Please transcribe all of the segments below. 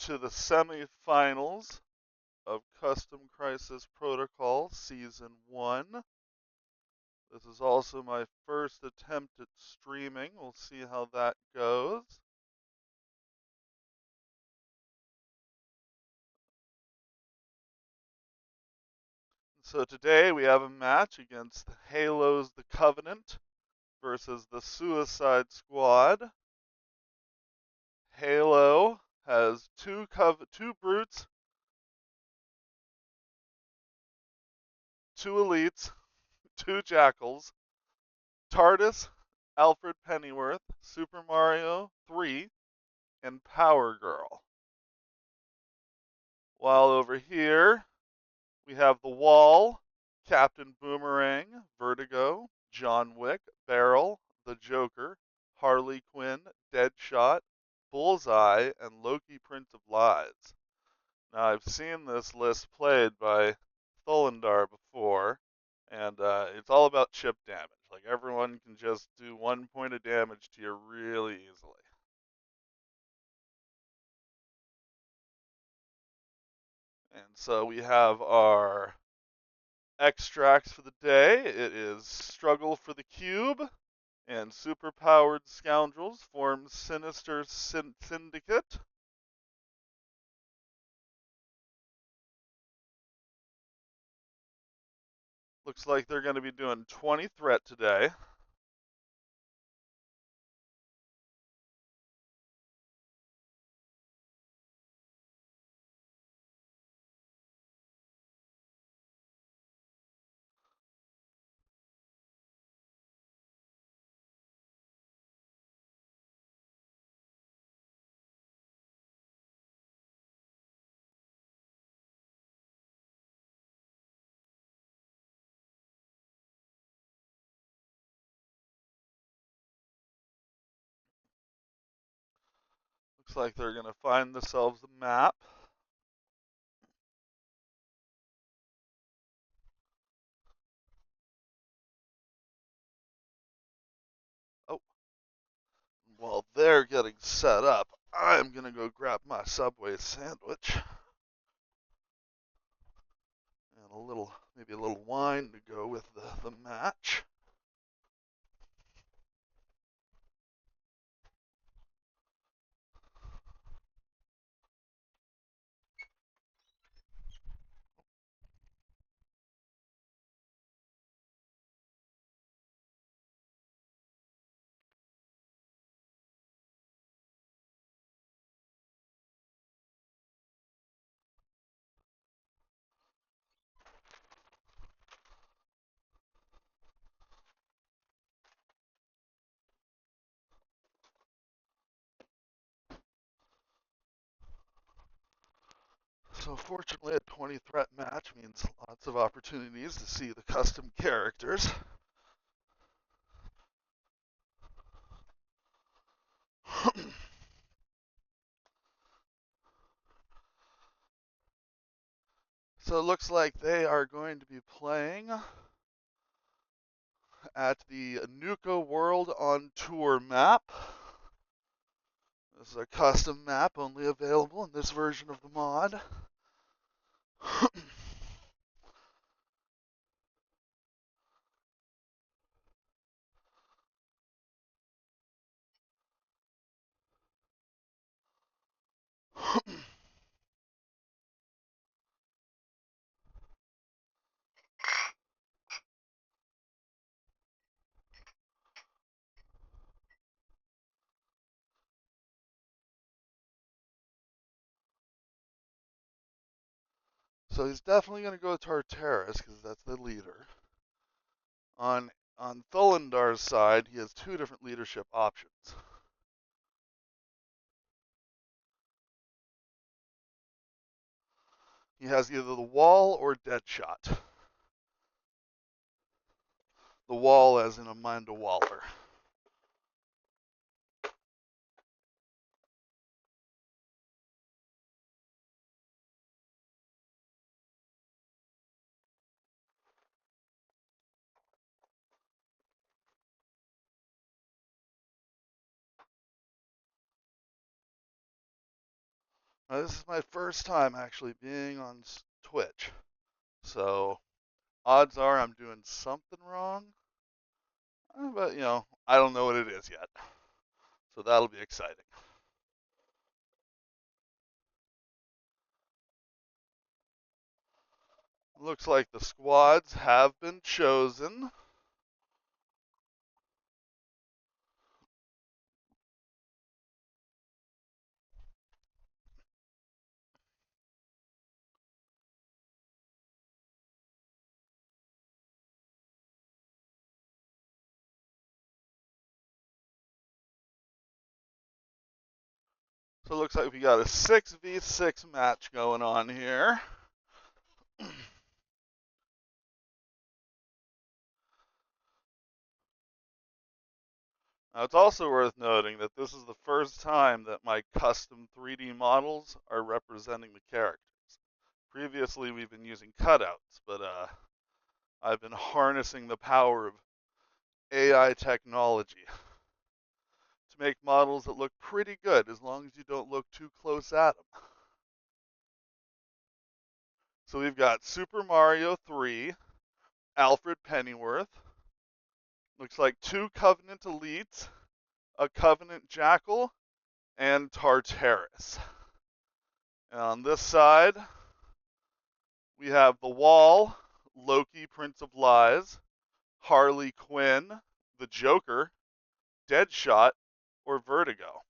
to the semifinals of Custom Crisis Protocol Season 1. This is also my first attempt at streaming. We'll see how that goes. So today we have a match against Halo's The Covenant versus the Suicide Squad. Halo has two brutes, two elites, two jackals, TARDIS, Alfred Pennyworth, Super Mario 3, and Power Girl. While over here, we have The Wall, Captain Boomerang, Vertigo, John Wick, Barrel, The Joker, Harley Quinn, Deadshot, Bullseye, and Loki Prince of Lies. Now, I've seen this list played by Thulandar before, and it's all about chip damage. Like, everyone can just do 1 point of damage to you really easily. And so we have our extracts for the day. It is Struggle for the Cube, and Superpowered Scoundrels form Sinister Syndicate. Looks like they're going to be doing 20 threat today. Looks like they're going to find themselves a map. Oh, while they're getting set up, I'm going to go grab my Subway sandwich. And maybe a little wine to go with the match. So fortunately, a 20 threat match means lots of opportunities to see the custom characters. So it looks like they are going to be playing at the Nuka World on Tour map. This is a custom map only available in this version of the mod. So he's definitely going to go Tartarus because that's the leader. On Thulandar's side, he has two different leadership options. He has either the Wall or Deadshot. The Wall as in Amanda Waller. This is my first time actually being on Twitch, so odds are I'm doing something wrong, but I don't know what it is yet, so that'll be exciting. Looks like the squads have been chosen. So it looks like we got a 6v6 match going on here. Now, it's also worth noting that this is the first time that my custom 3D models are representing the characters. Previously, we've been using cutouts, but I've been harnessing the power of AI technology to make models that look pretty good as long as you don't look too close at them. So we've got Super Mario 3, Alfred Pennyworth, looks like 2 Covenant Elites, a Covenant Jackal, and Tartarus. And on this side, we have the Wall, Loki, Prince of Lies, Harley Quinn, the Joker, Deadshot, or Vertigo.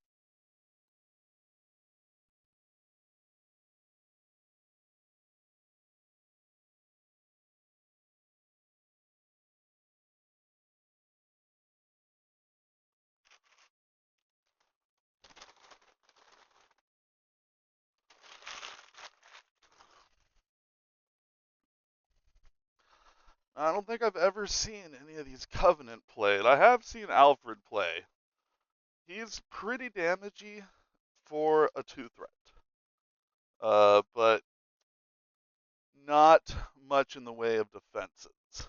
I don't think I've ever seen any of these Covenant played. I have seen Alfred play. He's pretty damagey for a 2 threat, but not much in the way of defenses.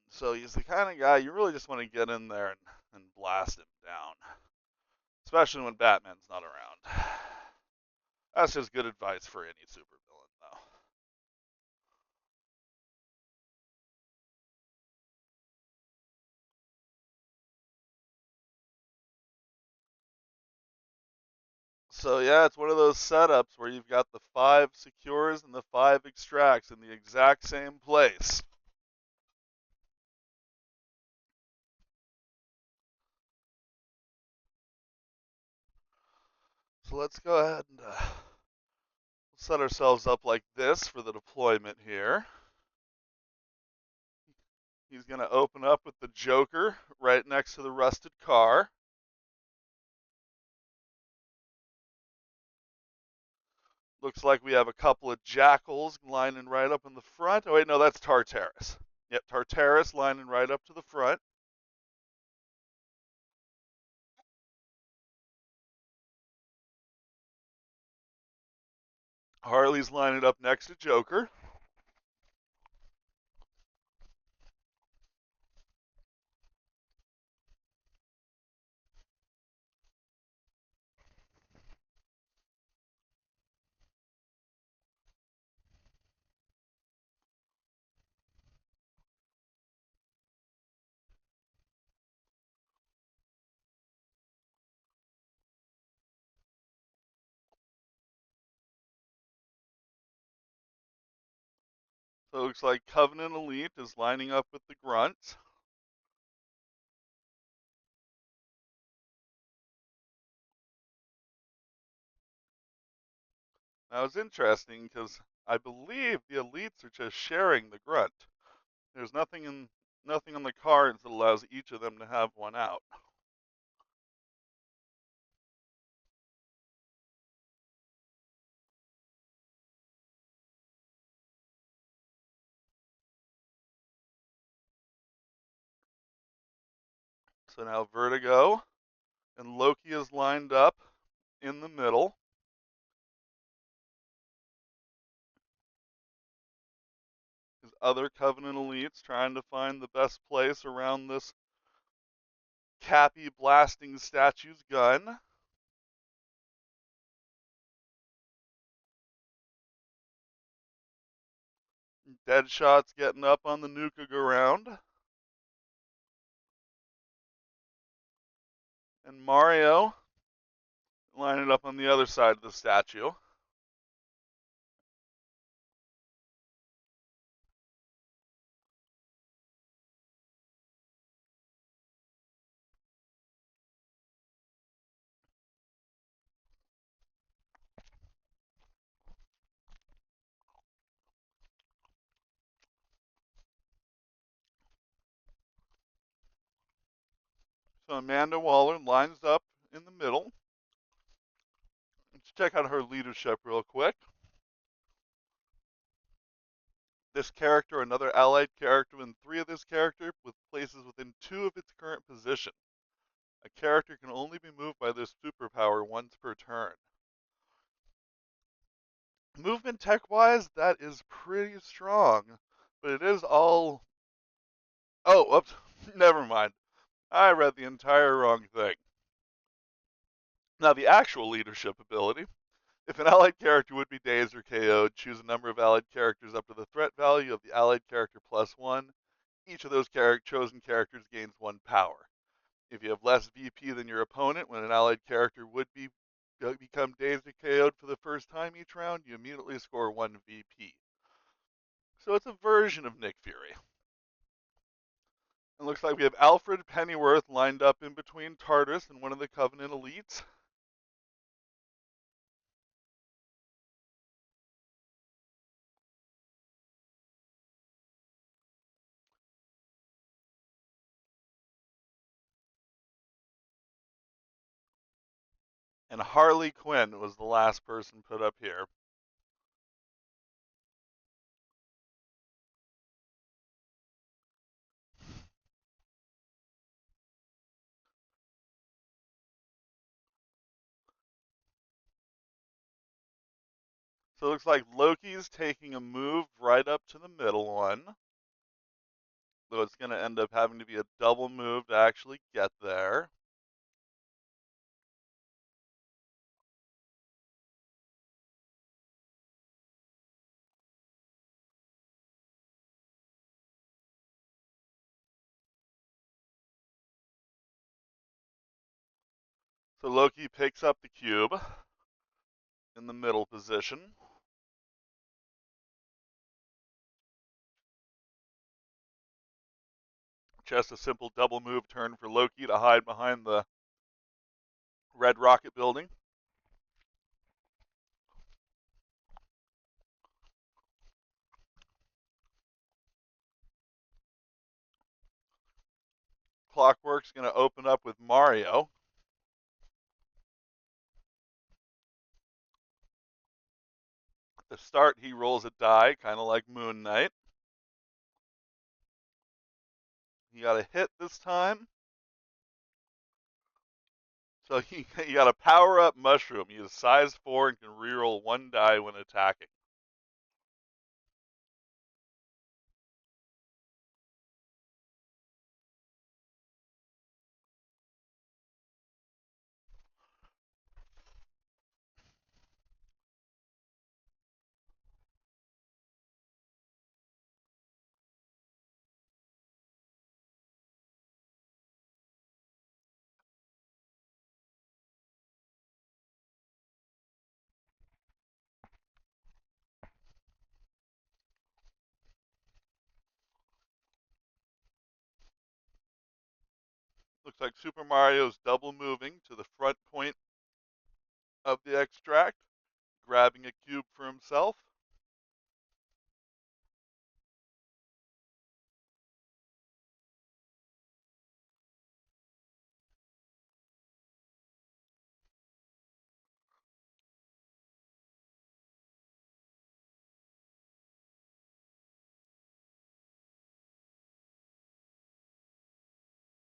So he's the kind of guy you really just want to get in there and blast him down, especially when Batman's not around. That's just good advice for any supervillain, though. So yeah, it's one of those setups where you've got the 5 secures and the 5 extracts in the exact same place. So let's go ahead and set ourselves up like this for the deployment here. He's going to open up with the Joker right next to the rusted car. Looks like we have a couple of Jackals lining right up in the front. Oh, wait, no, that's Tartarus. Yep, Tartarus lining right up to the front. Harley's lining up next to Joker. So it looks like Covenant Elite is lining up with the Grunts. Now it's interesting because I believe the Elites are just sharing the Grunt. There's nothing on the cards that allows each of them to have one out. So now Vertigo and Loki is lined up in the middle. His other Covenant Elites trying to find the best place around this Cappy blasting statue's gun. Deadshot's getting up on the Nuka ground. And Mario lining up on the other side of the statue. So Amanda Waller lines up in the middle. Let's check out her leadership real quick. This character, another allied character, and 3 of this character with places within 2 of its current position. A character can only be moved by this superpower once per turn. Movement tech-wise, that is pretty strong, but it is all... Oh, oops, never mind. I read the entire wrong thing. Now, the actual leadership ability. If an allied character would be dazed or KO'd, choose a number of allied characters up to the threat value of the allied character plus 1. Each of those chosen characters gains 1 power. If you have less VP than your opponent, when an allied character would become dazed or KO'd for the first time each round, you immediately score 1 VP. So it's a version of Nick Fury. It looks like we have Alfred Pennyworth lined up in between Tartarus and one of the Covenant elites. And Harley Quinn was the last person put up here. So it looks like Loki's taking a move right up to the middle one. Though it's going to end up having to be a double move to actually get there. So Loki picks up the cube in the middle position. Just a simple double move turn for Loki to hide behind the red rocket building. Clockwork's going to open up with Mario. At the start, he rolls a die, kind of like Moon Knight. He got a hit this time. So he got a power-up mushroom. He is size 4 and can reroll 1 die when attacking. Looks like Super Mario's double moving to the front point of the extract, grabbing a cube for himself.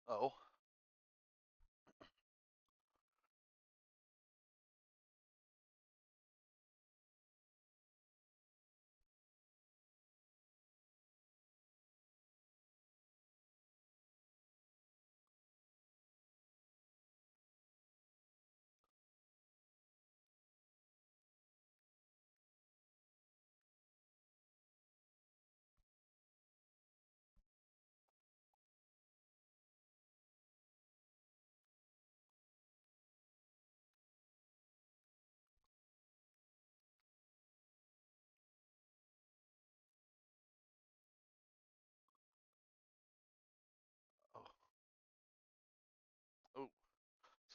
Oh.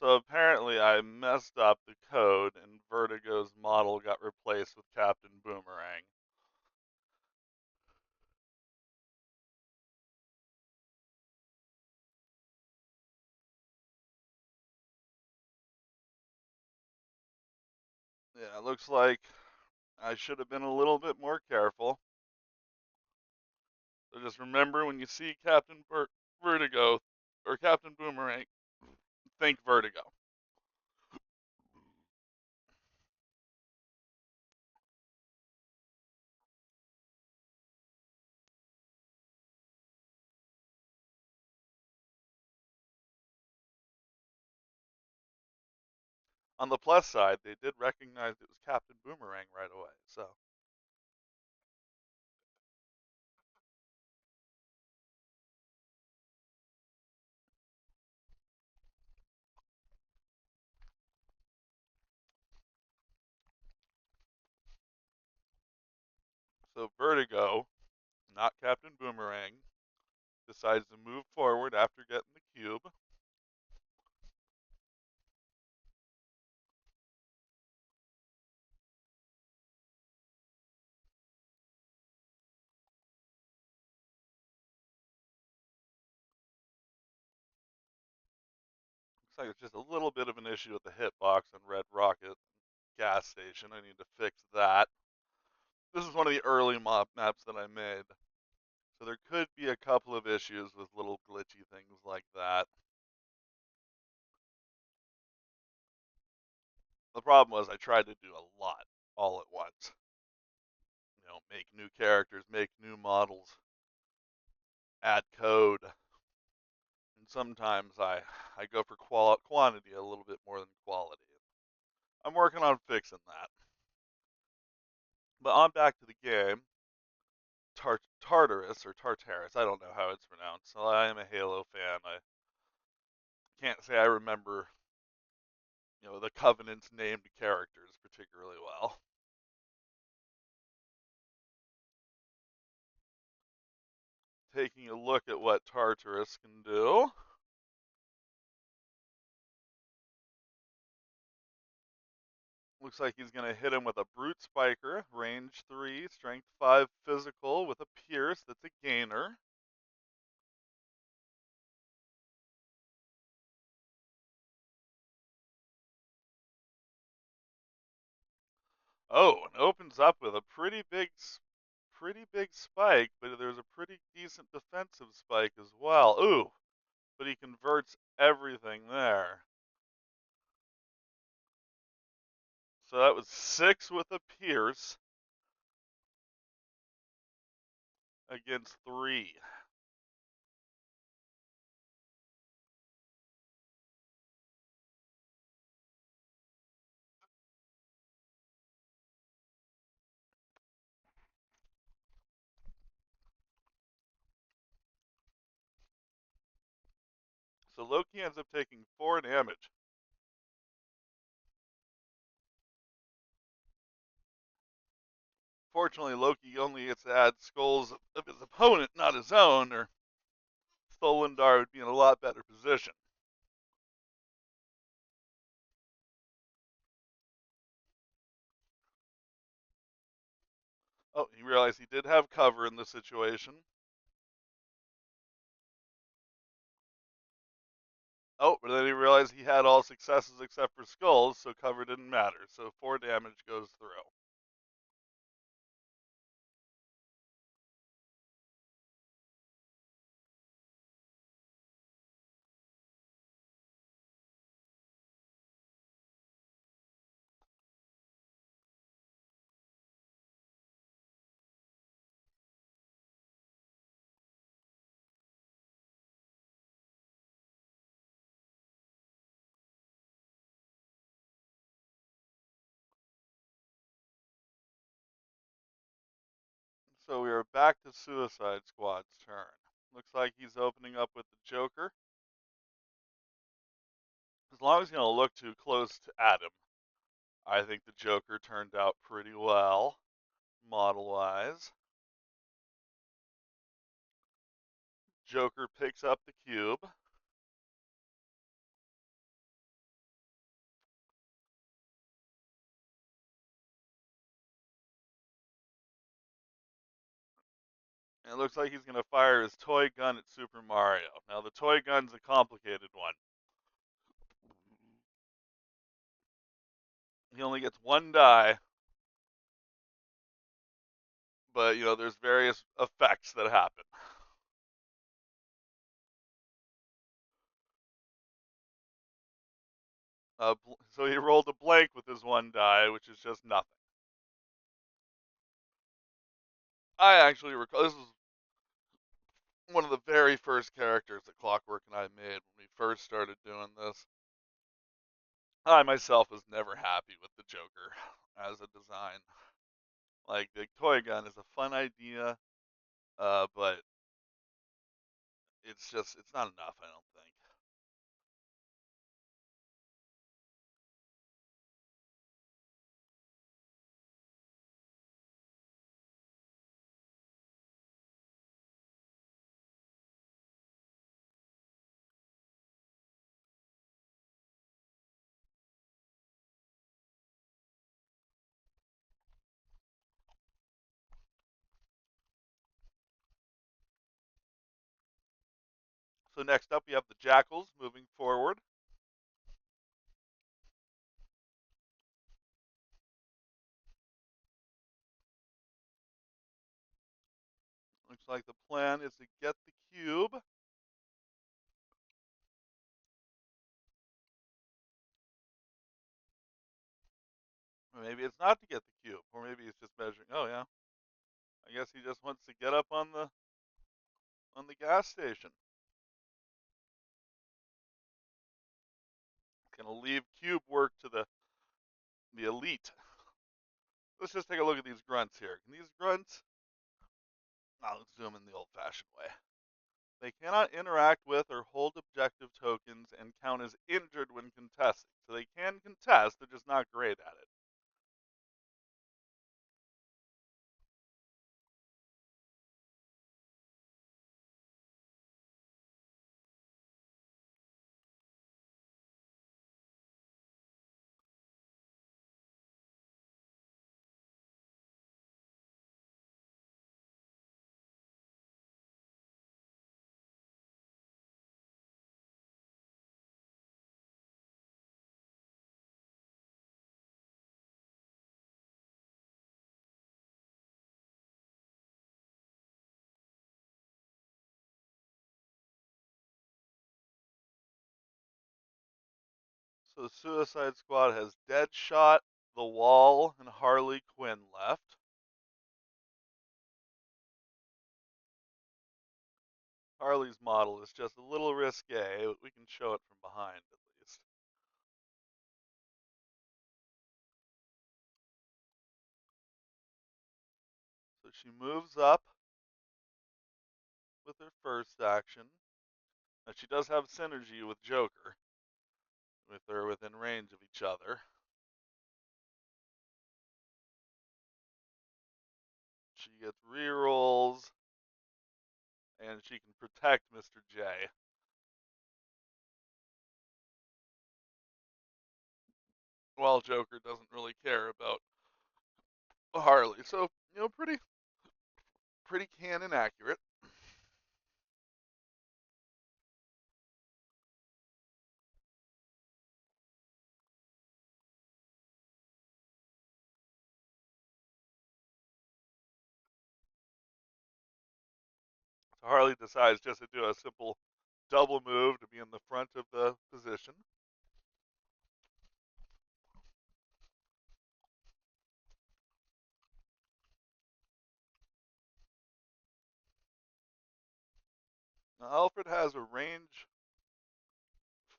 So apparently I messed up the code and Vertigo's model got replaced with Captain Boomerang. Yeah, it looks like I should have been a little bit more careful. So just remember when you see Vertigo or Captain Boomerang, think Vertigo. On the plus side, they did recognize it was Captain Boomerang right away. So Vertigo, not Captain Boomerang, decides to move forward after getting the cube. Looks like it's just a little bit of an issue with the hitbox on Red Rocket gas station. I need to fix that. This is one of the early maps that I made. So there could be a couple of issues with little glitchy things like that. The problem was I tried to do a lot all at once. Make new characters, make new models, add code. And sometimes I go for quantity a little bit more than quality. I'm working on fixing that. But on back to the game. Tartarus or Tartarus, I don't know how it's pronounced. So I am a Halo fan. I can't say I remember, the Covenant's named characters particularly well. Taking a look at what Tartarus can do. Looks like he's going to hit him with a Brute Spiker, range 3, strength 5 physical with a Pierce that's a gainer. Oh, and opens up with a pretty big spike, but there's a pretty decent defensive spike as well. Ooh, but he converts everything there. So that was 6 with a Pierce against 3. So Loki ends up taking 4 damage. Fortunately, Loki only gets to add skulls of his opponent, not his own, or Stolendar would be in a lot better position. Oh, he realized he did have cover in the situation. Oh, but then he realized he had all successes except for skulls, so cover didn't matter. So 4 damage goes through. So we are back to Suicide Squad's turn. Looks like he's opening up with the Joker. As long as you don't look too close at him, I think the Joker turned out pretty well, model-wise. Joker picks up the cube. And it looks like he's going to fire his toy gun at Super Mario. Now, the toy gun's a complicated one. He only gets one die, but, there's various effects that happen. So he rolled a blank with his one die, which is just nothing. I actually recall this is one of the very first characters that Clockwork and I made when we first started doing this. I myself was never happy with the Joker as a design. Like, the toy gun is a fun idea, but it's not enough, I don't think. So next up, we have the Jackals moving forward. Looks like the plan is to get the cube. Or maybe it's not to get the cube, or maybe he's just measuring. Oh yeah, I guess he just wants to get up on the gas station. Gonna leave cube work to the elite. Let's just take a look at these grunts here. Can these grunts? Now let's zoom in the old-fashioned way. They cannot interact with or hold objective tokens and count as injured when contesting. So they can contest, they're just not great at it. So the Suicide Squad has Deadshot, The Wall, and Harley Quinn left. Harley's model is just a little risque, but we can show it from behind at least. So she moves up with her first action. Now she does have synergy with Joker, with her within range of each other. She gets rerolls, and she can protect Mr. J. While Joker doesn't really care about Harley. So, pretty canon accurate. So Harley decides just to do a simple double move to be in the front of the position. Now, Alfred has a range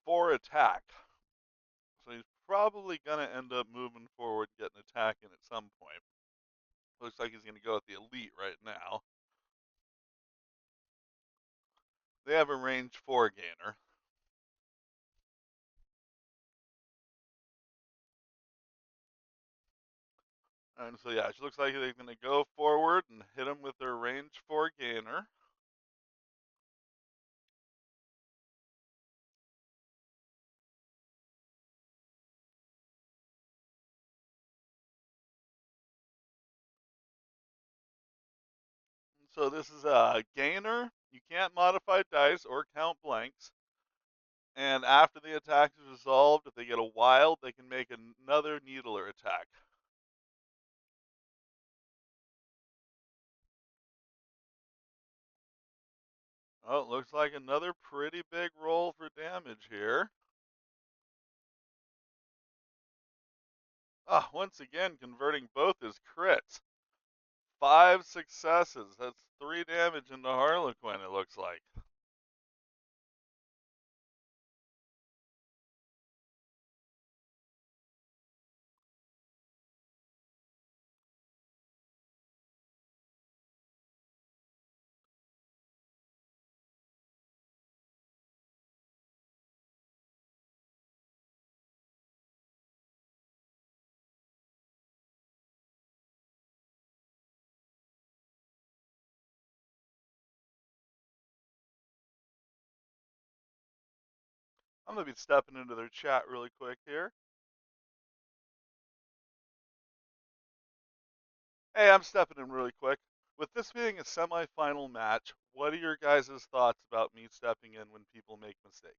4 attack, so he's probably going to end up moving forward, getting an attack in at some point. Looks like he's going to go with the elite right now. They have a range 4 gainer. And so, yeah, it looks like they're going to go forward and hit him with their range 4 gainer. So this is a gainer. You can't modify dice or count blanks. And after the attack is resolved, if they get a wild, they can make another needler attack. Oh, it looks like another pretty big roll for damage here. Ah, once again, converting both as crits. 5 successes. That's 3 damage into Harlequin, it looks like. I'm going to be stepping into their chat really quick here. Hey, I'm stepping in really quick. With this being a semi-final match, what are your guys' thoughts about me stepping in when people make mistakes?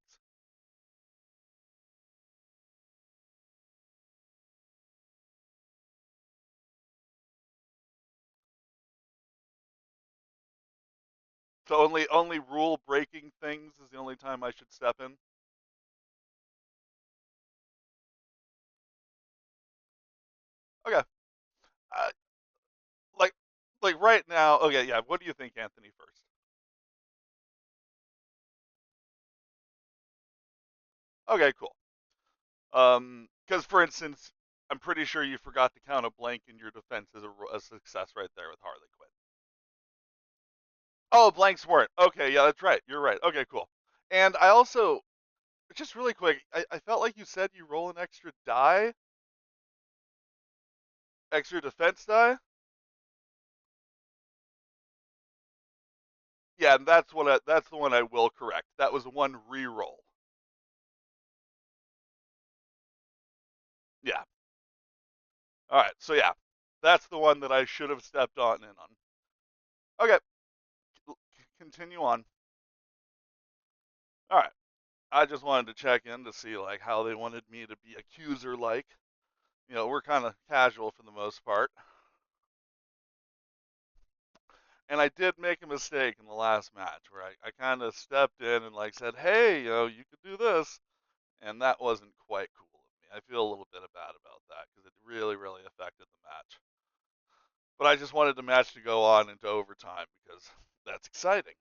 So only rule breaking things is the only time I should step in? Okay. Uh, like like right now, okay, yeah, what do you think, Anthony, first? Okay, cool. Because for instance, I'm pretty sure you forgot to count a blank in your defense as a success right there with Harley Quinn. Oh, blanks weren't. Okay, yeah, that's right. You're right. Okay, cool. And I also, just really quick, I felt like you said you roll an extra die, extra defense die. Yeah, and that's the one I will correct. That was one re-roll. Yeah. All right. So yeah, that's the one that I should have stepped on in on. Okay, continue on. All right. I just wanted to check in to see like how they wanted me to be accuser like. We're kind of casual for the most part. And I did make a mistake in the last match where I kind of stepped in and like said, "Hey, you could do this," and that wasn't quite cool of me. I feel a little bit bad about that because it really, really affected the match. But I just wanted the match to go on into overtime because that's exciting.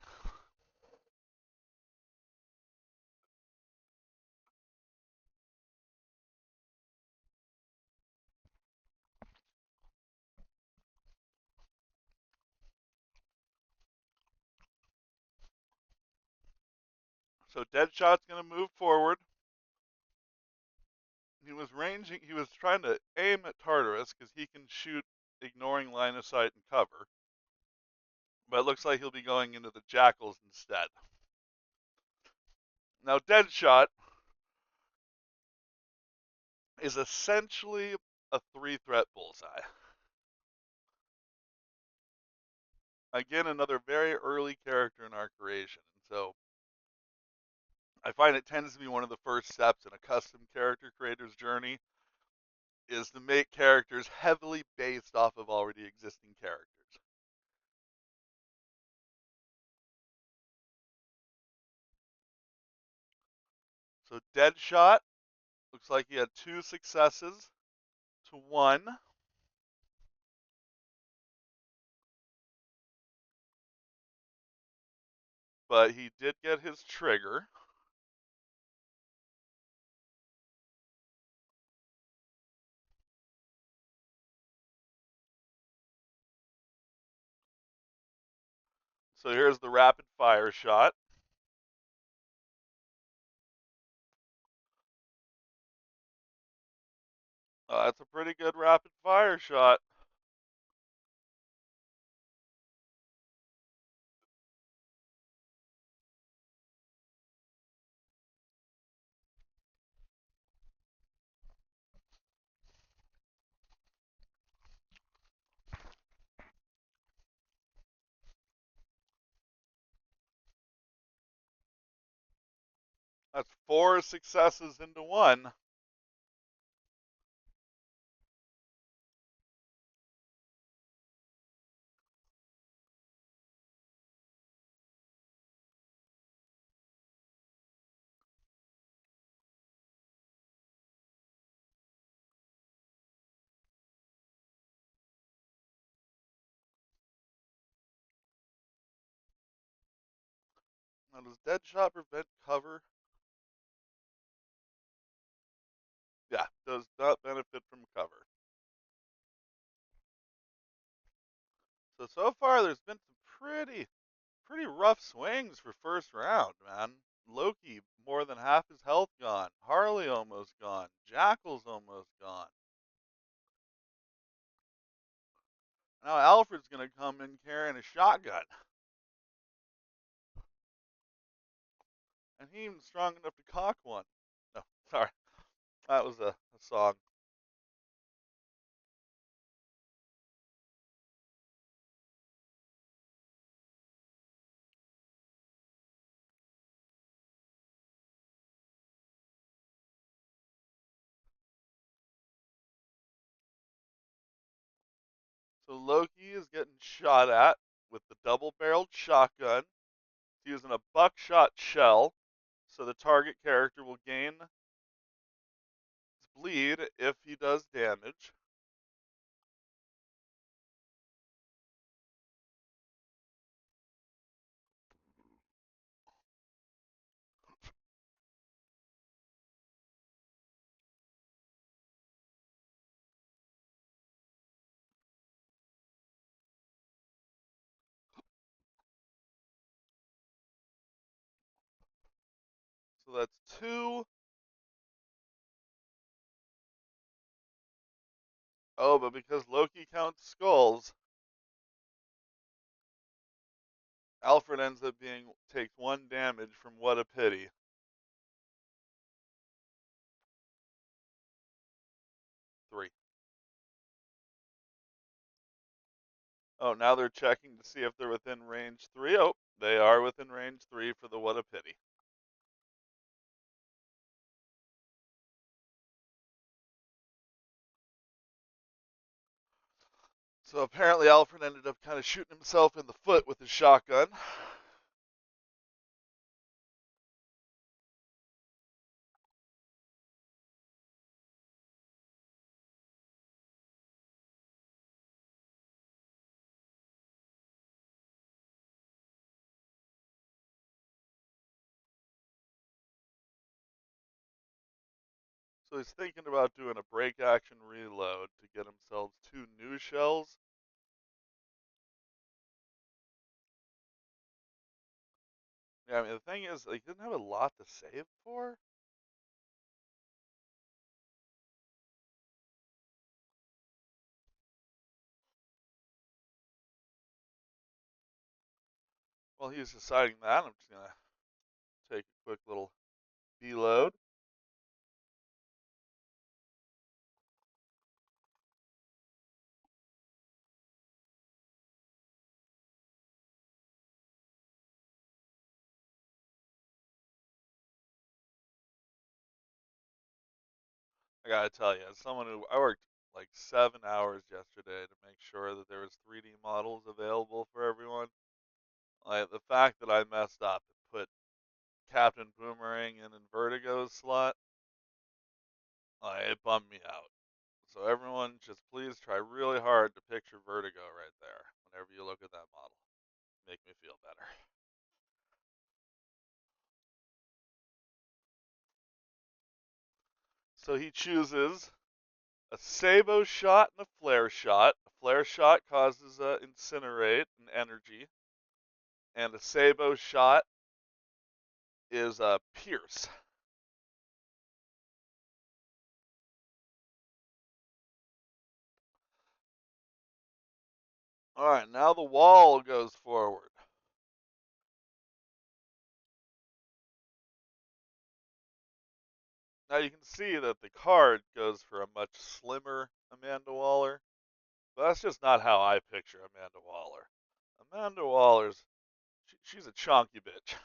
So Deadshot's gonna move forward. He was ranging. He was trying to aim at Tartarus because he can shoot, ignoring line of sight and cover. But it looks like he'll be going into the Jackals instead. Now Deadshot is essentially a 3-threat bullseye. Again, another very early character in our creation. And so I find it tends to be one of the first steps in a custom character creator's journey is to make characters heavily based off of already existing characters. So Deadshot looks like he had 2 successes to 1. But he did get his trigger. So here's the rapid fire shot. That's a pretty good rapid fire shot. That's four successes into one. Now, does dead shot prevent cover? Yeah, does not benefit from cover. So far there's been some pretty rough swings for first round, man. Loki, more than half his health gone. Harley almost gone. Jackal's almost gone. Now Alfred's gonna come in carrying a shotgun, and he even strong enough to cock one. No, sorry, that was a song. So Loki is getting shot at with the double-barreled shotgun. He's using a buckshot shell, so the target character will gain his bleed if he does damage. So that's two. Oh, but because Loki counts skulls, Alfred ends up being takes one damage from What a Pity. Three. Oh, now they're checking to see if they're within range three. Oh, they are within range three for the What a Pity. So apparently Alfred ended up kind of shooting himself in the foot with his shotgun. So he's thinking about doing a break action reload to get himself two new shells. Yeah, I mean, the thing is, he didn't have a lot to save for. While he's deciding that, I'm just going to take a quick little deload. I gotta tell you, as someone who I worked like 7 hours yesterday to make sure that there was 3D models available for everyone. Like the fact that I messed up and put Captain Boomerang in Vertigo's slot, it bummed me out. So everyone, just please try really hard to picture Vertigo right there whenever you look at that model. Make me feel better. So he chooses a Sabo shot and a flare shot. A flare shot causes incinerate and energy, and a Sabo shot is a pierce. All right, now the wall goes forward. Now you can see that the card goes for a much slimmer Amanda Waller, but that's just not how I picture Amanda Waller. Amanda Waller's she's a chonky bitch.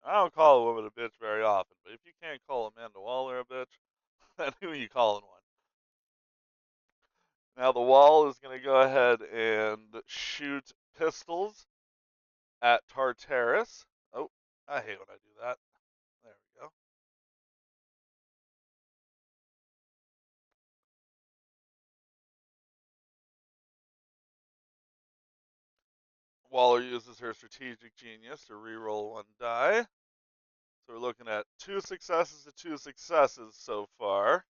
I don't call a woman a bitch very often, but if you can't call Amanda Waller a bitch, then who are you calling one? Now the wall is going to go ahead and shoot pistols at Tartarus. Oh, I hate when I do that. There we go. Waller uses her strategic genius to reroll one die. So we're looking at 2 successes to 2 successes so far.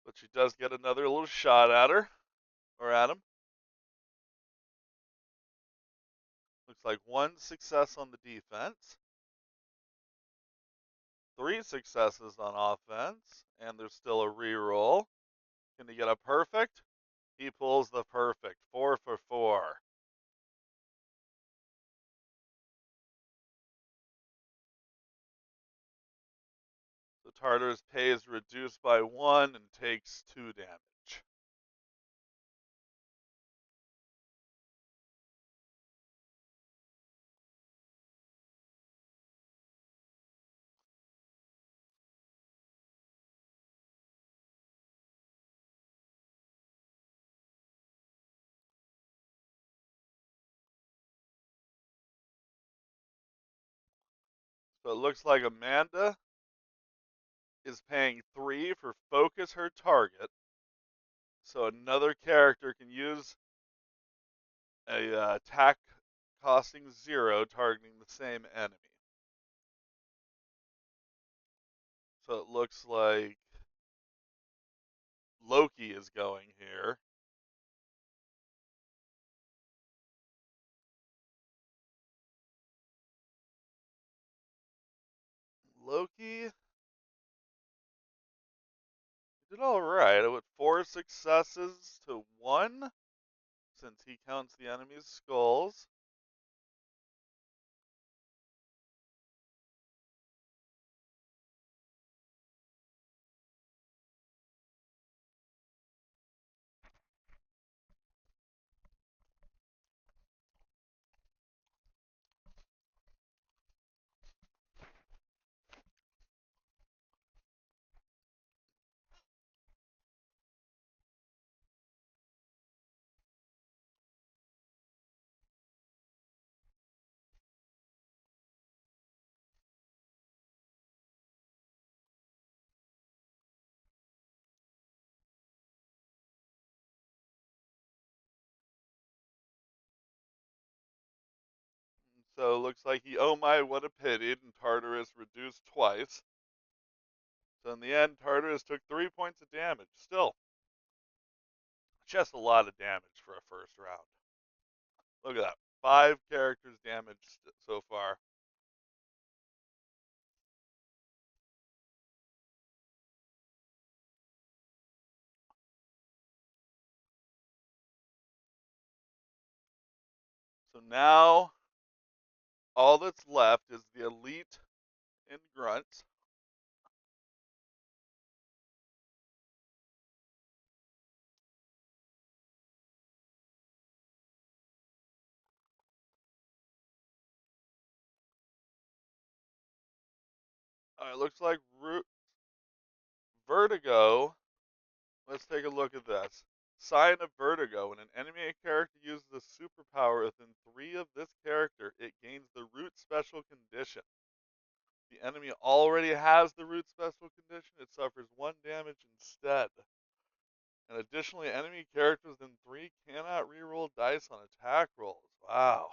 But she does get another little shot at her, or at him. Looks like 1 success on the defense, 3 successes on offense, and there's still a reroll. Can he get a perfect? He pulls the perfect, 4 for 4. So Tartarus pays reduced by 1 and takes 2 damage. So it looks like Amanda is paying 3 for focus her target. So another character can use a attack costing 0 targeting the same enemy. So it looks like Loki is going here. Loki did all right. I went 4 successes to 1 since he counts the enemy's skulls. So it looks like he, oh my, what a pity, and Tartarus reduced twice. So in the end, Tartarus took 3 points of damage. Still, just a lot of damage for a first round. Look at that. 5 characters damaged so far. So now all that's left is the elite and grunts. It looks like Vertigo. Let's take a look at this. Sign of Vertigo. When an enemy character uses a superpower within 3 of this character, it gains the root special condition. The enemy already has the root special condition, it suffers 1 damage instead. And additionally, enemy characters in 3 cannot reroll dice on attack rolls. Wow.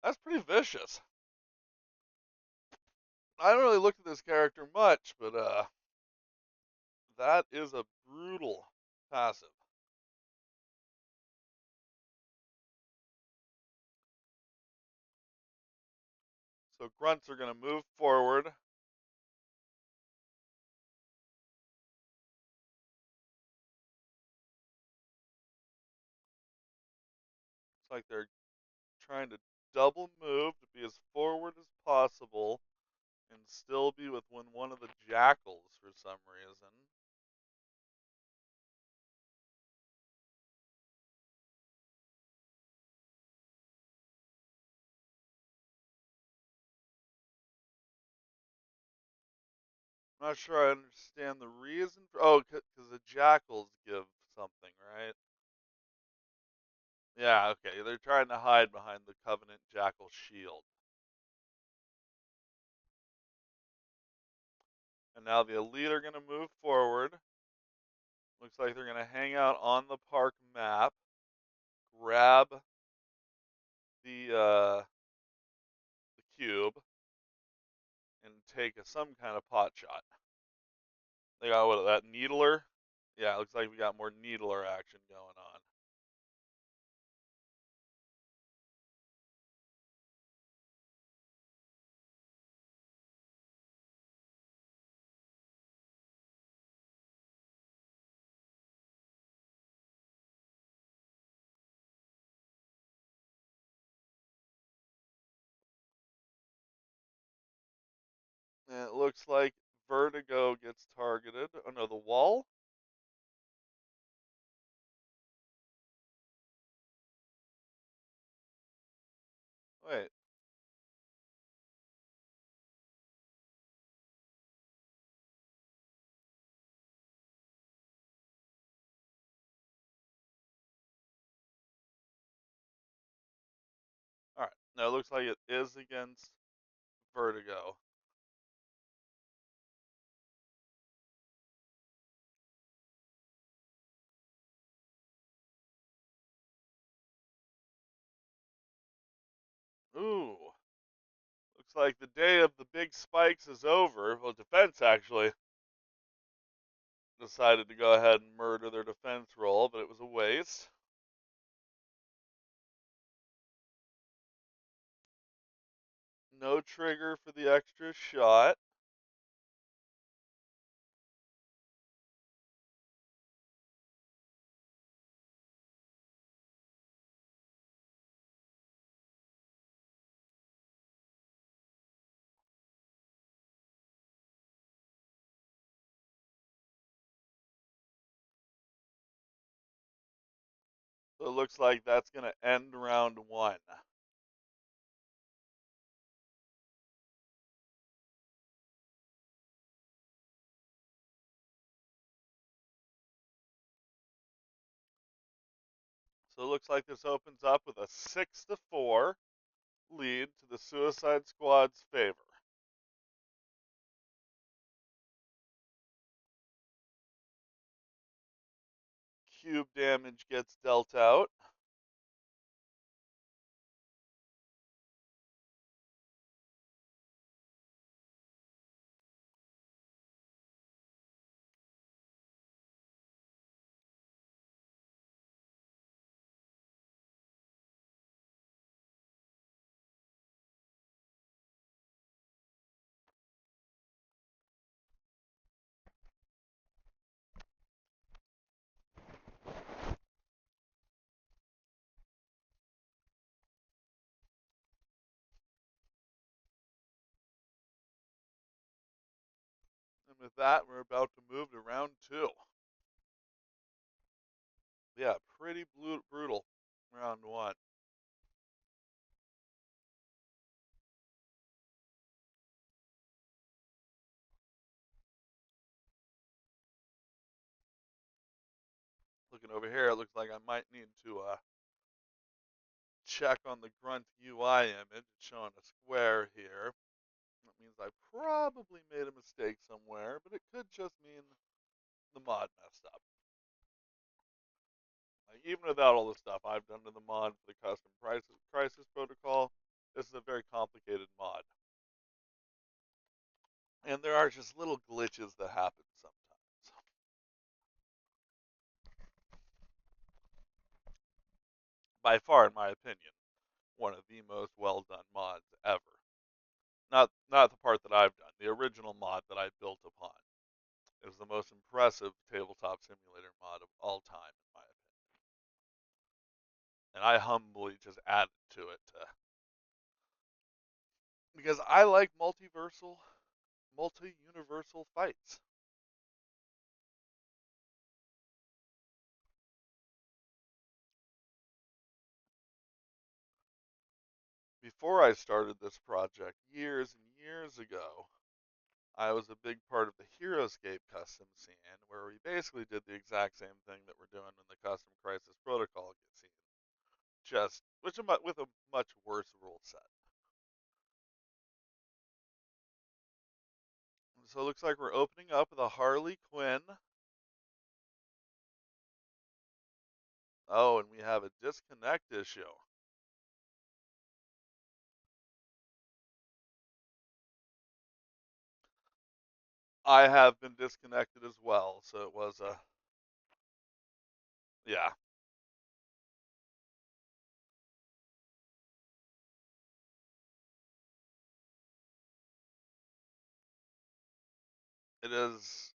That's pretty vicious. I don't really look at this character much, but that is a brutal passive. So grunts are going to move forward. Looks like they're trying to double move to be as forward as possible and still be with one of the jackals for some reason. I'm not sure I understand the reason for. Oh, because the jackals give something, right? Yeah, okay. They're trying to hide behind the Covenant jackal shield. And now the elite are going to move forward. Looks like they're going to hang out on the park map, grab the cube, and take some kind of pot shot. They got what, that needler? Yeah, it looks like we got more needler action going on. And it looks like Vertigo gets targeted. Oh no, the wall? Wait. Alright. No, it looks like it is against Vertigo. Ooh. Looks like the day of the big spikes is over. Well, defense actually decided to go ahead and murder their defense roll, but it was a waste. No trigger for the extra shot. So it looks like that's going to end round one. So it looks like this opens up with a 6-4 lead to the Suicide Squad's favor. Cube damage gets dealt out. And with that, we're about to move to round two. Yeah, pretty brutal round one. Looking over here, it looks like I might need to check on the Grunt UI image. It's showing a square here. That means I probably made a mistake somewhere, but it could just mean the mod messed up. Like, even without all the stuff I've done to the mod for the custom crisis protocol, this is a very complicated mod. And there are just little glitches that happen sometimes. By far, in my opinion, one of the most well done mods ever. Not the part that I've done. The original mod that I built upon is the most impressive tabletop simulator mod of all time, in my opinion. And I humbly just added to it because I like multi-universal fights. Before I started this project years and years ago, I was a big part of the Heroescape custom scene, where we basically did the exact same thing that we're doing in the custom Crisis Protocol scene, just with a much worse rule set. So it looks like we're opening up with a Harley Quinn. Oh, and we have a disconnect issue. I have been disconnected as well, so it was a yeah. It is.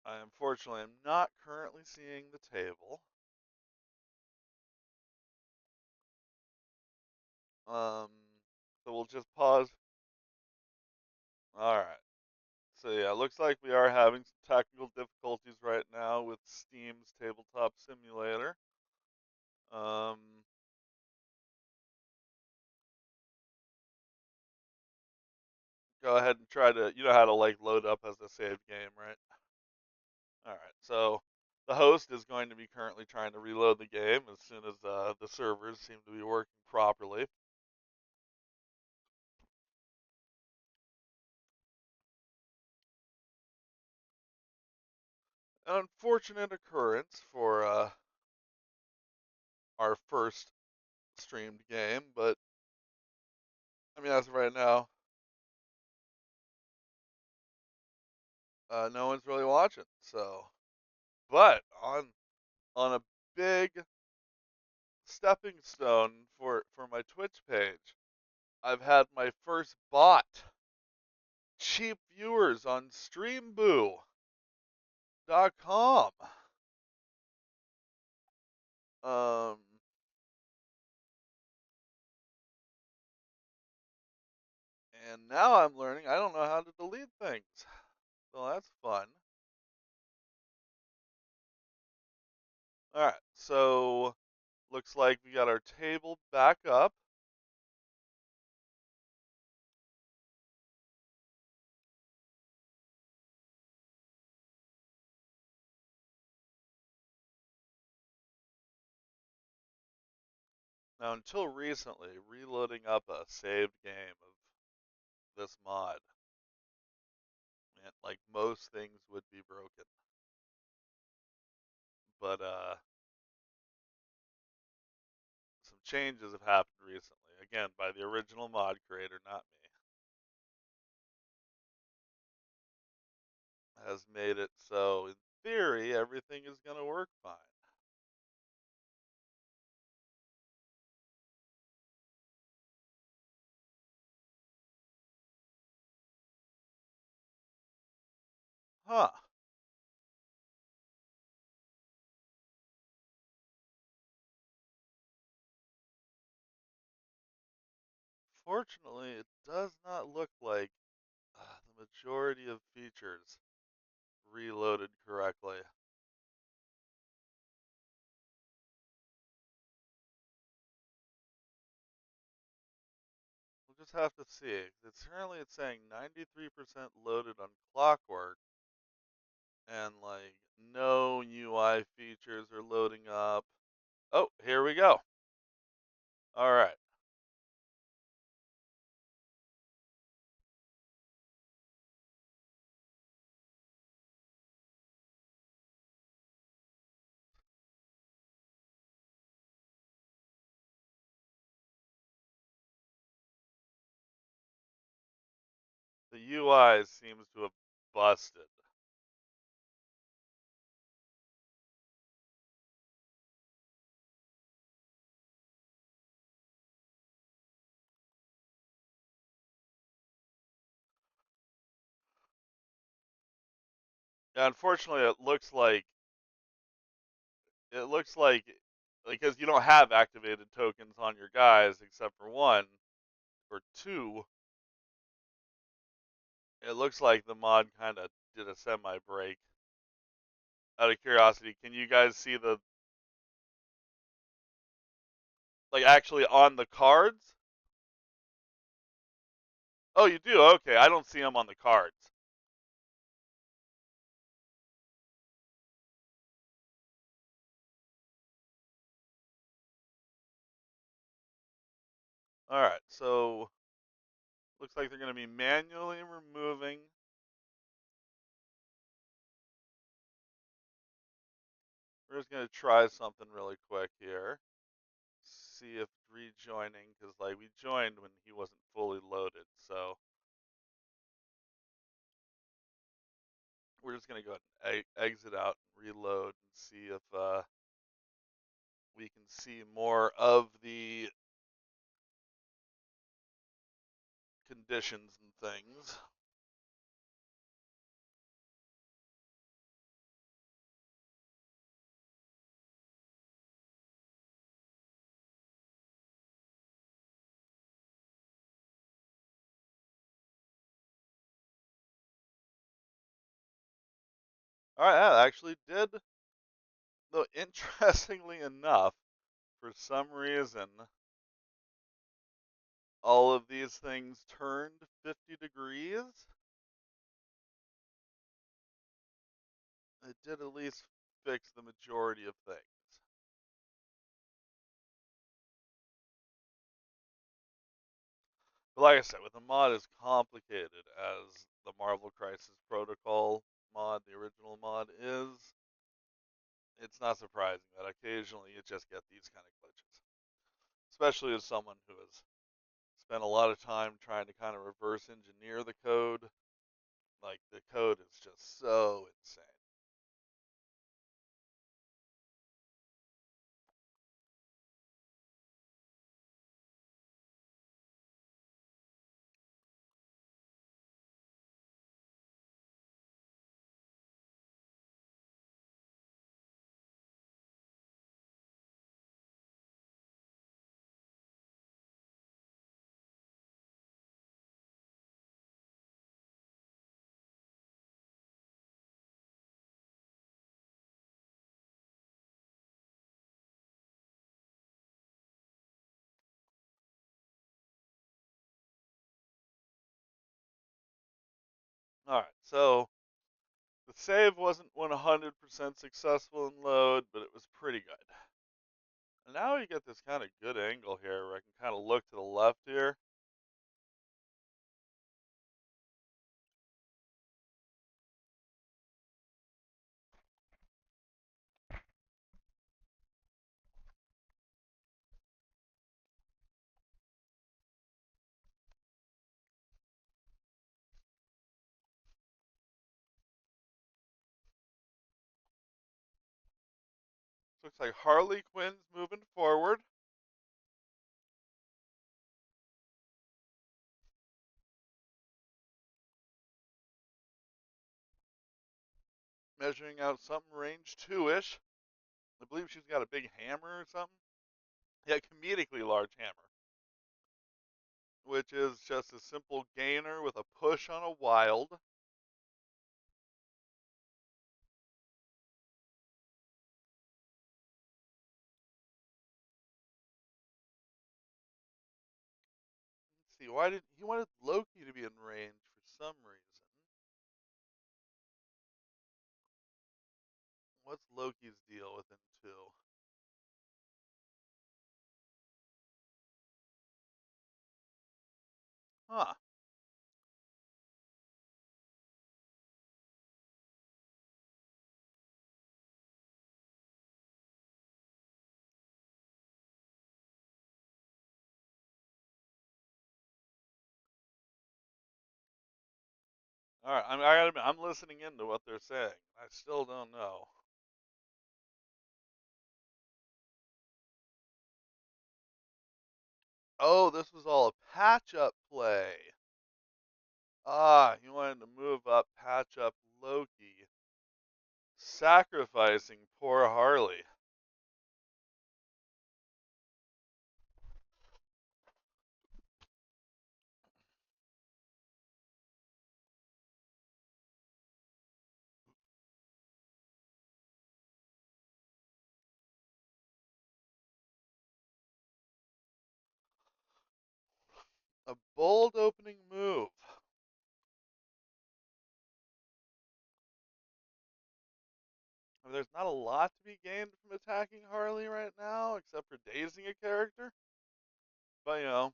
I unfortunately am not currently seeing the table. Um, so we'll just pause. All right. So yeah, looks like we are having some technical difficulties right now with Steam's Tabletop Simulator. Um, go ahead and try to. You know how to like load up as a saved game, right? All right. So the host is going to be currently trying to reload the game as soon as the servers seem to be working properly. An unfortunate occurrence for our first streamed game, but I mean, as of right now, no one's really watching. So, but on a big stepping stone for my Twitch page, I've had my first bot cheap viewers on streamboo.com. Um, and now I'm learning I don't know how to delete things. So that's fun. All right, so looks like we got our table back up. Now, until recently, reloading up a saved game of this mod meant like most things would be broken. But some changes have happened recently. Again, by the original mod creator, not me. Has made it so, in theory, everything is going to work fine. Huh. Fortunately, it does not look like the majority of features reloaded correctly. We'll just have to see. It's currently it's saying 93% loaded on Clockwork, and like no UI features are loading up. Oh, here we go. All right. The UI seems to have busted. Yeah, unfortunately, it looks like because you don't have activated tokens on your guys except for one or two. It looks like the mod kind of did a semi break. Out of curiosity, can you guys see the like actually on the cards? Oh, you do? Okay, I don't see them on the cards. All right, so looks like they're going to be manually removing. We're just going to try something really quick here. See if rejoining, because like we joined when he wasn't fully loaded, so we're just going to go ahead and exit out and reload and see if we can see more of the conditions and things. All right, that actually did. Though interestingly enough, for some reason, all of these things turned 50 degrees. It did at least fix the majority of things. But like I said, with a mod as complicated as the Marvel Crisis Protocol mod, the original mod is, it's not surprising that occasionally you just get these kind of glitches. Especially as someone who has spent a lot of time trying to kind of reverse engineer the code. Like, the code is just so insane. Alright, so the save wasn't 100% successful in load, but it was pretty good. And now you get this kind of good angle here where I can kind of look to the left here. Looks like Harley Quinn's moving forward. Measuring out something range 2-ish. I believe she's got a big hammer or something. Yeah, comedically large hammer. Which is just a simple gainer with a push on a wild. Let's see, why did he wanted Loki to be in range for some reason? What's Loki's deal with him too? Huh. All right, I'm listening into what they're saying. I still don't know. Oh, this was all a patch-up play. Ah, he wanted to move up, patch up Loki, sacrificing poor Harley. A bold opening move. There's not a lot to be gained from attacking Harley right now, except for dazing a character. But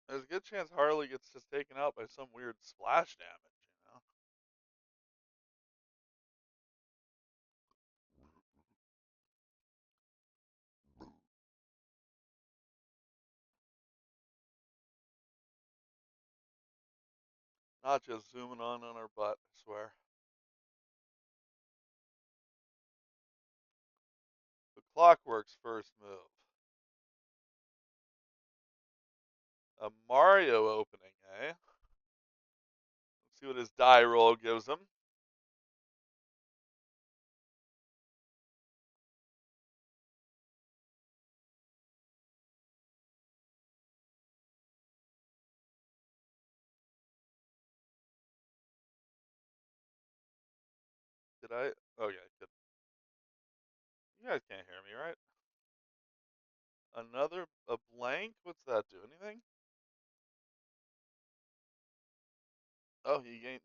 there's a good chance Harley gets just taken out by some weird splash damage. Not just zooming on our butt, I swear. The Clockwork's first move. A Mario opening, eh? Let's see what his die roll gives him. Did I? Oh yeah, good. You guys can't hear me, right? Another a blank? What's that do? Anything? Oh, he gains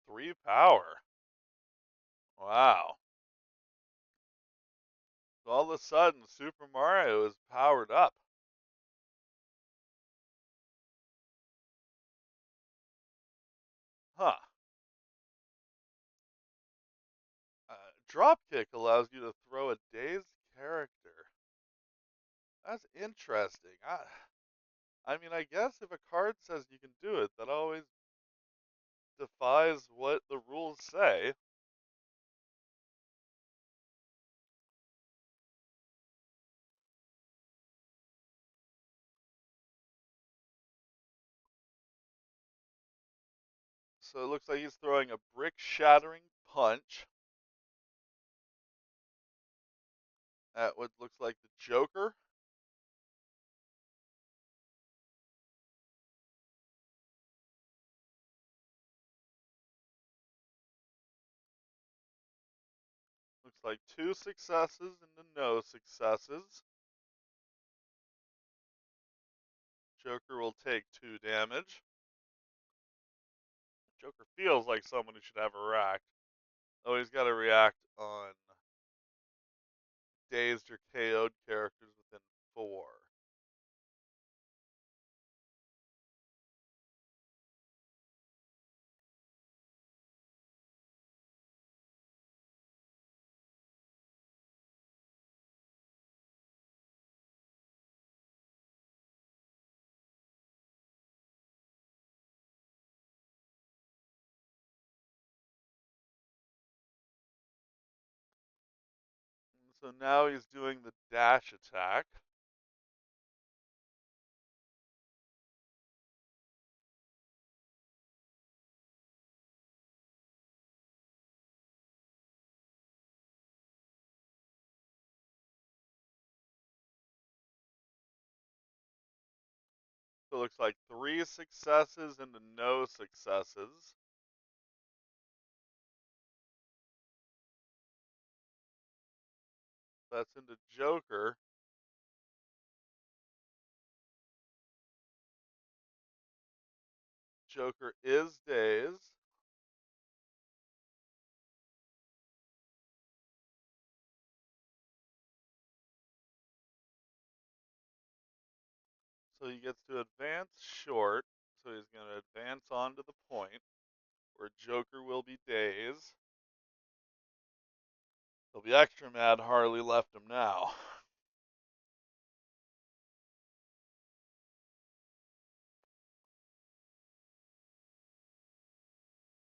3 power. Wow. So all of a sudden, Super Mario is powered up. Huh. Dropkick allows you to throw a dazed character. That's interesting. I mean, I guess if a card says you can do it, that always defies what the rules say. So it looks like he's throwing a brick shattering punch at what looks like the Joker. Looks like 2 successes into no successes. Joker will take 2 damage. Joker feels like someone who should have a react. Oh, he's got to react on dazed or KO'd characters within 4. So now he's doing the dash attack. So it looks like 3 successes into no successes. That's into Joker. Joker is dazed. So he gets to advance short. So he's going to advance on to the point where Joker will be dazed. He'll be extra mad Harley left him now.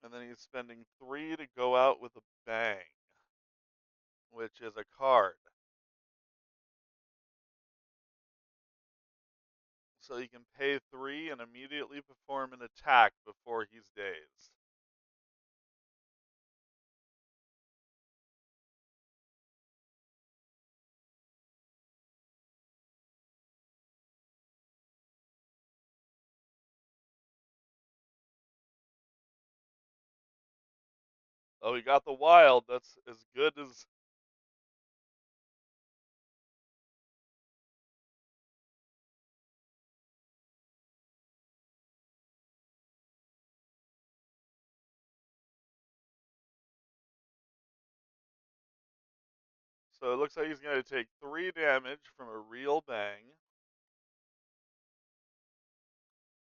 And then he's spending 3 to go out with a bang, which is a card. So he can pay 3 and immediately perform an attack before he's dazed. Oh, he got the wild. That's as good as So it looks like he's going to take 3 damage from a real bang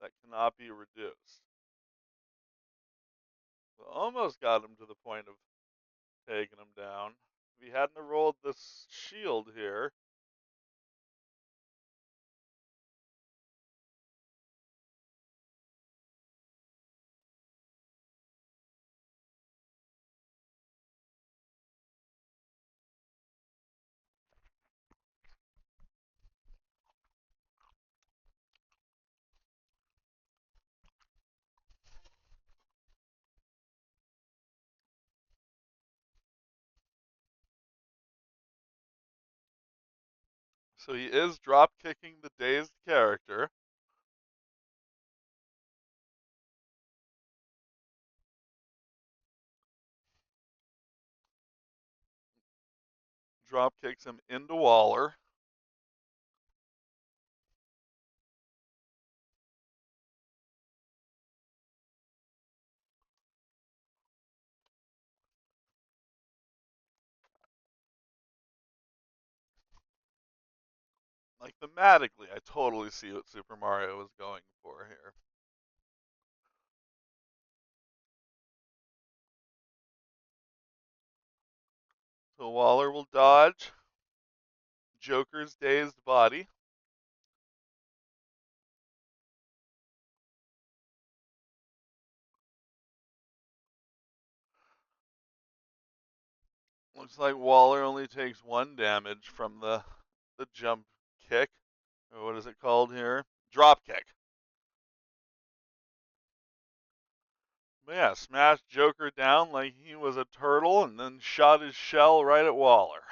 that cannot be reduced. So almost got him to the point of taking him down. If he hadn't rolled this shield here, so he is drop kicking the dazed character. Drop kicks him into Waller. Like thematically, I totally see what Super Mario was going for here. So Waller will dodge Joker's dazed body. Looks like Waller only takes 1 damage from the jump kick. Or what is it called here? Drop kick. But yeah, smashed Joker down like he was a turtle and then shot his shell right at Waller.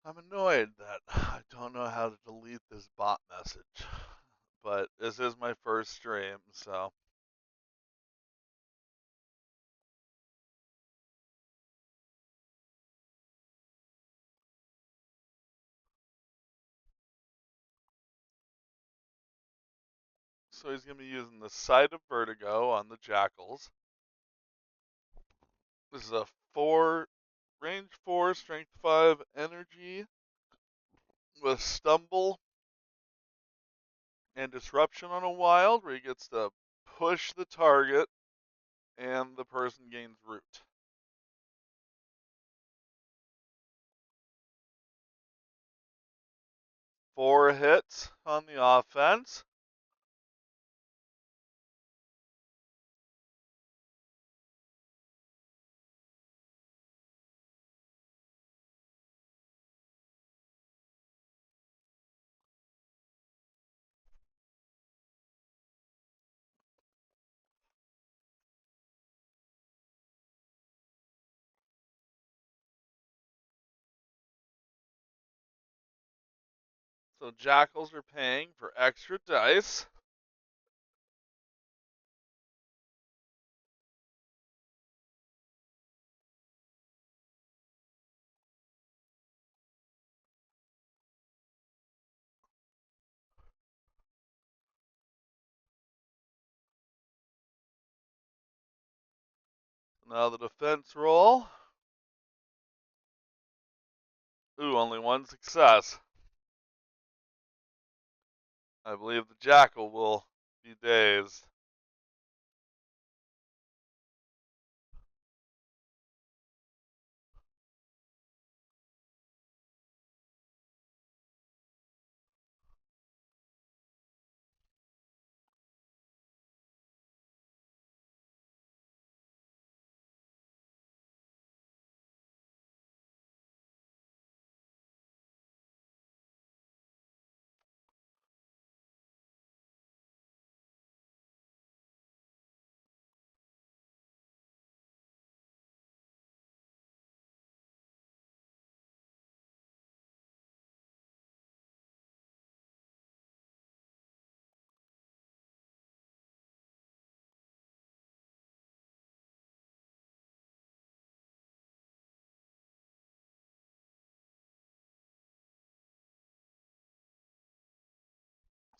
I'm annoyed that I don't know how to delete this bot message. But this is my first stream, so he's going to be using the Sight of Vertigo on the Jackals. This is a 4 range 4 strength 5 energy with stumble and disruption on a wild where he gets to push the target and the person gains root. 4 hits on the offense. So Jackals are paying for extra dice. Now the defense roll. Ooh, only 1 success. I believe the Jackal will be dazed.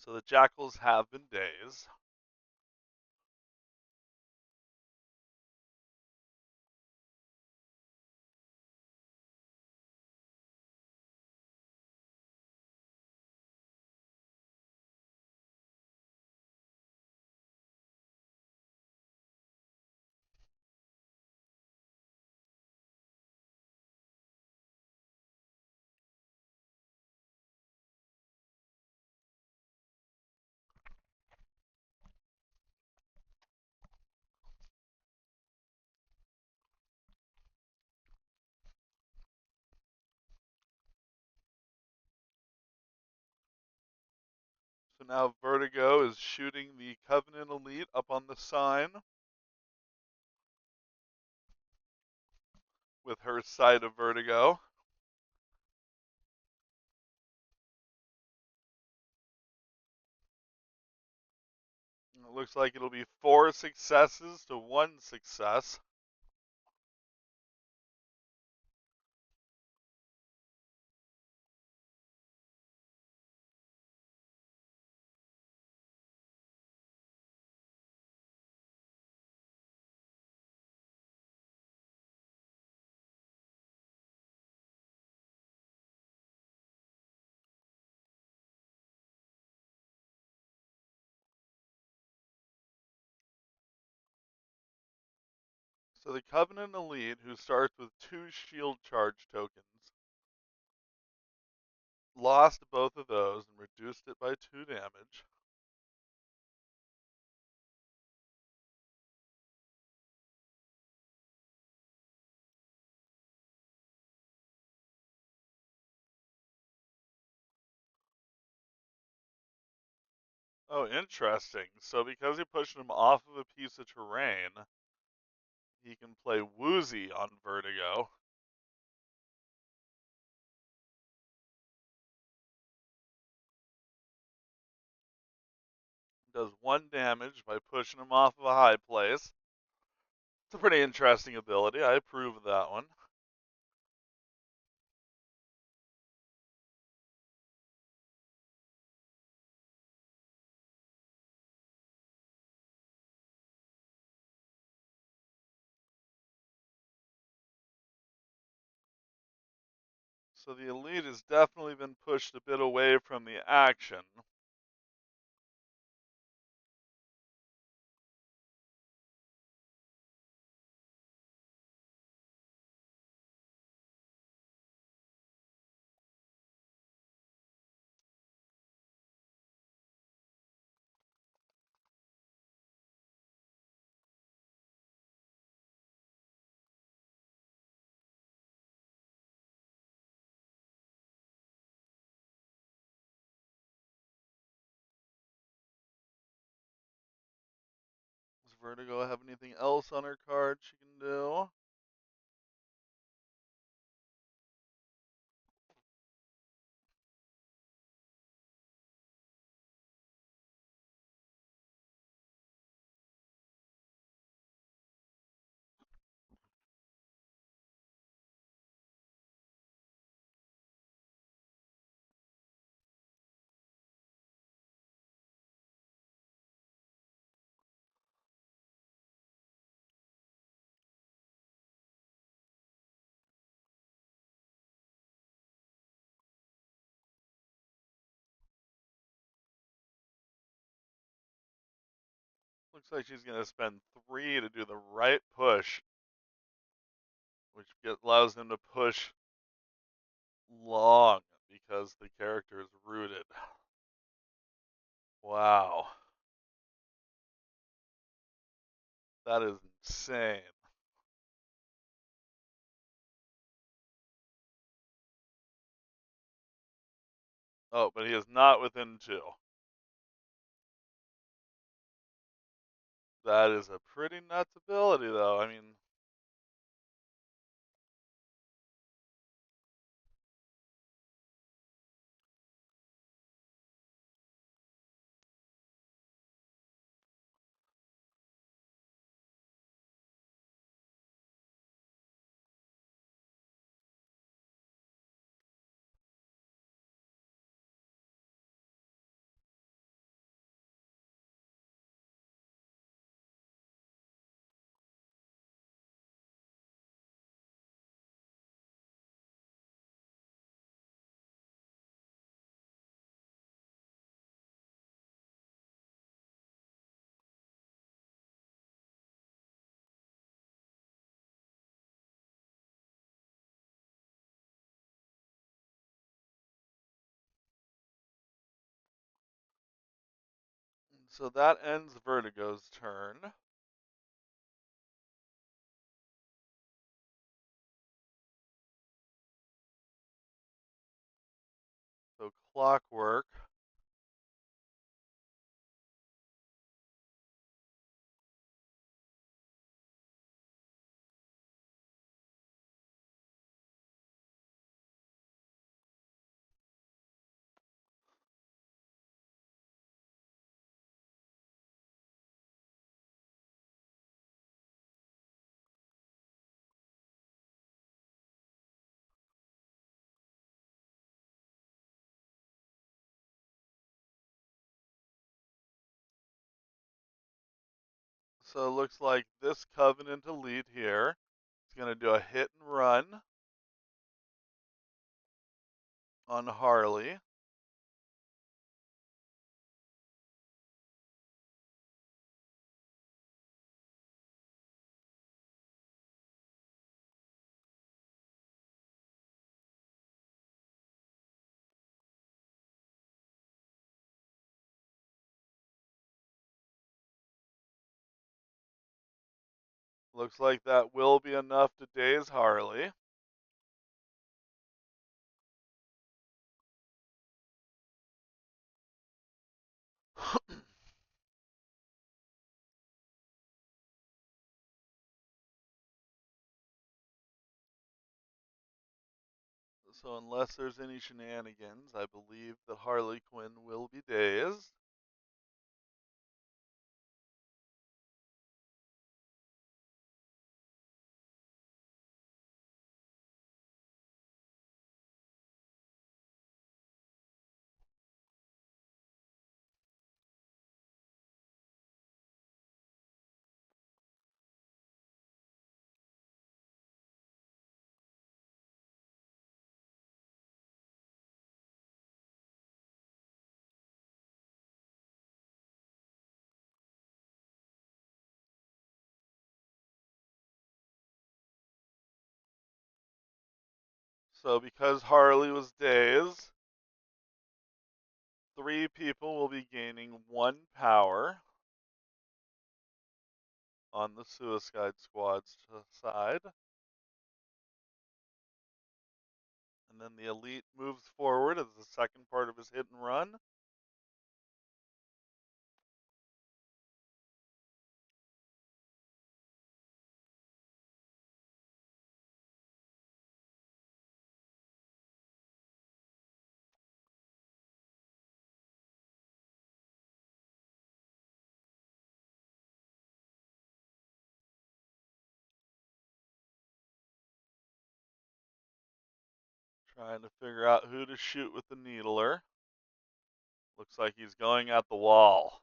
So the jackals have been dazed. So now Vertigo is shooting the Covenant Elite up on the sign with her sight of Vertigo. It looks like it'll be 4 successes to 1 success. So the Covenant Elite, who starts with 2 shield charge tokens, lost both of those and reduced it by 2 damage. Oh, interesting. So because he pushed him off of a piece of terrain, he can play Woozy on Vertigo. Does 1 damage by pushing him off of a high place. It's a pretty interesting ability. I approve of that one. So the Elite has definitely been pushed a bit away from the action. Does Vertigo have anything else on her card she can do? Looks like she's going to spend 3 to do the right push, which allows them to push long because the character is rooted. Wow. That is insane. Oh, but he is not within 2. That is a pretty nuts ability, though. I mean, So that ends Vertigo's turn. So Clockwork. So it looks like this Covenant Elite here is going to do a hit and run on Harley. Looks like that will be enough to daze Harley. So unless there's any shenanigans, I believe that Harley Quinn will be dazed. So because Harley was dazed, 3 people will be gaining 1 power on the Suicide Squad's side. And then the Elite moves forward as the second part of his hit and run. Trying to figure out who to shoot with the Needler. Looks like he's going at the wall.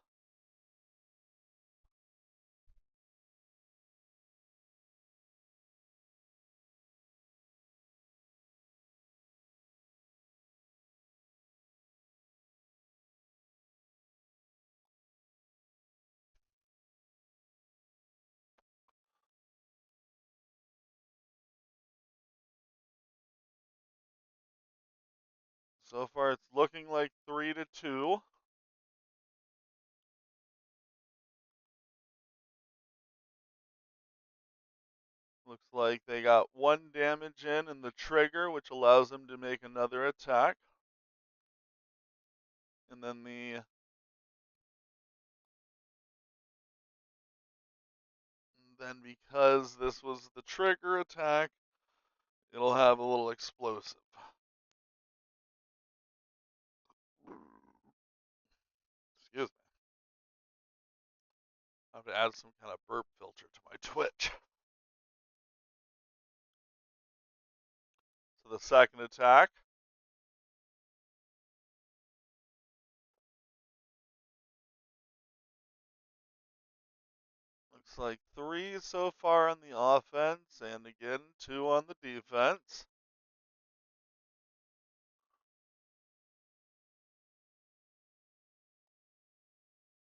So far it's looking like 3-2. Looks like they got 1 damage in the trigger, which allows them to make another attack. And then because this was the trigger attack, it'll have a little explosive. Excuse me. I have to add some kind of burp filter to my Twitch. So the second attack. Looks like 3 so far on the offense, and again 2 on the defense.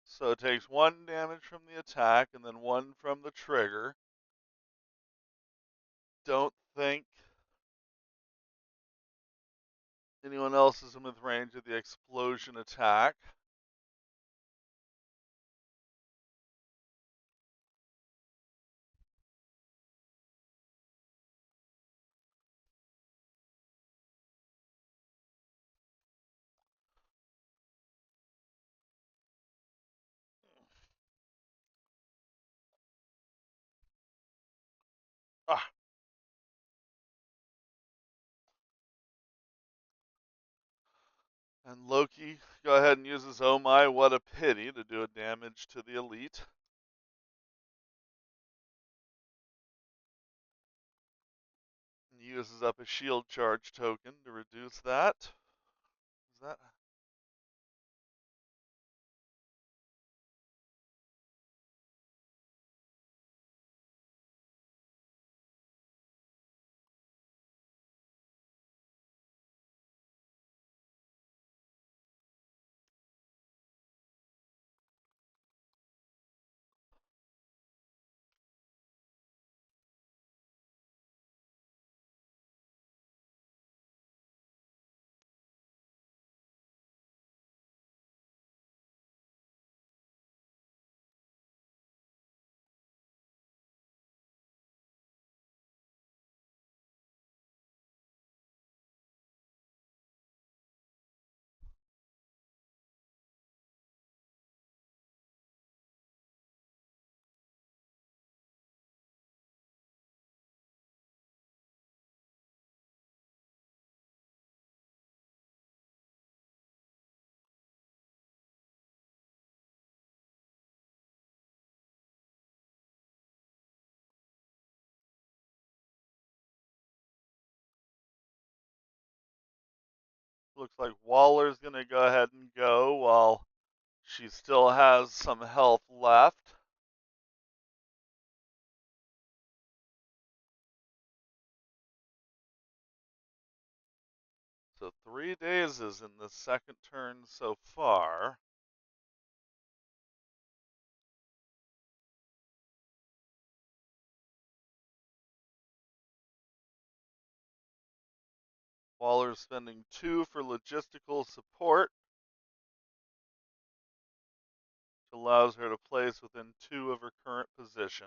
So it takes 1 damage from the attack and then 1 from the trigger. Don't think anyone else is in with range of the explosion attack. Ah, and Loki go ahead and uses Oh My What a Pity to do a damage to the elite. And uses up a shield charge token to reduce that. Is that looks like Waller's gonna go ahead and go while she still has some health left. So 3 days is in the second turn so far. Waller's spending 2 for logistical support, which allows her to place within 2 of her current position.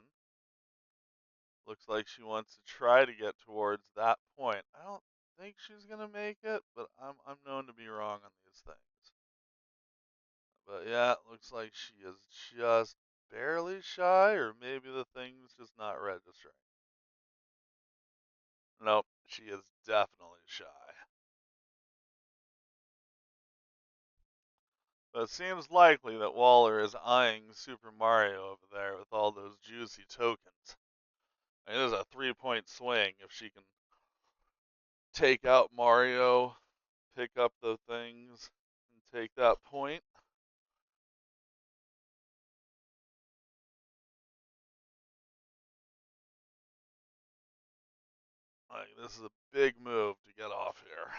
Looks like she wants to try to get towards that point. I don't think she's gonna make it, but I'm known to be wrong on these things. But yeah, it looks like she is just barely shy, or maybe the thing's just not registering. Nope, she is definitely shy. But it seems likely that Waller is eyeing Super Mario over there with all those juicy tokens. I mean, there's a 3-point swing if she can take out Mario, pick up the things, and take that point. Like, this is a big move to get off here.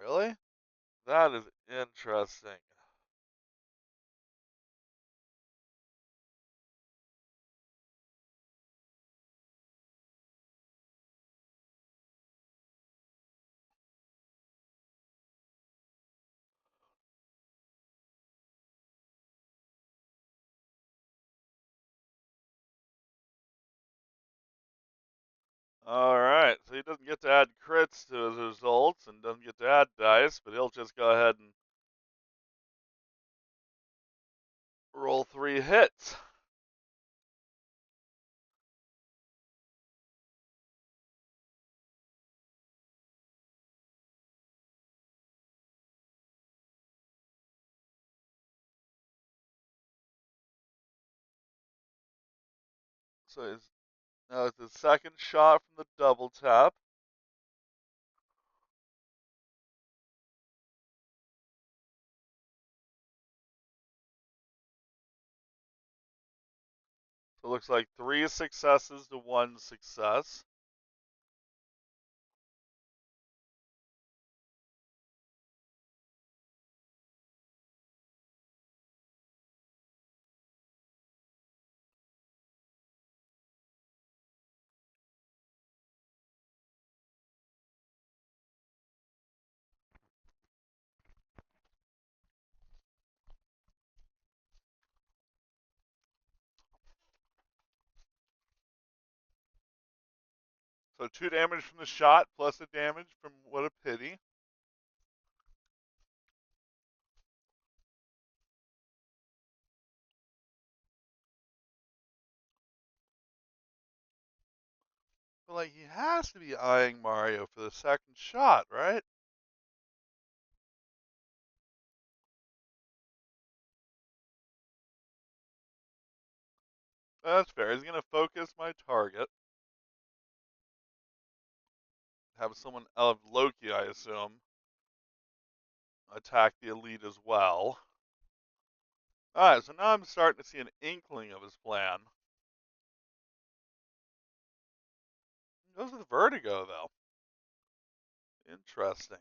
Really? That is interesting. Alright, so he doesn't get to add crits to his results and doesn't get to add dice, but he'll just go ahead and roll 3 hits. So now it's his second shot from the double tap. So it looks like 3 successes to 1 success. So 2 damage from the shot plus a damage from What a Pity. But like he has to be eyeing Mario for the second shot, right? That's fair. He's gonna focus my target. Have someone of Loki, I assume, attack the elite as well. Alright, so now I'm starting to see an inkling of his plan. He goes with Vertigo, though. Interesting.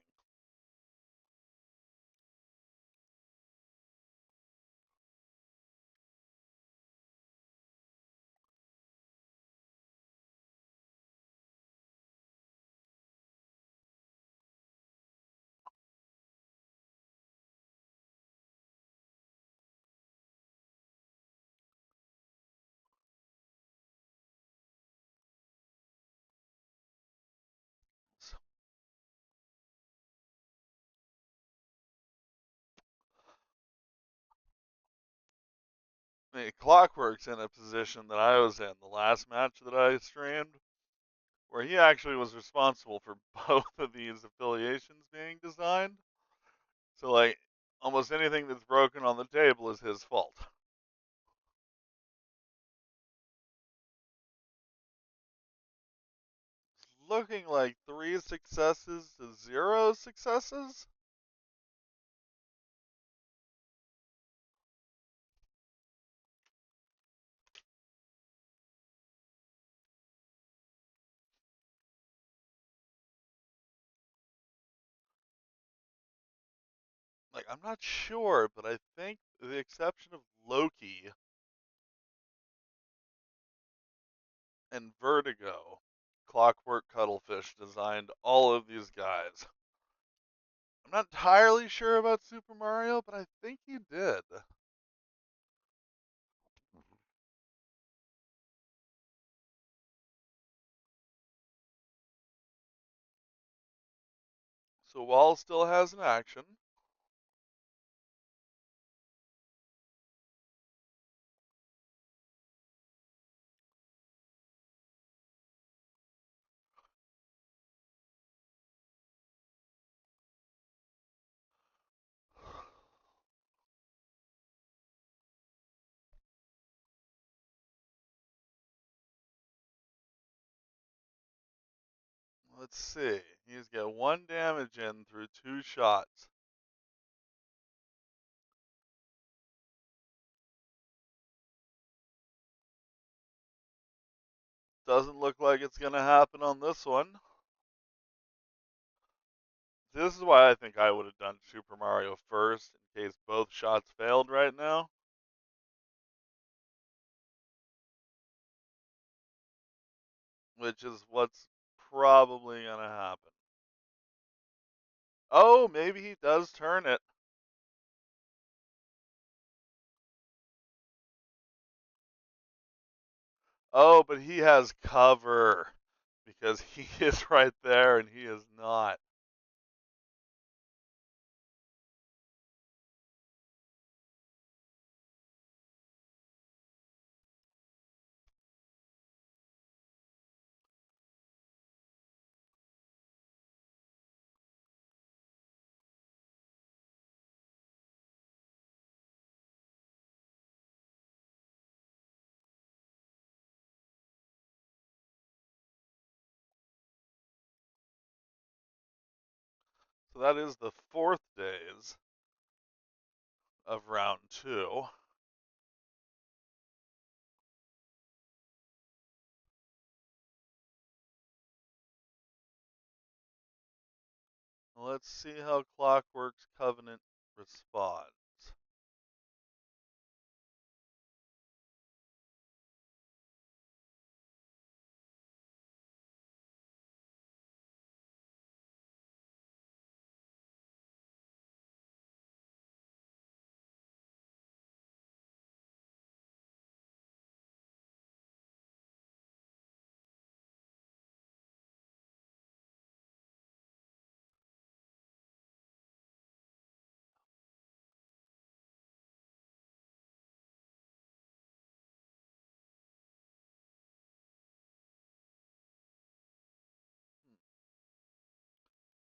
Clockwork's in a position that I was in the last match that I streamed, where he actually was responsible for both of these affiliations being designed. So, like, almost anything that's broken on the table is his fault. It's looking like 3 successes to 0 successes. Like, I'm not sure, but I think the exception of Loki and Vertigo, Clkwrkctkfsh designed all of these guys. I'm not entirely sure about Super Mario, but I think he did. So Wall still has an action. Let's see. He's got 1 damage in through 2 shots. Doesn't look like it's going to happen on this one. This is why I think I would have done Super Mario first in case both shots failed right now. Which is what's probably going to happen. Oh, maybe he does turn it. Oh, but he has cover because he is right there and he is not. So that is the 4th days of round 2. Let's see how Clockwork's Covenant responds.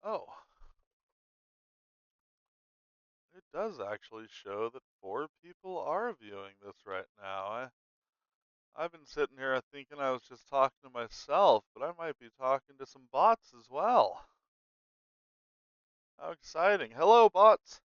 Oh, it does actually show that 4 people are viewing this right now. I've been sitting here thinking I was just talking to myself, but I might be talking to some bots as well. How exciting. Hello, bots.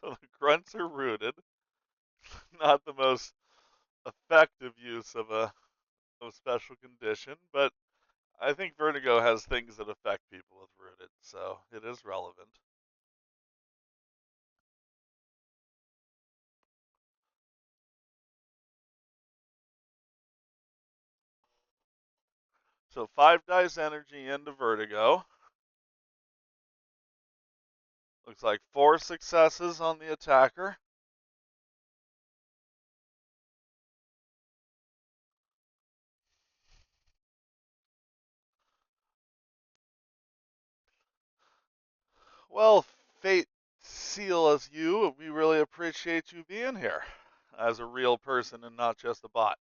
So the grunts are rooted. Not the most effective use of special condition, but I think vertigo has things that affect people with rooted, so it is relevant. So 5 dice energy into vertigo. Looks like 4 successes on the attacker. Well, Fate Seal as you, we really appreciate you being here as a real person and not just a bot.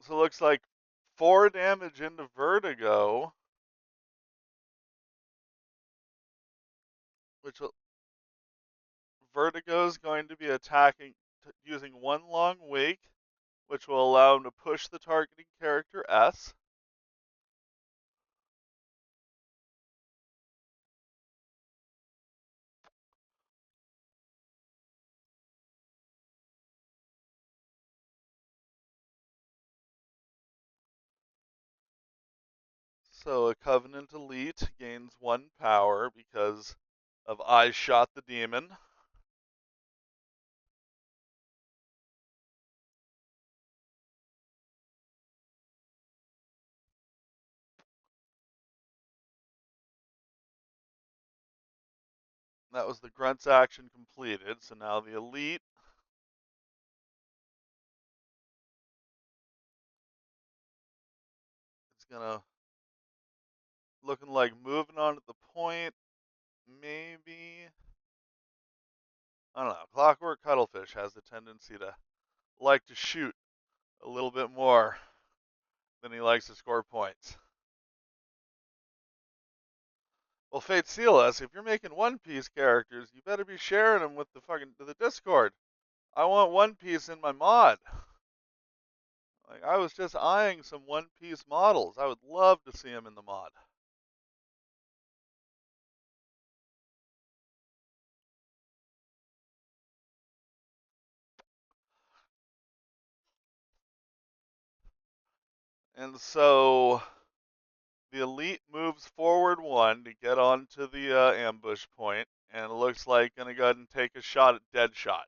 So it looks like 4 damage into vertigo, which vertigo is going to be attacking using 1 long wake, which will allow him to push the targeting character S. So a Covenant Elite gains 1 power because of I Shot the Demon. That was the Grunt's action completed. So now the Elite is gonna looking like moving on to the point. Maybe I don't know. Clockwork Cuttlefish has the tendency to like to shoot a little bit more than he likes to score points. Well, Fate Seal us. If you're making One Piece characters, you better be sharing them with the Discord. I want One Piece in my mod. Like I was just eyeing some One Piece models. I would love to see them in the mod. And so the Elite moves forward 1 to get onto the ambush point, and it looks like gonna go ahead and take a shot at Deadshot.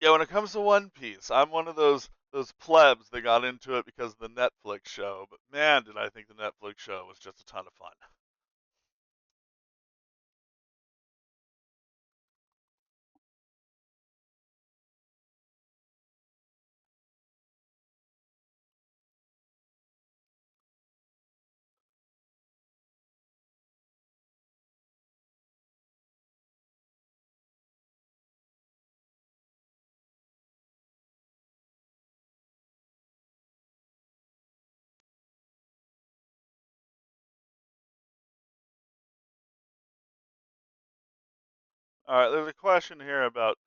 Yeah, when it comes to One Piece, I'm one of those plebs that got into it because of the Netflix show. But man, did I think the Netflix show was just a ton of fun. All right, there's a question here about.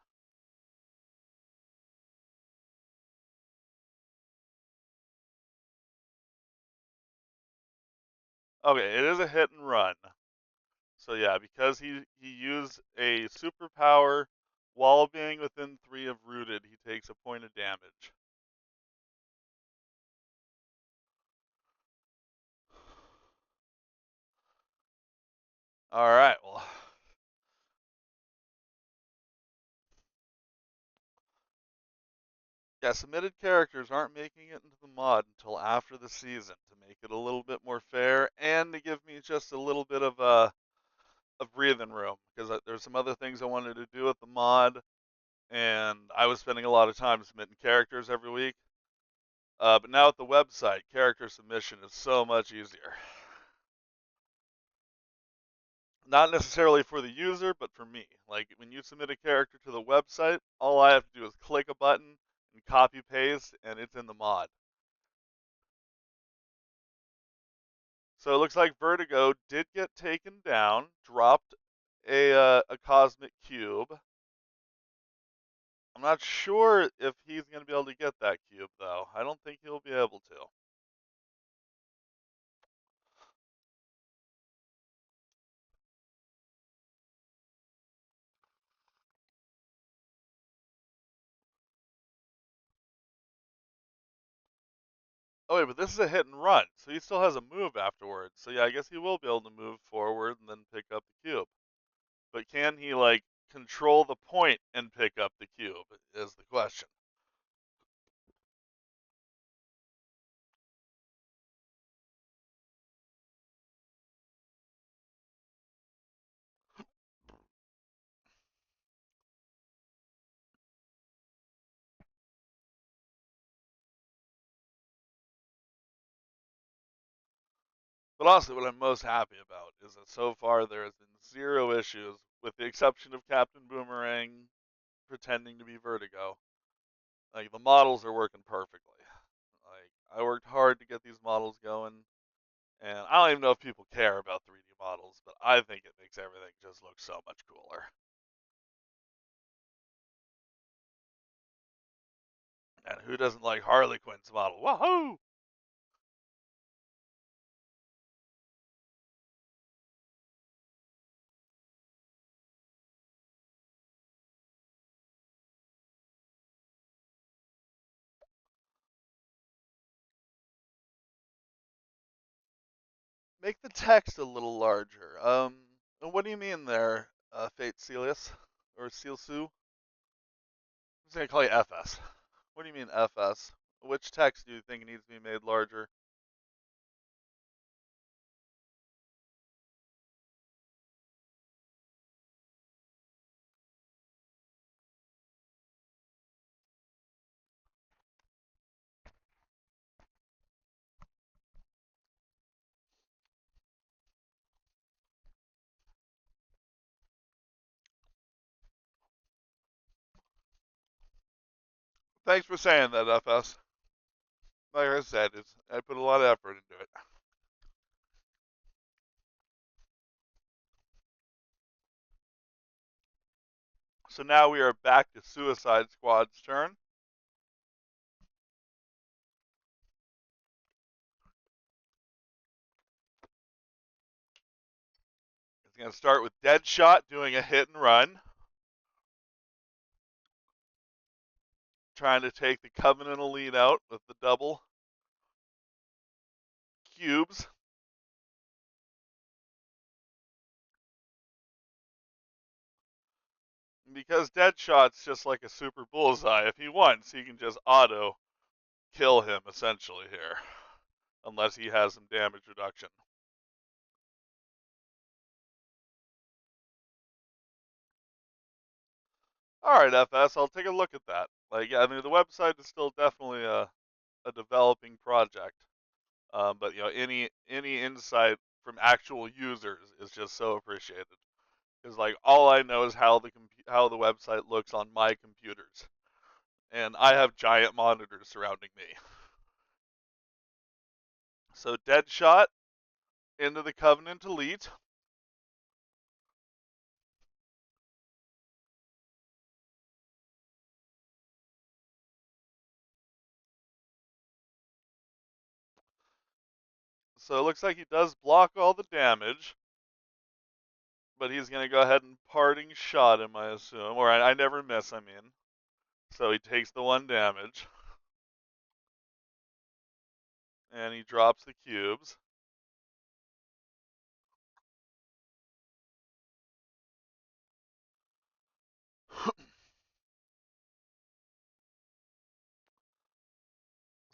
Okay, it is a hit and run. So yeah, because he used a superpower while being within 3 of rooted, he takes a point of damage. All right, well, Yeah, submitted characters aren't making it into the mod until after the season to make it a little bit more fair and to give me just a little bit of breathing room because there's some other things I wanted to do with the mod, and I was spending a lot of time submitting characters every week. But now with the website, character submission is so much easier. Not necessarily for the user, but for me. Like when you submit a character to the website, all I have to do is click a button and copy paste, and it's in the mod. So it looks like Vertigo did get taken down, dropped a cosmic cube. I'm not sure if he's going to be able to get that cube though. I don't think he'll be able to. Oh wait, but this is a hit and run, so he still has a move afterwards. So yeah, I guess he will be able to move forward and then pick up the cube. But can he like control the point and pick up the cube is the question. But honestly, what I'm most happy about is that so far there has been zero issues, with the exception of Captain Boomerang pretending to be Vertigo. Like the models are working perfectly. Like I worked hard to get these models going, and I don't even know if people care about 3D models, but I think it makes everything just look so much cooler. And who doesn't like Harley Quinn's model? Woohoo! Make the text a little larger. What do you mean there, Fate Celius or Sealsu? I'm just gonna call you FS. What do you mean FS? Which text do you think needs to be made larger? Thanks for saying that, FS. Like I said, I put a lot of effort into it. So now we are back to Suicide Squad's turn. It's going to start with Deadshot doing a hit and run, trying to take the Covenant lead out with the double cubes. Because Deadshot's just like a super bullseye. If he wants, he can just auto kill him essentially here, unless he has some damage reduction. All right, FS, I'll take a look at that. Like, yeah, I mean, the website is still definitely a developing project, but you know, any insight from actual users is just so appreciated. Because like all I know is how the website looks on my computers, and I have giant monitors surrounding me. So Deadshot into the Covenant Elite. So it looks like he does block all the damage, but he's going to go ahead and parting shot him, I assume. Or I never miss, I mean. So he takes the 1 damage. And he drops the cubes.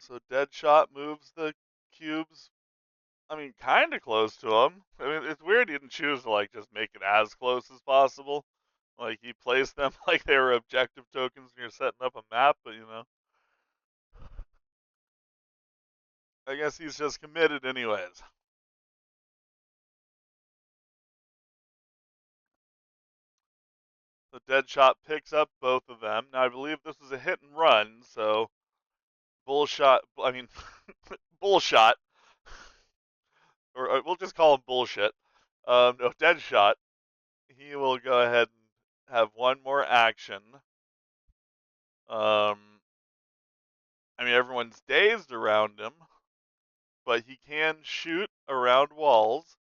So Deadshot moves the cubes, I mean, kind of close to him. I mean, it's weird he didn't choose to, like, just make it as close as possible. Like, he placed them like they were objective tokens and you're setting up a map, but, I guess he's just committed anyways. The Deadshot picks up both of them. Now, I believe this was a hit and run, so Bullshot, I mean, Bullshot, or we'll just call him Bullshit. No, Deadshot, he will go ahead and have one more action. Um, I mean, everyone's dazed around him, but he can shoot around walls,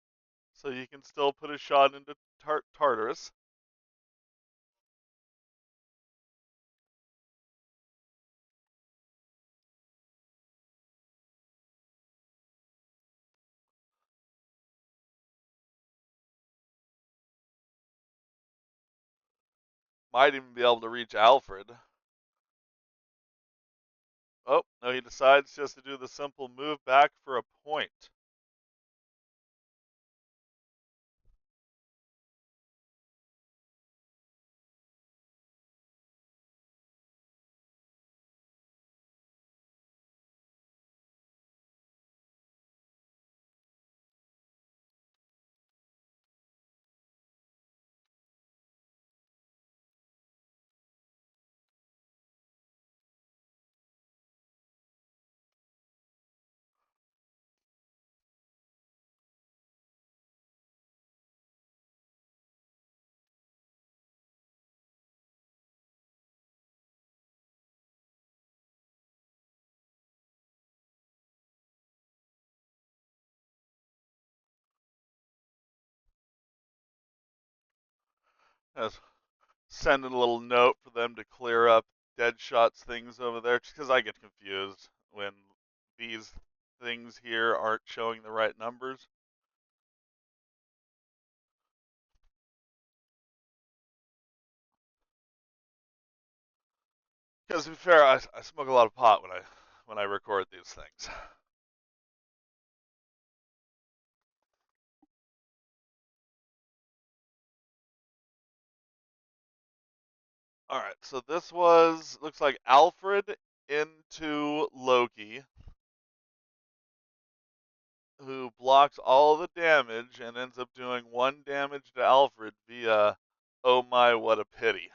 so he can still put a shot into Tartarus. Might even be able to reach Alfred. Oh, no, he decides just to do the simple move back for a point. As sending a little note for them to clear up Deadshot's things over there, just because I get confused when these things here aren't showing the right numbers. Because to be fair, I smoke a lot of pot when I record these things. All right, so this was looks like Alfred into Loki, who blocks all the damage and ends up doing one damage to Alfred via "Oh my, what a pity."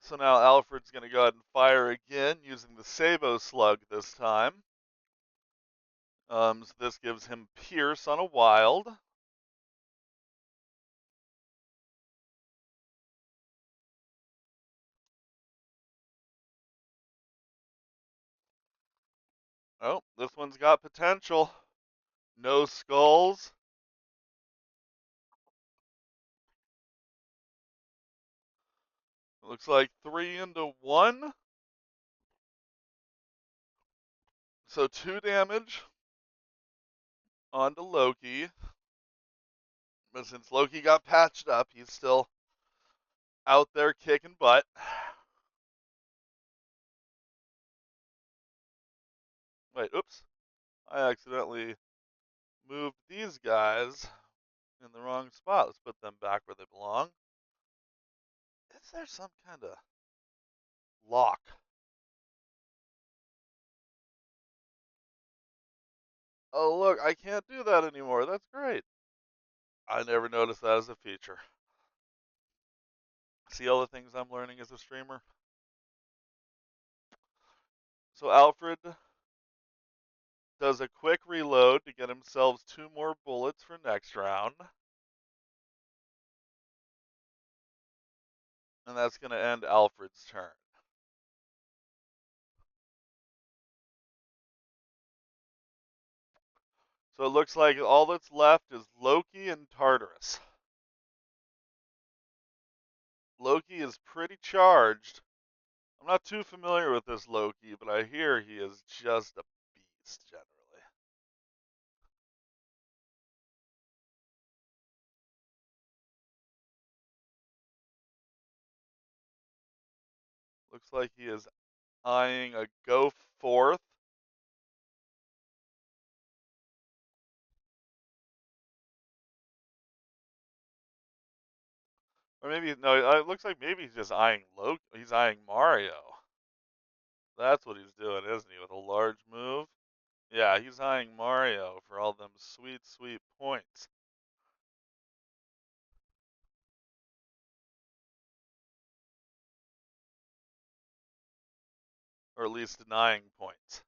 So now Alfred's going to go ahead and fire again using the Sabo Slug this time. So this gives him Pierce on a wild. Oh, this one's got potential. No skulls. Looks like 3 into 1. So 2 damage onto Loki. But since Loki got patched up, he's still out there kicking butt. Wait, oops. I accidentally moved these guys in the wrong spot. Let's put them back where they belong. Is there some kind of lock? Oh, look, I can't do that anymore. That's great. I never noticed that as a feature. See all the things I'm learning as a streamer? So Alfred does a quick reload to get himself 2 more bullets for next round. And that's going to end Alfred's turn. So it looks like all that's left is Loki and Tartarus. Loki is pretty charged. I'm not too familiar with this Loki, but I hear he is just a beast generally. Looks like he is eyeing a go fourth. Or maybe, no, it looks like maybe he's just eyeing he's eyeing Mario. That's what he's doing, isn't he, with a large move? Yeah, he's eyeing Mario for all them sweet, sweet points. Or at least denying points.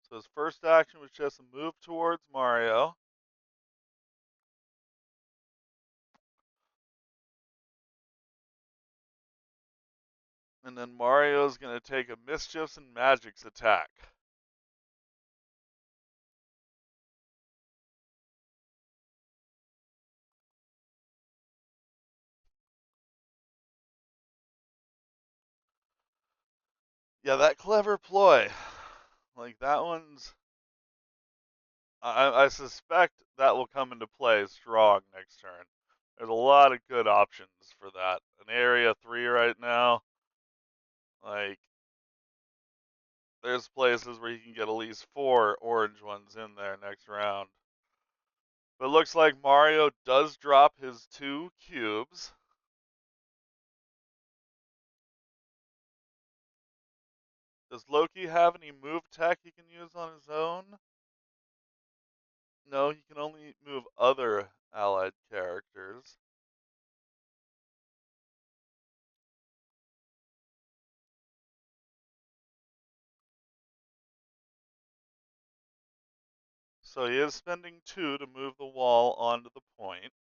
So his first action was just a move towards Mario. And then Mario's going to take a Mischiefs and Magics attack. Yeah, that clever ploy. Like, that one's. I suspect that will come into play strong next turn. There's a lot of good options for that. An area 3 right now. Like, there's places where you can get at least 4 orange ones in there next round. But it looks like Mario does drop his 2 cubes. Does Loki have any move tech he can use on his own? No, he can only move other allied characters. So he is spending 2 to move the wall onto the point.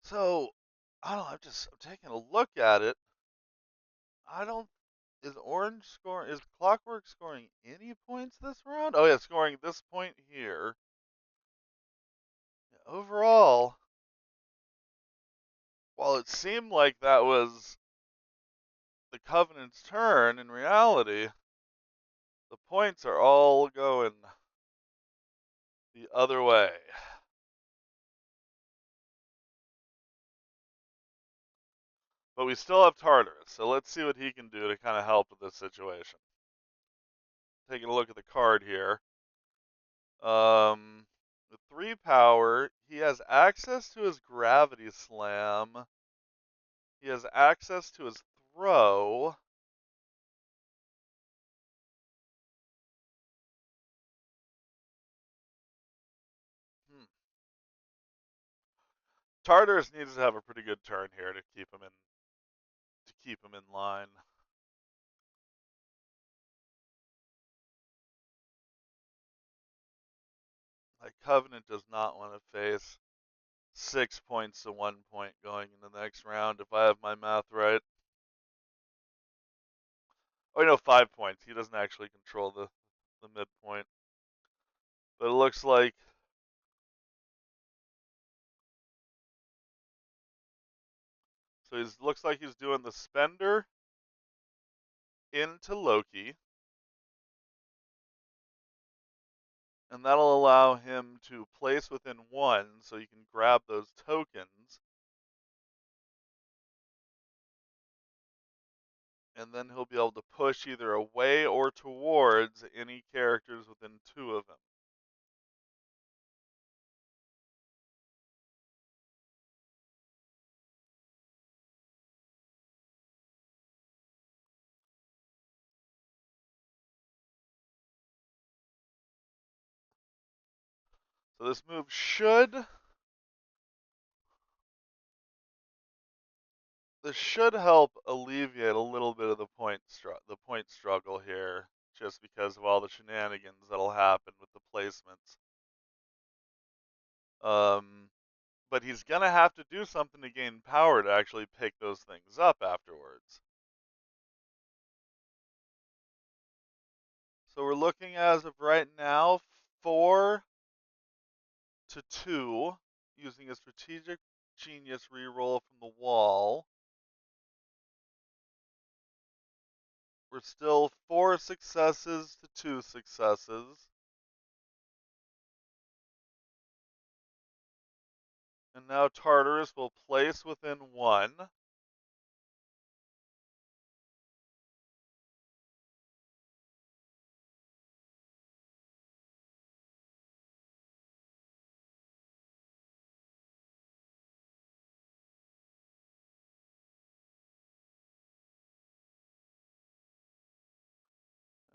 So, I don't know, I'm taking a look at it. I don't, is Orange scoring, is Clockwork scoring any points this round? Oh yeah, scoring this point here. Overall, while it seemed like that was the Covenant's turn, in reality, the points are all going the other way. But we still have Tartarus, so let's see what he can do to kind of help with this situation. Taking a look at the card here. With 3 power, he has access to his Gravity Slam. He has access to his Throw. Hmm. Tartarus needs to have a pretty good turn here to keep him in line. Like Covenant does not want to face 6 points to 1 point going in the next round, if I have my math right. Oh, no, 5 points. He doesn't actually control the midpoint. But it looks like looks like he's doing the spender into Loki, and that'll allow him to place within 1, so you can grab those tokens, and then he'll be able to push either away or towards any characters within 2 of him. So this move should help alleviate a little bit of the point struggle here, just because of all the shenanigans that'll happen with the placements. But he's gonna have to do something to gain power to actually pick those things up afterwards. So we're looking as of right now 4 to 2, using a strategic genius reroll from the wall. We're still 4 successes to 2 successes. And now Tartarus will place within 1.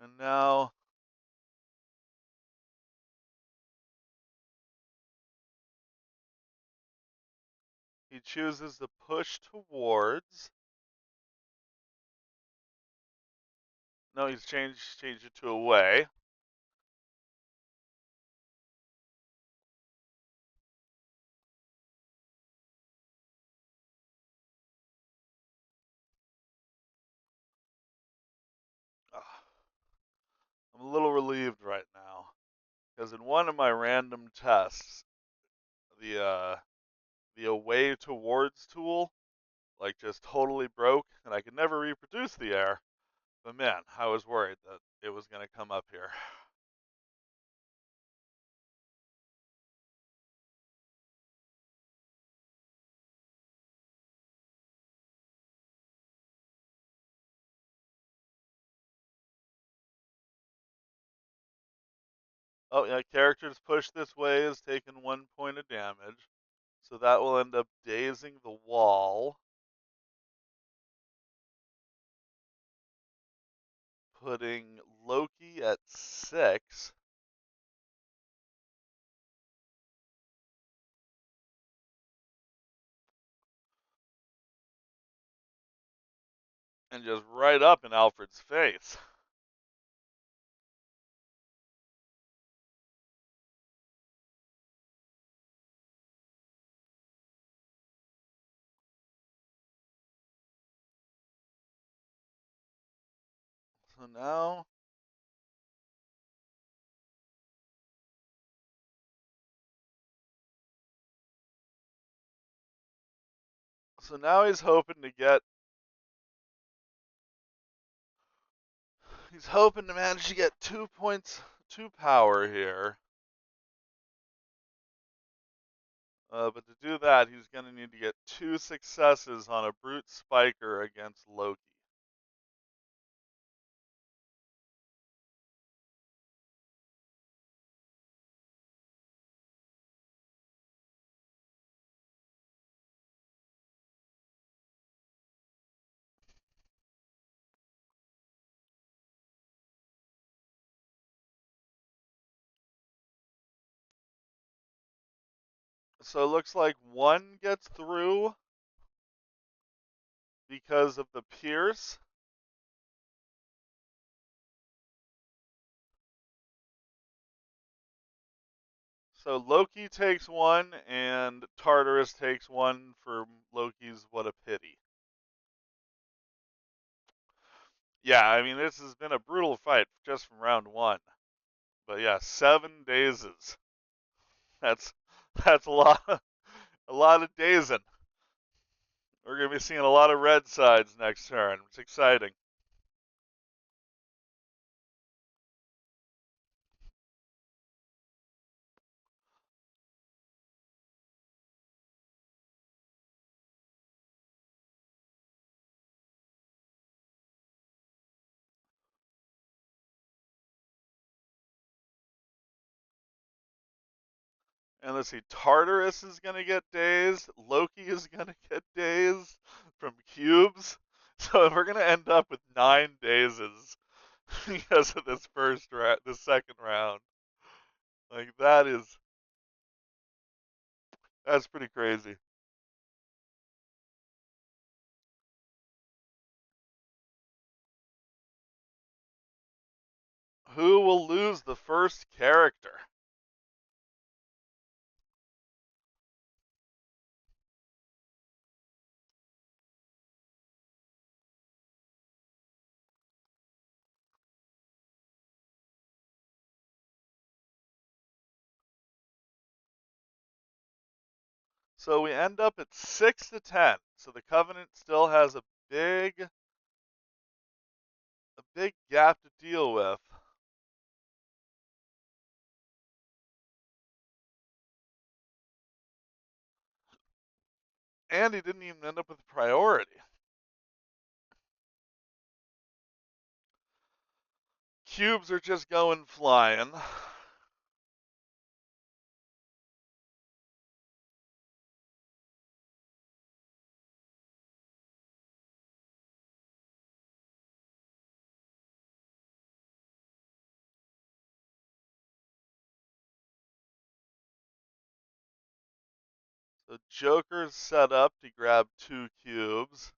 And now he chooses to push towards. No, he's changed it to away. I'm a little relieved right now because in one of my random tests, the the away towards tool like just totally broke, and I could never reproduce the air. But man, I was worried that it was going to come up here. Oh yeah, characters pushed this way is taking 1 point of damage, so that will end up dazing the wall, putting Loki at 6. And just right up in Alfred's face. So now, so now he's hoping to manage to get 2 points, 2 power here. But to do that, he's going to need to get 2 successes on a brute spiker against Loki. So it looks like 1 gets through because of the pierce. So Loki takes 1 and Tartarus takes 1 for Loki's what a pity. Yeah, I mean this has been a brutal fight just from round 1. But yeah, 7 dazes. That's that's a lot of dazing. We're gonna be seeing a lot of red sides next turn. It's exciting. And let's see, Tartarus is gonna get dazed. Loki is gonna get dazed from cubes. So we're gonna end up with 9 dazes because of this second round. Like that's pretty crazy. Who will lose the first character? So we end up at 6 to 10. So the Covenant still has a big big gap to deal with. And he didn't even end up with priority. Cubes are just going flying. The Joker's set up to grab 2 cubes.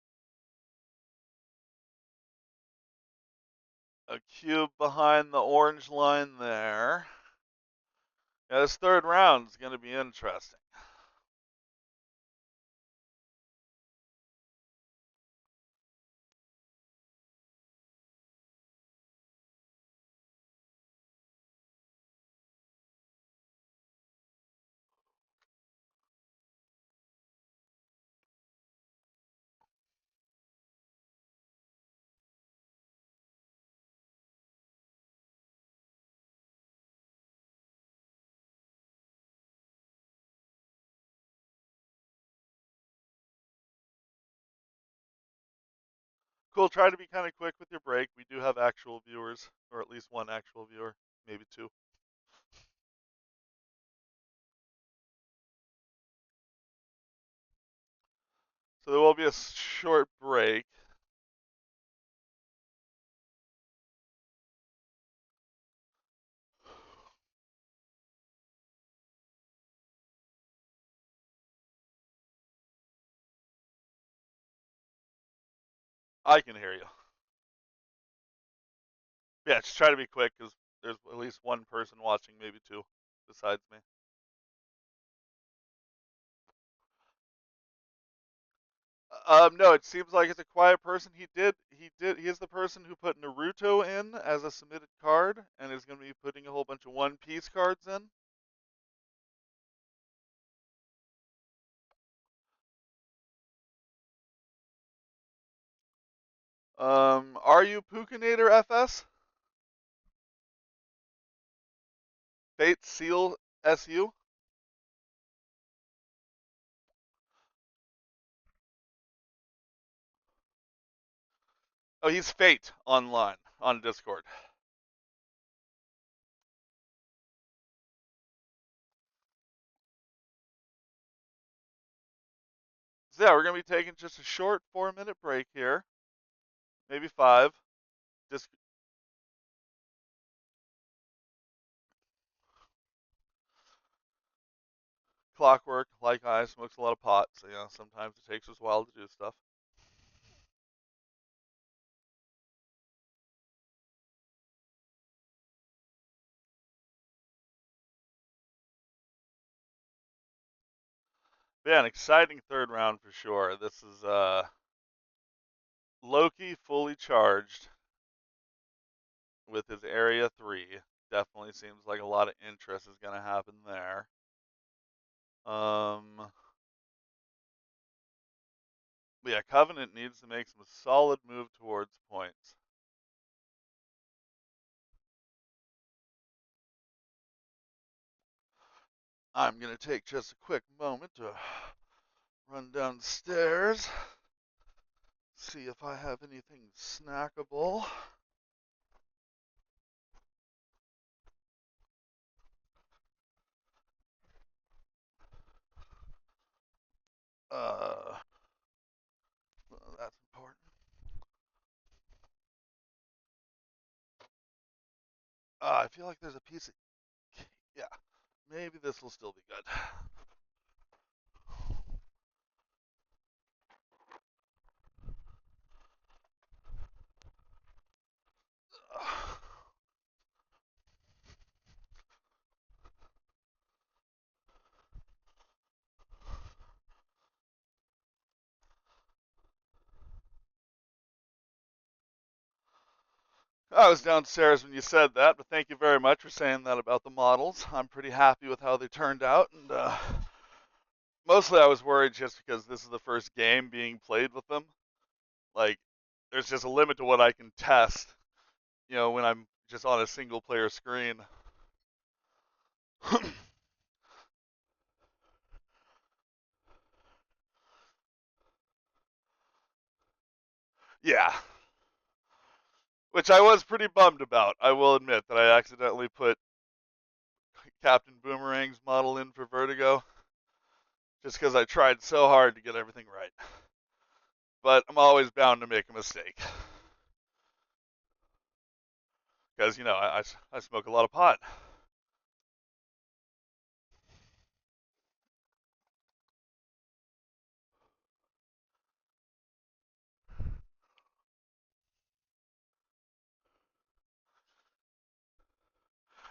A cube behind the orange line there. Yeah, this third round is going to be interesting. Cool, try to be kind of quick with your break. We do have actual viewers, or at least one actual viewer, maybe 2. So there will be a short break. I can hear you. Yeah, just try to be quick because there's at least one person watching, maybe 2, besides me. No, it seems like it's a quiet person. He is the person who put Naruto in as a submitted card and is going to be putting a whole bunch of One Piece cards in. Are you Pukinator FS? Fate Seal SU? Oh, he's Fate online on Discord. So yeah, we're going to be taking just a short 4-minute break here, maybe 5. Just Clockwork, like I, smokes a lot of pot, so yeah, sometimes it takes us a while to do stuff. But yeah, an exciting third round for sure. This is Loki fully charged with his Area 3. Definitely seems like a lot of interest is going to happen there. But yeah, Covenant needs to make some solid move towards points. I'm going to take just a quick moment to run downstairs, see if I have anything snackable. That's important. I feel like there's a piece of, yeah, maybe this will still be good. I was downstairs when you said that, but thank you very much for saying that about the models. I'm pretty happy with how they turned out, and mostly I was worried just because this is the first game being played with them. Like, there's just a limit to what I can test. when I'm just on a single player screen. Yeah, which I was pretty bummed about. I will admit that I accidentally put Captain Boomerang's model in for Vertigo just because I tried so hard to get everything right. But I'm always bound to make a mistake because I smoke a lot of pot.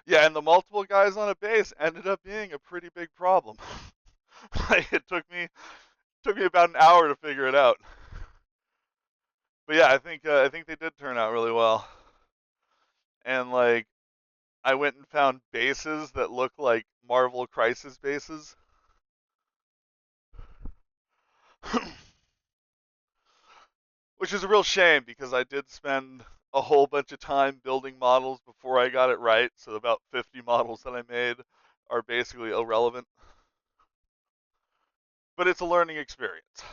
Yeah, and the multiple guys on a base ended up being a pretty big problem. Like, it took me about an hour to figure it out. But yeah, I think they did turn out really well. And like I went and found bases that look like Marvel Crisis bases. Which is a real shame because I did spend a whole bunch of time building models before I got it right. So about 50 models that I made are basically irrelevant. But it's a learning experience.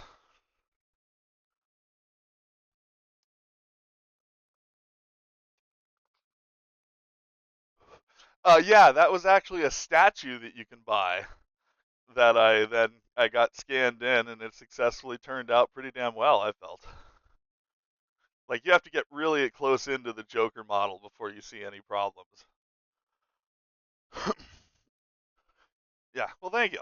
Yeah, that was actually a statue that you can buy that I got scanned in, and it successfully turned out pretty damn well. I felt like you have to get really close into the Joker model before you see any problems. Yeah, well, thank you.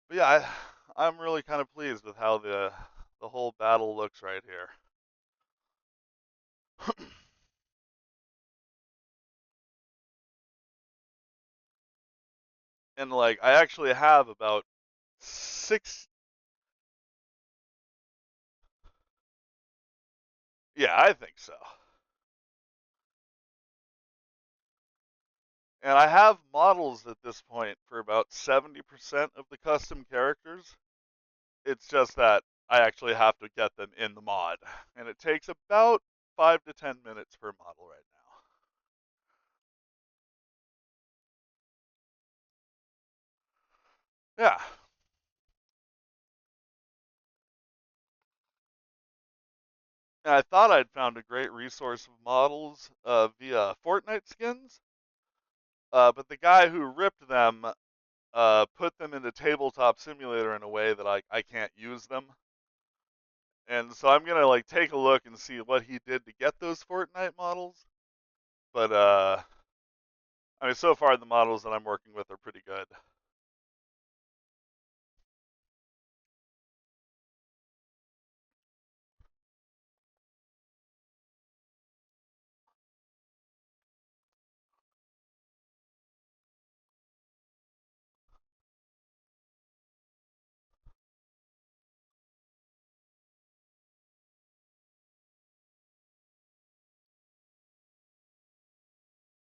But yeah, I'm really kind of pleased with how the whole battle looks right here. And like I actually have about six. Yeah, I think so. And I have models at this point for about 70% of the custom characters. It's just that I actually have to get them in the mod, and it takes about 5 to 10 minutes per model right now. Yeah, and I thought I'd found a great resource of models via Fortnite skins, but the guy who ripped them put them into Tabletop Simulator in a way that I can't use them. And so I'm gonna like take a look and see what he did to get those Fortnite models. But I mean, so far the models that I'm working with are pretty good.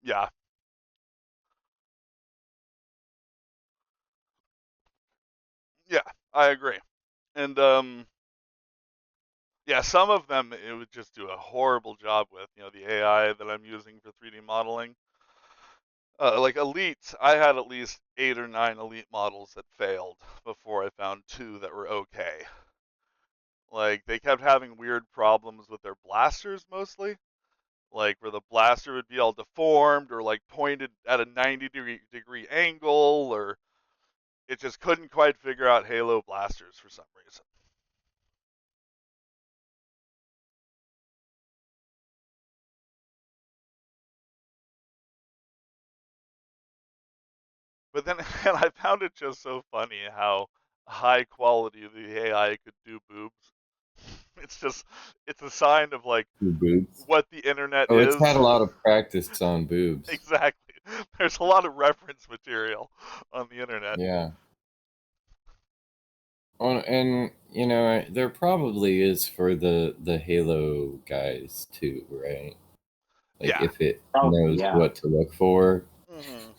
Yeah, yeah, I agree. And yeah, some of them it would just do a horrible job with. The AI that I'm using for 3D modeling. Like Elite, I had at least 8 or 9 Elite models that failed before I found 2 that were okay. Like they kept having weird problems with their blasters mostly, like where the blaster would be all deformed or like pointed at a 90-degree angle, or it just couldn't quite figure out Halo blasters for some reason. But then and I found it just so funny how high quality the AI could do boobs. It's just it's a sign of like Your boobs. what the internet Oh, it's is. had a lot of practice on boobs. Exactly. There's a lot of reference material on the internet. Yeah. And there probably is for the Halo guys too, right? Like Yeah. if it Probably, knows yeah. what to look for. Hmm.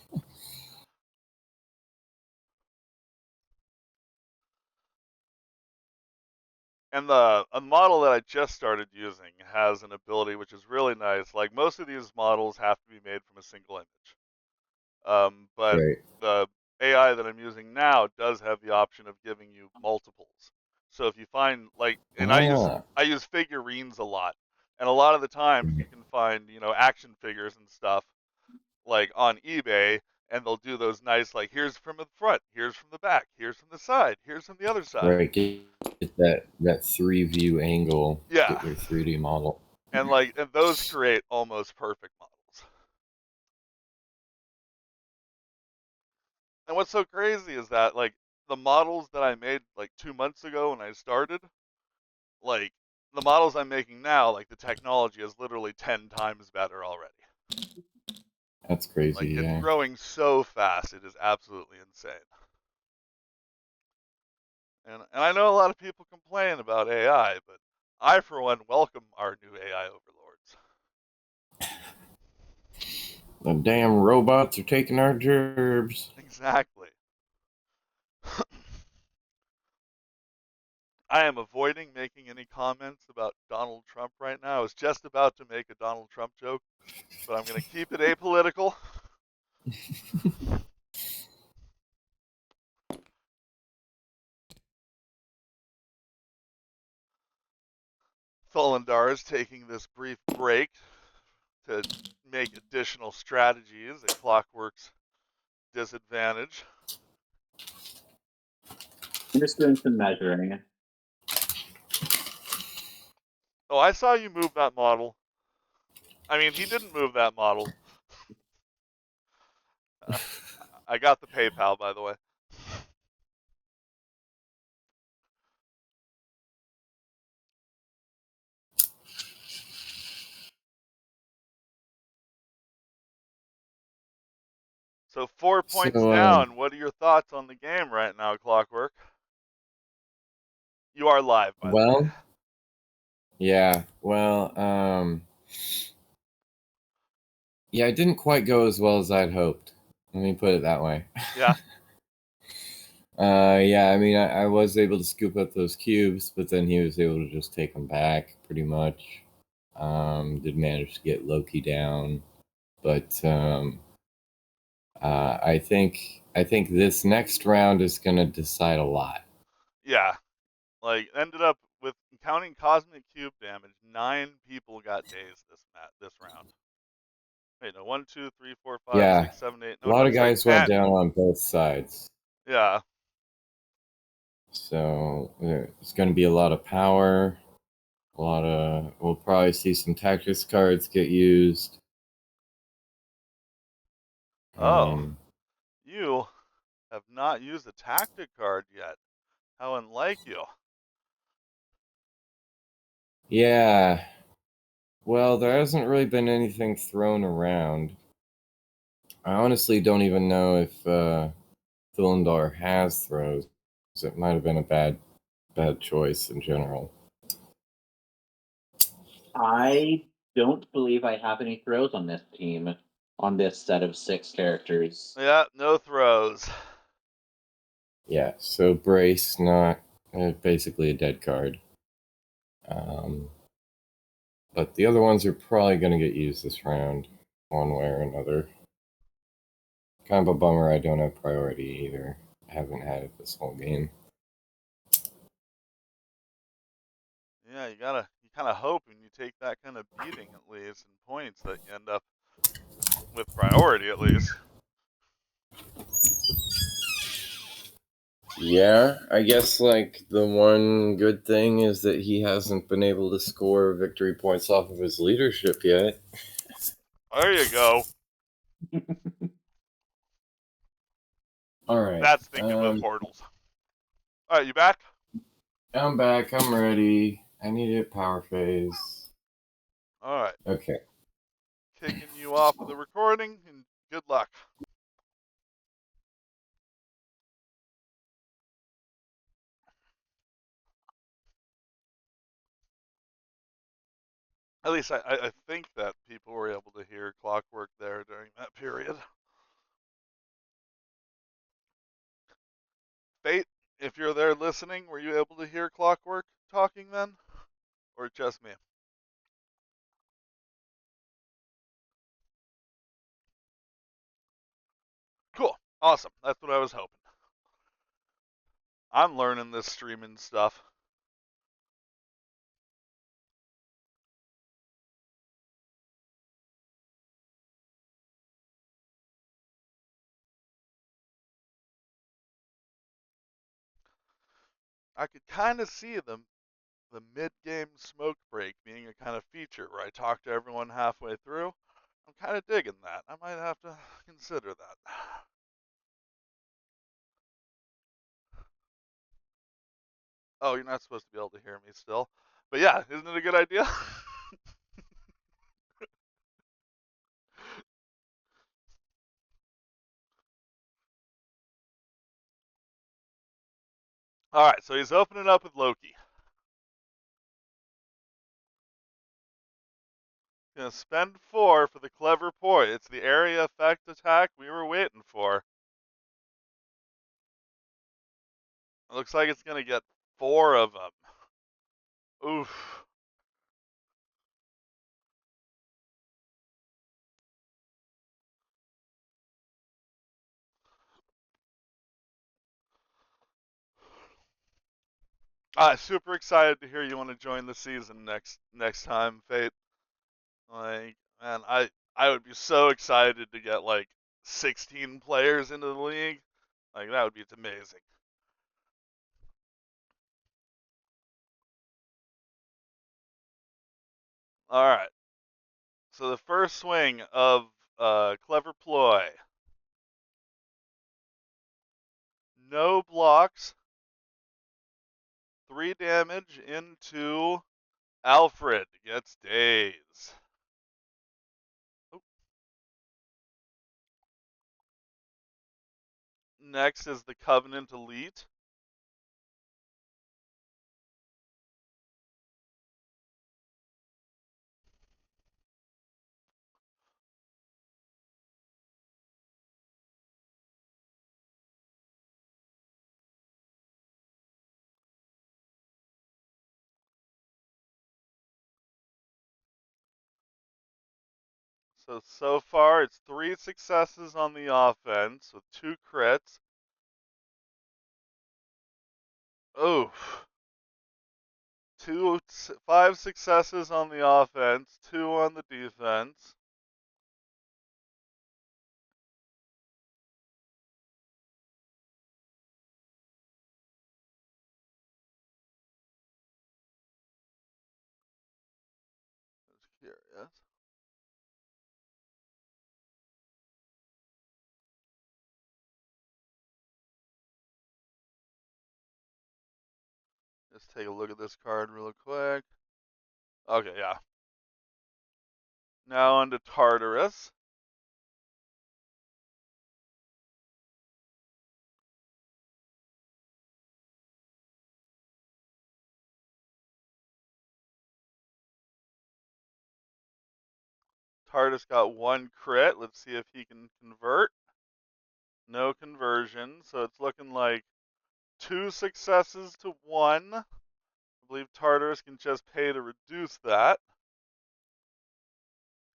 And the a model that I just started using has an ability which is really nice. Like most of these models have to be made from a single image. But Right. the AI that I'm using now does have the option of giving you multiples. So if you find like, and Ah. I use figurines a lot, and a lot of the times you can find action figures and stuff like on eBay, and they'll do those nice like here's from the front, here's from the back, here's from the side, here's from the other side. Right. Get that three view angle. Yeah, Get your 3D model. and those create almost perfect models. And what's so crazy is that like the models that I made like 2 months ago when I started, like the models I'm making now, like the technology is literally 10 times better already. That's crazy. Like it's Yeah. growing so fast, it is absolutely insane. And I know a lot of people complain about AI, but I for one welcome our new AI overlords. The damn robots are taking our jobs. Exactly. I am avoiding making any comments about Donald Trump right now. I was just about to make a Donald Trump joke, but I'm going to keep it apolitical. Thulandar is taking this brief break to make additional strategies at Clockwork's disadvantage. I'm just doing some measuring. Oh, I saw you move that model. I mean, he didn't move that model. Uh, I got the PayPal, by the way. So 4 points So, down. What are your thoughts on the game right now, Clockwork? You are live, by the way. well, yeah. Well, yeah, it didn't quite go as well as I'd hoped. Let me put it that way. Yeah. Yeah, I mean, I was able to scoop up those cubes, but then he was able to just take them back pretty much. Did manage to get Loki down, but I think this next round is going to decide a lot. Yeah. Like ended up with counting cosmic cube damage. 9 people got dazed this round. Wait, no, one, two, three, four, five, Yeah, six, seven, eight. a No, lot no, of sorry, guys went 10. down on both sides, Yeah. so there's going to be a lot of power. A lot of we'll probably see some tactics cards get used. Oh, Um, you have not used the tactic card yet. How unlike you. yeah, well, there hasn't really been anything thrown around. I honestly don't even know if Thulindar has throws. It might have been a bad choice in general. I don't believe I have any throws on this team, on this set of 6 characters. Yeah, no throws. Yeah, so Brace, not basically a dead card. Um, but the other ones are probably going to get used this round, one way or another. Kind of a bummer I don't have priority either. I haven't had it this whole game. Yeah, you kind of hope when you take that kind of beating at least in points that you end up with priority at least. Yeah, I guess like the one good thing is that he hasn't been able to score victory points off of his leadership yet. There you go. All right. That's thinking with portals. All right, you back? I'm back. I'm ready. I need a power phase. All right, Okay. kicking you off the recording and good luck. At least I think that people were able to hear Clockwork there during that period. Fate If you're there listening, were you able to hear Clockwork talking then? Or just me? Cool. Awesome. That's what I was hoping. I'm learning this streaming stuff. I could kind of see the mid-game smoke break being a kind of feature where I talk to everyone halfway through. I'm kind of digging that. I might have to consider that. Oh, you're not supposed to be able to hear me still. But yeah, isn't it a good idea? All right, so he's opening up with Loki. Gonna spend 4 for the clever poi. It's the area effect attack we were waiting for. It looks like it's gonna get 4 of them. Oof. Super excited to hear you want to join the season next time, Fate. Like, man, I would be so excited to get like 16 players into the league. Like that would be amazing. All right. So the first swing of clever ploy. No blocks. 3 damage into Alfred. Gets daze. Oop. Next is the Covenant Elite. So far it's 3 successes on the offense with 2 crits. Oof. 5 successes on the offense, 2 on the defense. Just curious. Just take a look at this card real quick. Okay, yeah. Now on to Tartarus. Tartarus got 1 crit. Let's see if he can convert. No conversion, so it's looking like 2 successes to 1. I believe Tartarus can just pay to reduce that.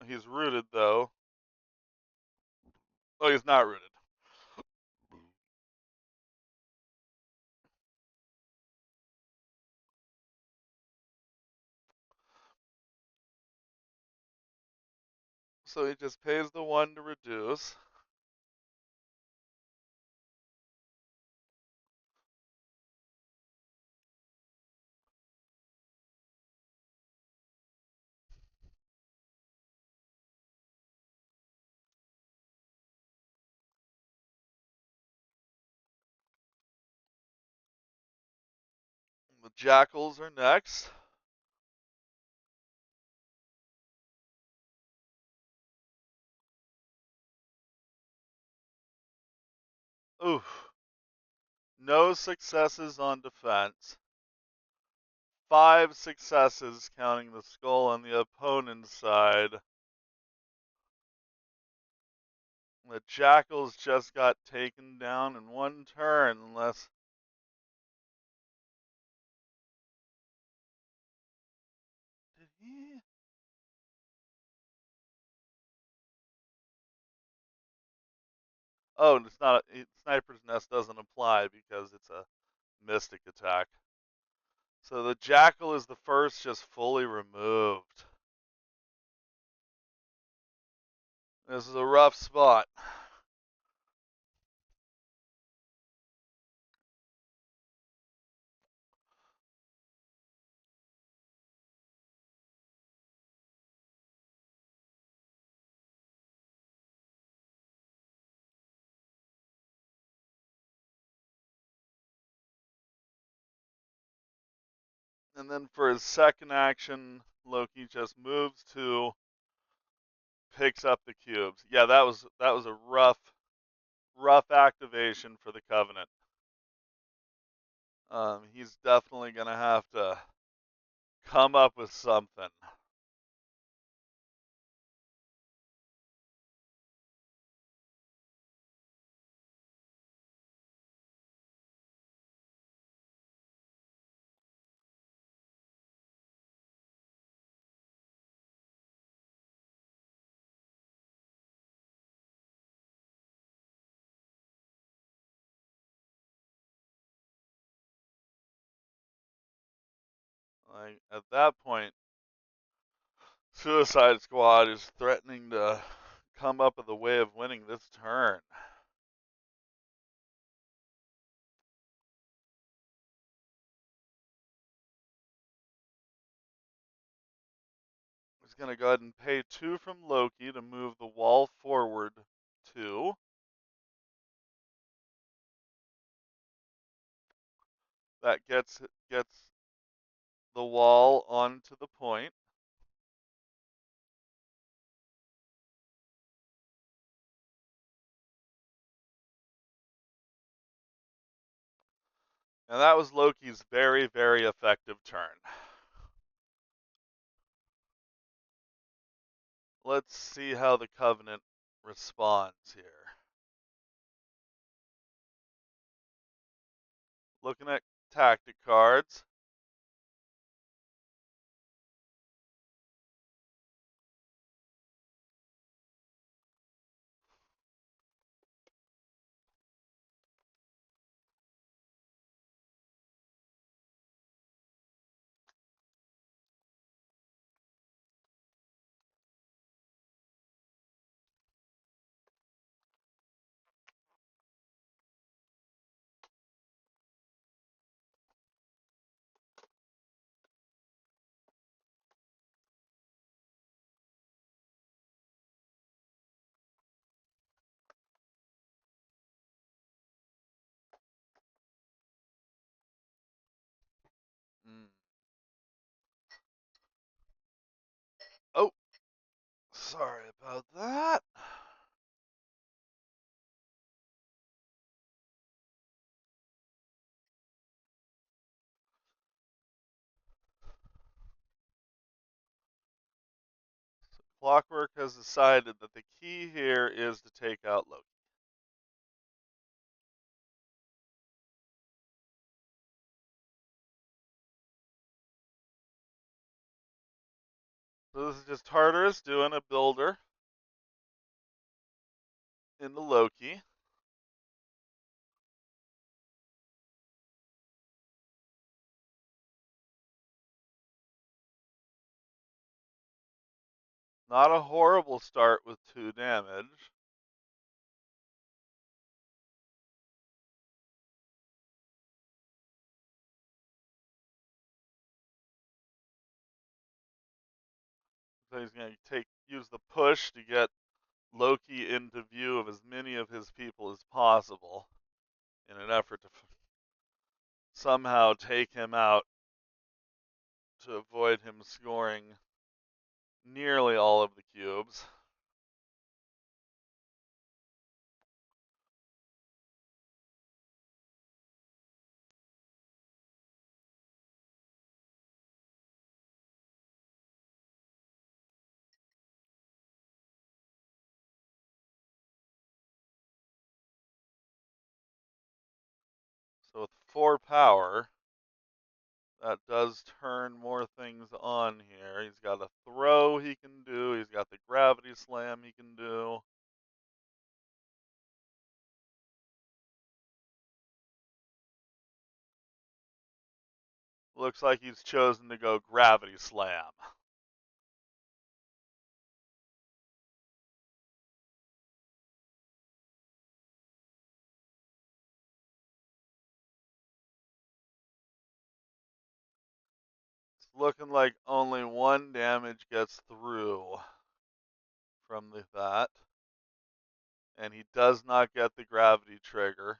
He's rooted though. Oh, he's not rooted. So he just pays the 1 to reduce. The Jackals are next. Oof. No successes on defense. 5 successes counting the skull on the opponent's side. The Jackals just got taken down in 1 turn unless Oh, and it's not. Sniper's Nest doesn't apply because it's a mystic attack. So the Jackal is the first, just fully removed. This is a rough spot. And then for his second action, Loki just moves to, picks up the cubes. Yeah, that was a rough activation for the Covenant. He's definitely gonna have to come up with something. Like at that point, Suicide Squad is threatening to come up with a way of winning this turn. He's going to go ahead and pay 2 from Loki to move the wall forward 2. That gets the wall onto the point. And that was Loki's very, very effective turn. Let's see how the Covenant responds here. Looking at tactic cards. Mm. Oh, sorry about that. Clockwork has decided that the key here is to take out Loki. So this is just Tartarus doing a builder into Loki. Not a horrible start with 2 damage. So he's going to use the push to get Loki into view of as many of his people as possible in an effort to somehow take him out to avoid him scoring nearly all of the cubes. So with 4 power, that does turn more things on here. He's got a throw he can do. He's got the gravity slam he can do. looks like he's chosen to go Gravity Slam. It's looking like only one damage gets through from that. And he does not get the gravity trigger.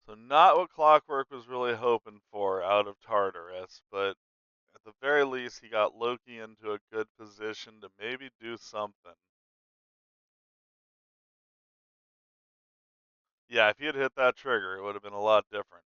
So not what Clockwork was really hoping for out of Tartarus, but at the very least he got Loki into a good position to maybe do something. Yeah, if he had hit that trigger, it would have been a lot different.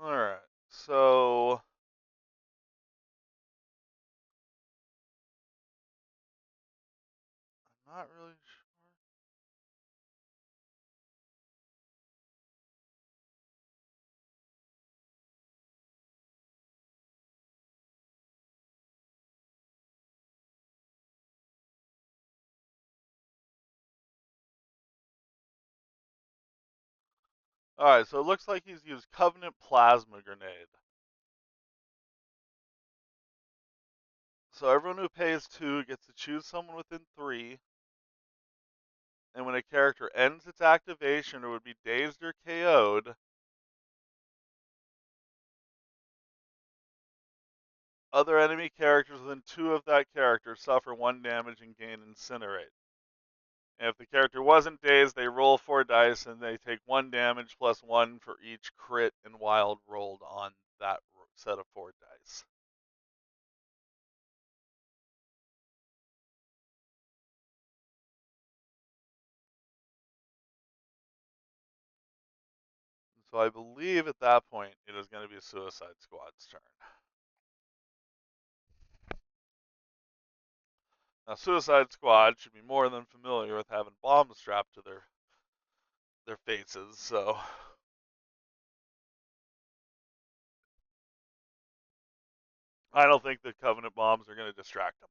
Alright, so I'm not really sure. Alright, so it looks like he's used Covenant Plasma Grenade. So everyone who pays 2 gets to choose someone within 3, and when a character ends its activation or would be dazed or KO'd, other enemy characters within 2 of that character suffer 1 damage and gain Incinerate. And if the character wasn't dazed, they roll 4 dice and they take 1 damage plus 1 for each crit and wild rolled on that set of 4 dice. So I believe at that point it is going to be Suicide Squad's turn. Now, Suicide Squad should be more than familiar with having bombs strapped to their faces, so I don't think the Covenant bombs are going to distract them.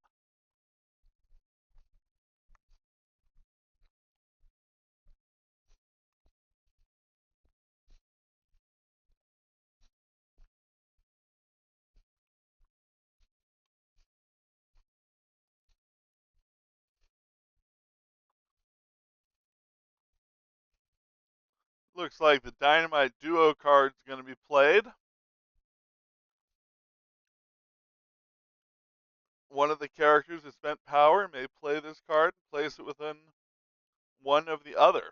Looks like the Dynamite Duo card is going to be played. One of the characters who spent power may play this card and place it within one of the other.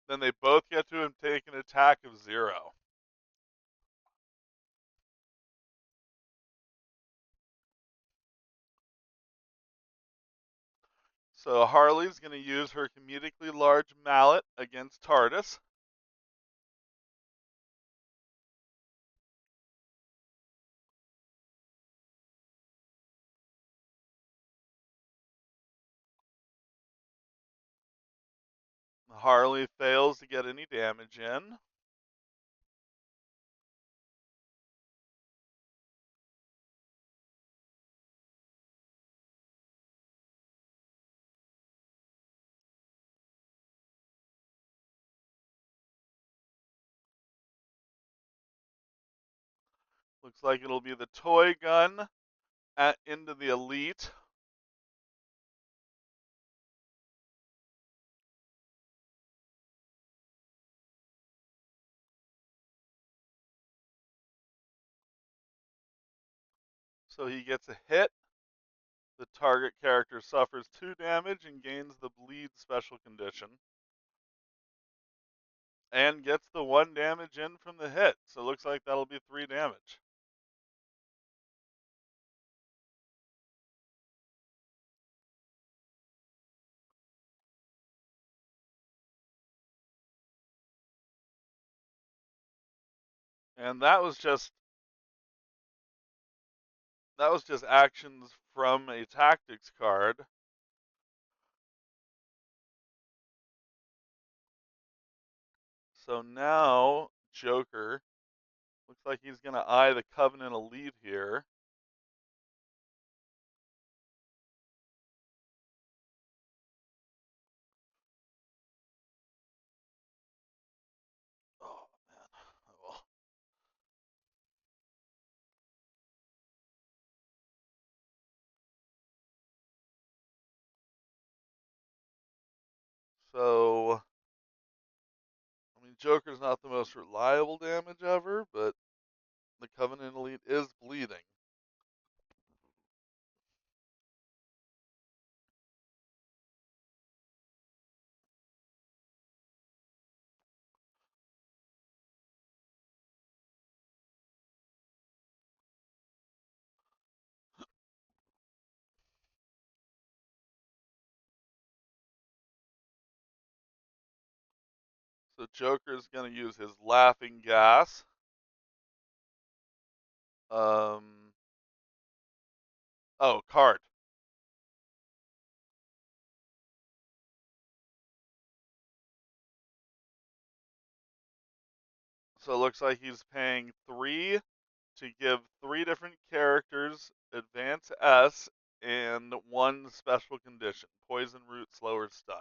Then they both get to take an attack of 0. So Harley's going to use her comedically large mallet against TARDIS. Harley fails to get any damage in. Looks like it'll be the toy gun into the elite. So he gets a hit. The target character suffers 2 damage and gains the bleed special condition. And gets the 1 damage in from the hit. So it looks like that'll be 3 damage. And that was just actions from a tactics card. So now Joker looks like he's going to eye the Covenant Elite here. Oh man. Oh, well. So I mean, Joker's not the most reliable damage ever, but the Covenant Elite is bleeding. So Joker's going to use his Laughing Gas. Card. So it looks like he's paying 3 to give 3 different characters Advance S and 1 special condition. Poison Root, Slower Stun.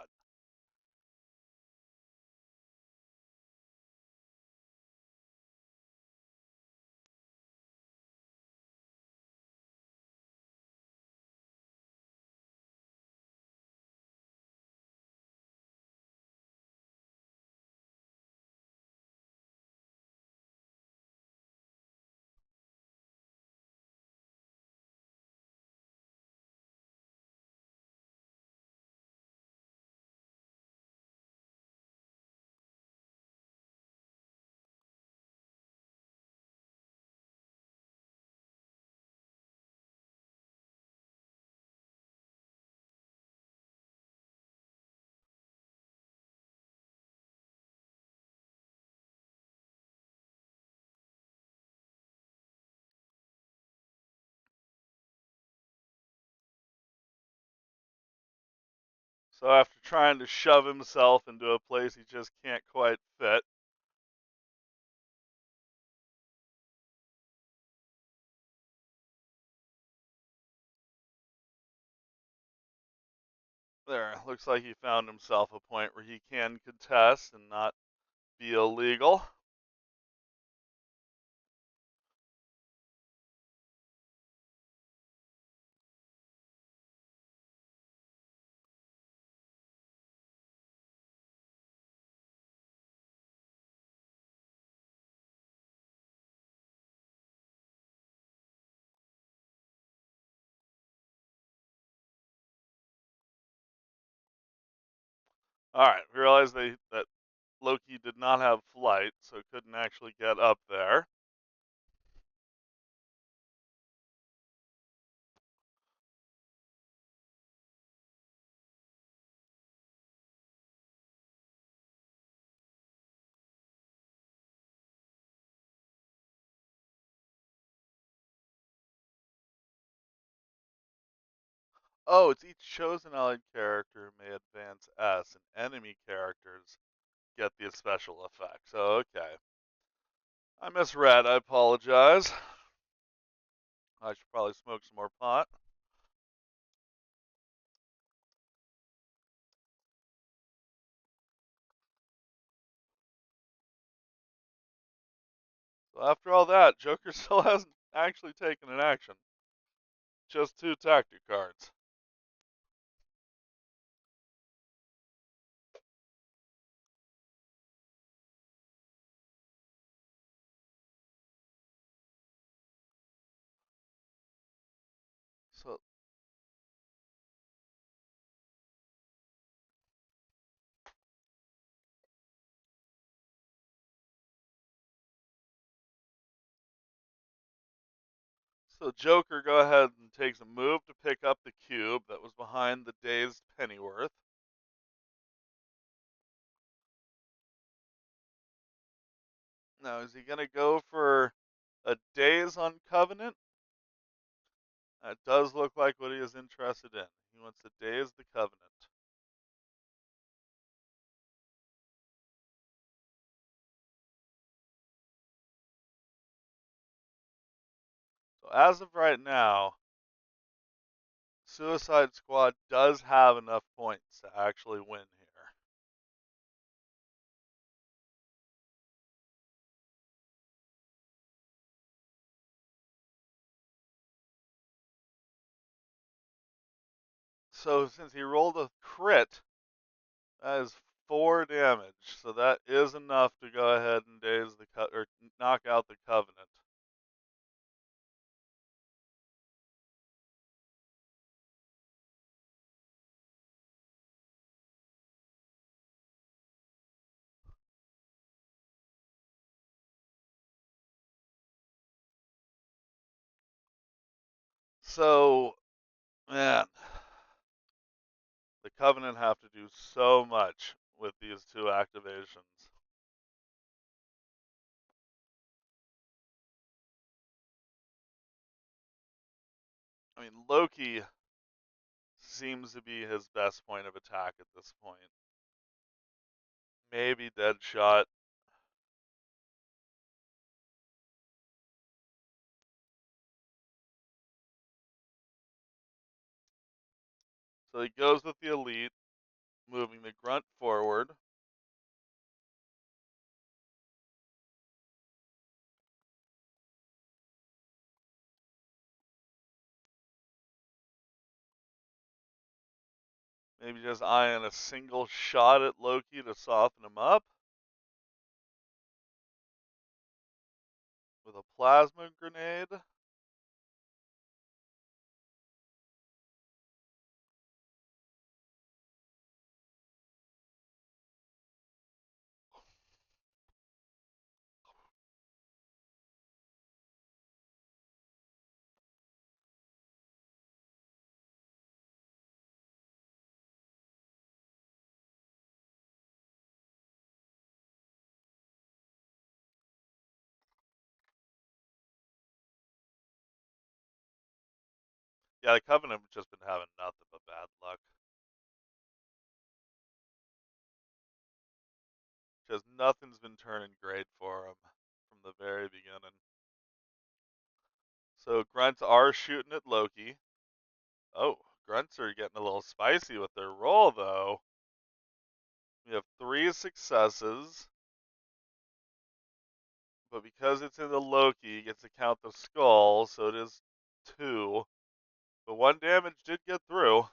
So after trying to shove himself into a place he just can't quite fit, there, looks like he found himself a point where he can contest and not be illegal. Alright, realized that Loki did not have flight, so couldn't actually get up there. Oh, it's each chosen allied character may advance S, and enemy characters get the special effects. So, okay. I misread, I apologize. I should probably smoke some more pot. So So after all that, Joker still hasn't actually taken an action. Just 2 tactic cards. So Joker go ahead and takes a move to pick up the cube that was behind the dazed Pennyworth. Now, is he going to go for a daze on Covenant? That does look like what he is interested in. He wants to daze the Covenant. So as of right now, Suicide Squad does have enough points to actually win here. So since he rolled a crit, that is 4 damage. So that is enough to go ahead and daze the or knock out the Covenant. So, man, the Covenant have to do so much with these 2 activations. I mean, Loki seems to be his best point of attack at this point. Maybe Deadshot. So he goes with the Elite, moving the Grunt forward. Maybe just eyeing a single shot at Loki to soften him up. With a plasma grenade. Yeah, the Covenant have just been having nothing but bad luck. Just nothing's been turning great for him from the very beginning. So Grunts are shooting at Loki. Oh, Grunts are getting a little spicy with their roll, though. We have 3 successes. But because it's in the Loki, he gets to count the skull, so it is 2. But 1 damage did get through.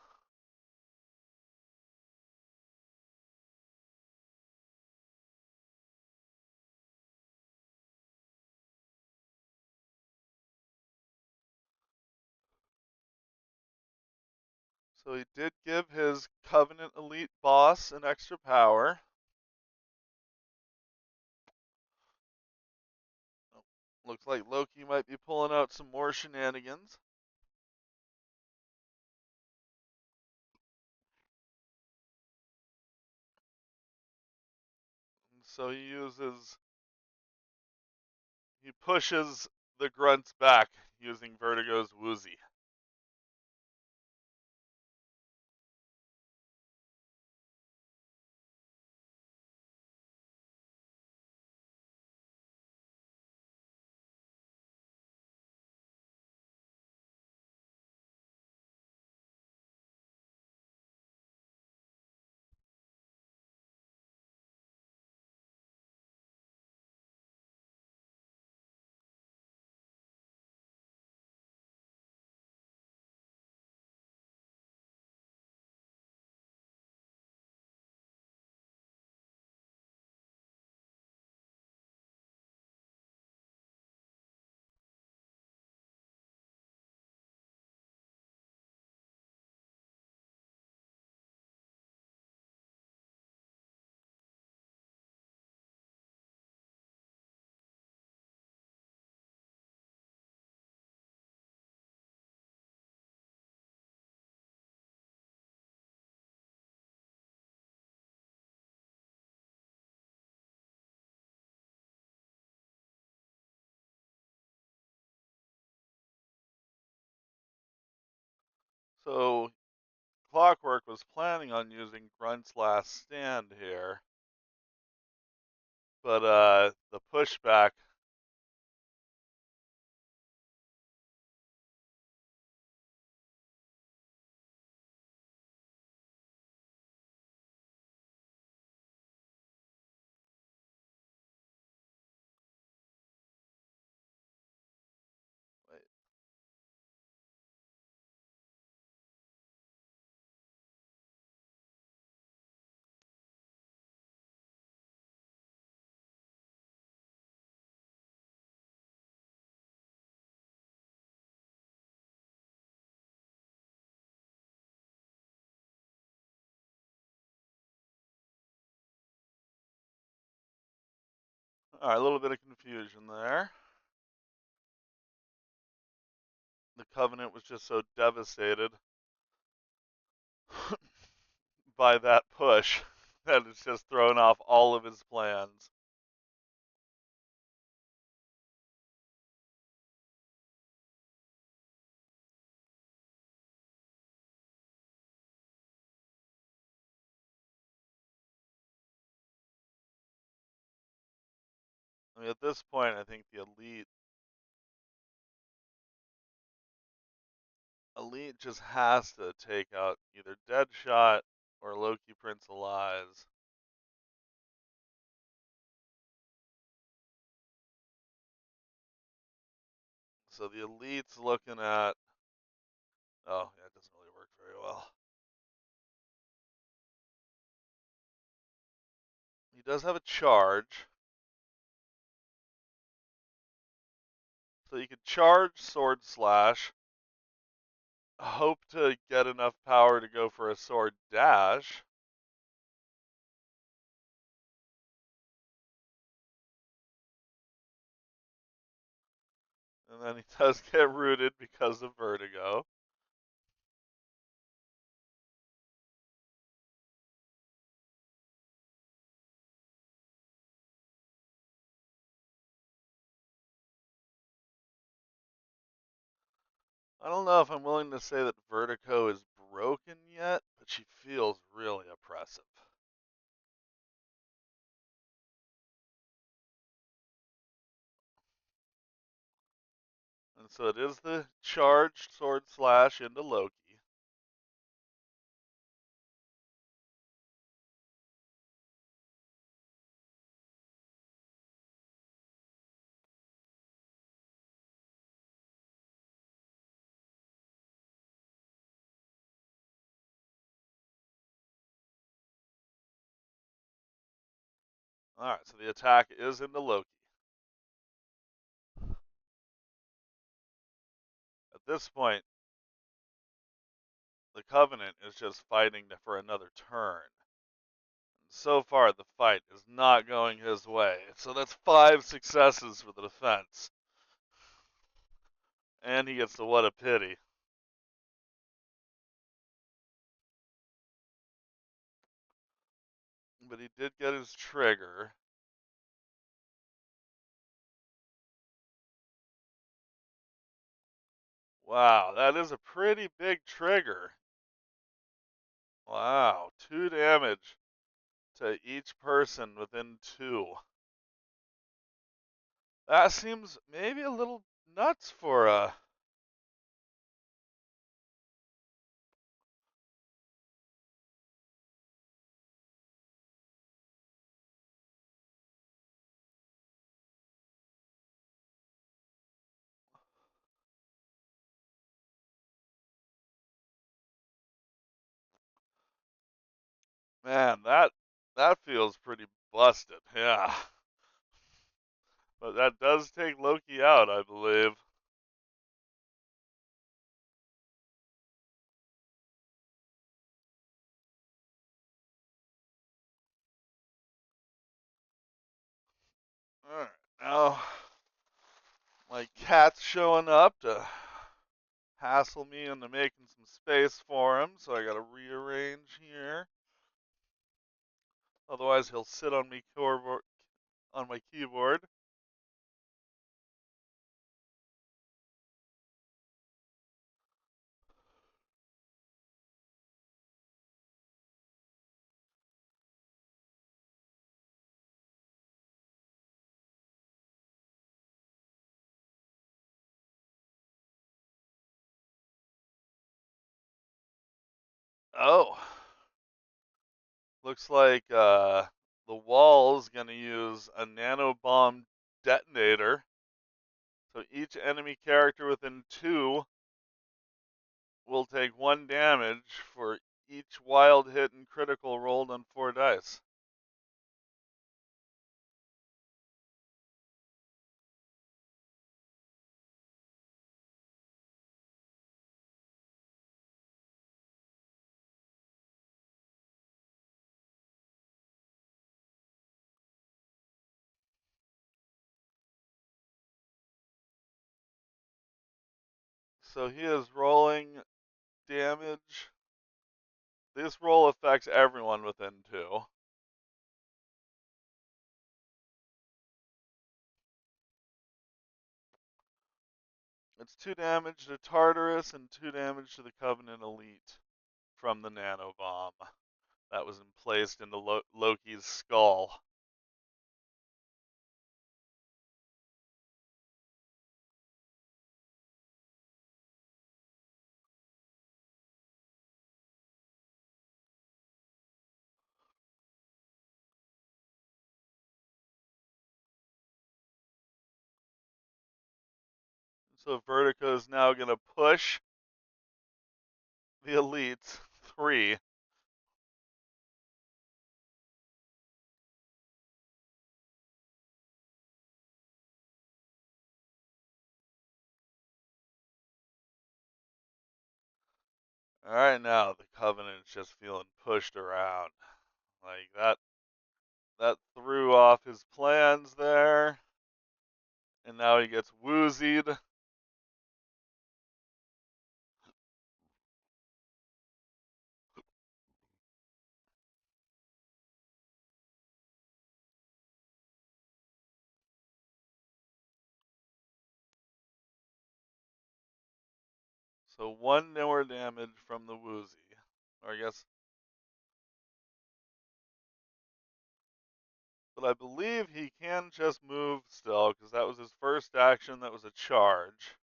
So he did give his Covenant Elite boss an extra power. Oh, looks like Loki might be pulling out some more shenanigans. And so he pushes the grunts back using Vertigo's Woozy. So Clockwork was planning on using Grunt's last stand here, but the pushback. Wait, all right, a little bit of confusion there. The Covenant was just so devastated by that push that it's just thrown off all of his plans. I mean, at this point, I think the elite just has to take out either Deadshot or Loki Prince of Lies. So the elite's looking at. Oh, yeah, it doesn't really work very well. He does have a charge. So you could charge Sword Slash, hope to get enough power to go for a Sword Dash. And then he does get rooted because of Vertigo. I don't know if I'm willing to say that Vertigo is broken yet, but she feels really oppressive. And so it is the charged Sword Slash into Loki. Alright, so the attack is into Loki. At this point, the Covenant is just fighting for another turn. So far, the fight is not going his way. So that's 5 successes for the defense. And he gets the what a pity. But he did get his trigger. Wow, that is a pretty big trigger. Wow, 2 damage to each person within 2. That seems maybe a little nuts for a. Man, that feels pretty busted. Yeah. But that does take Loki out, I believe. Alright, now my cat's showing up to hassle me into making some space for him, so I gotta rearrange here. Otherwise, he'll sit on me on my keyboard. Oh, looks like the wall's gonna use a nano bomb detonator. So each enemy character within 2 will take 1 damage for each wild hit and critical rolled on 4 dice. So he is rolling damage. This roll affects everyone within 2. It's 2 damage to Tartarus and 2 damage to the Covenant Elite from the nano bomb that was placed into Loki's skull. So Vertigo is now going to push the Elites 3. All right, now the Covenant's just feeling pushed around. Like that threw off his plans there. And now he gets woozied. So 1 more damage from the woozy. Or I guess. But I believe he can just move still, because that was his first action. That was a charge.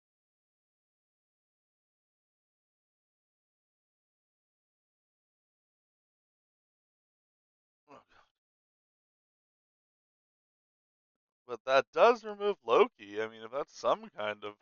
But that does remove Loki. I mean, if that's some kind of.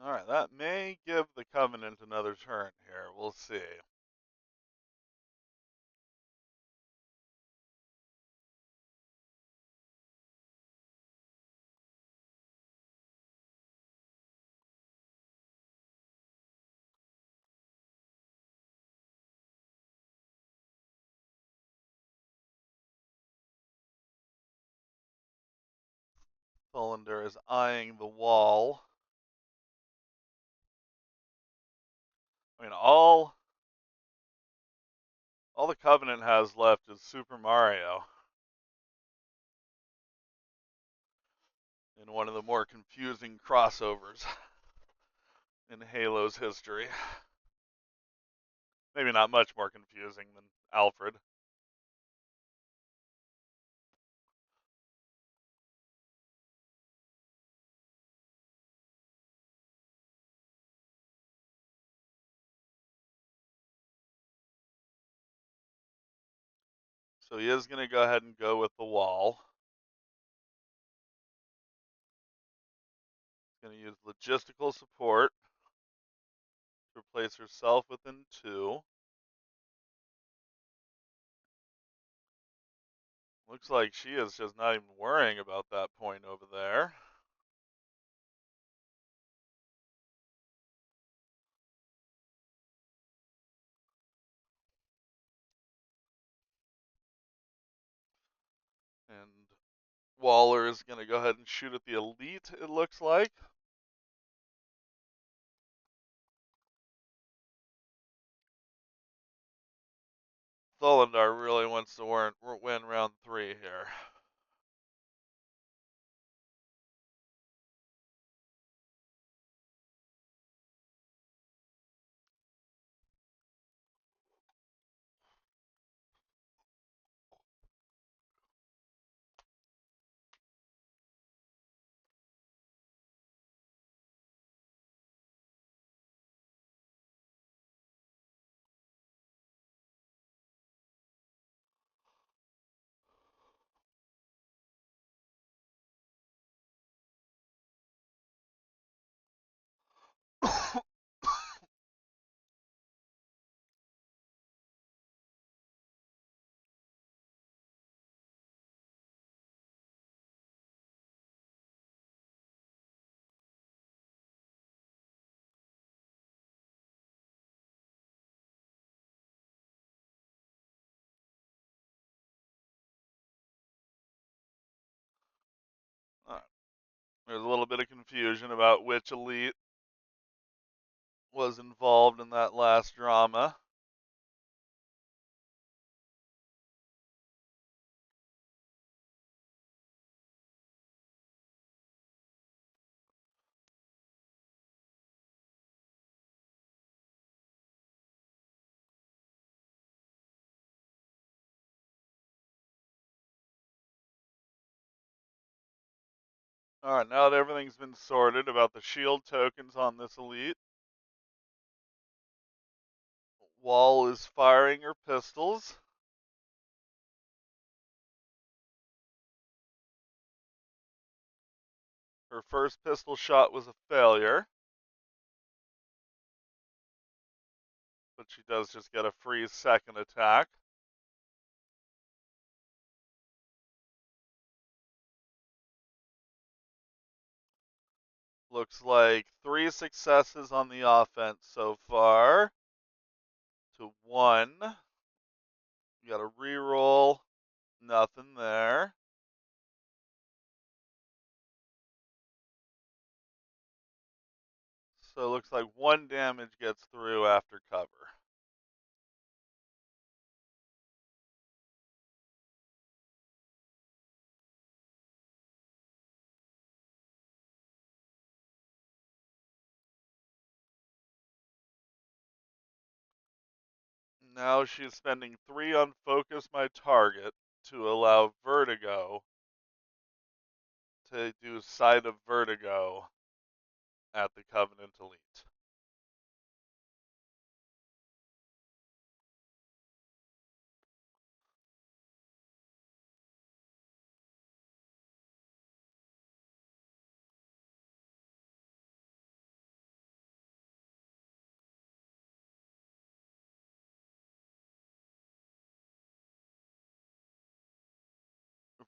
Alright, that may give the Covenant another turn here. We'll see. Tholander is eyeing the wall. I mean, all the Covenant has left is Super Mario in one of the more confusing crossovers in Halo's history. Maybe not much more confusing than Alfred. So he is going to go ahead and go with the wall. He's going to use logistical support to replace herself within 2. Looks like she is just not even worrying about that point over there. And Waller is going to go ahead and shoot at the elite, it looks like. Thulendar really wants to win round 3 here. There's a little bit of confusion about which elite was involved in that last drama. Alright, now that everything's been sorted about the shield tokens on this elite, Wall is firing her pistols. Her first pistol shot was a failure, but she does just get a free second attack. Looks like 3 successes on the offense so far to 1. You got a reroll, nothing there. So it looks like 1 damage gets through after cover. Now she's spending 3 on focus my target to allow Vertigo to do Sight of Vertigo at the Covenant Elite.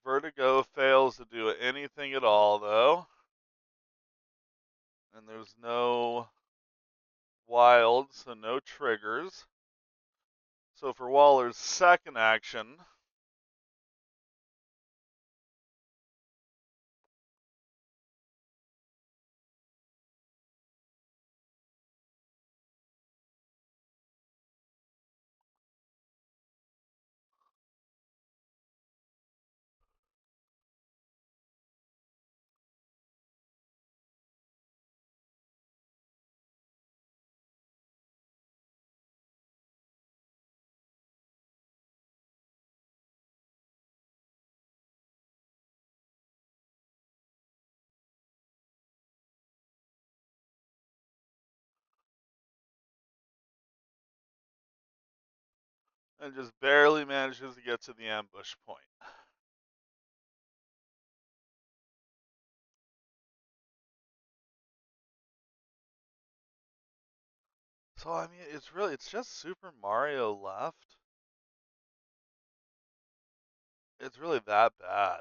Vertigo fails to do anything at all, though. And there's no wilds, so no triggers. So for Waller's second action, and just barely manages to get to the ambush point. So I mean, it's just Super Mario left. It's really that bad.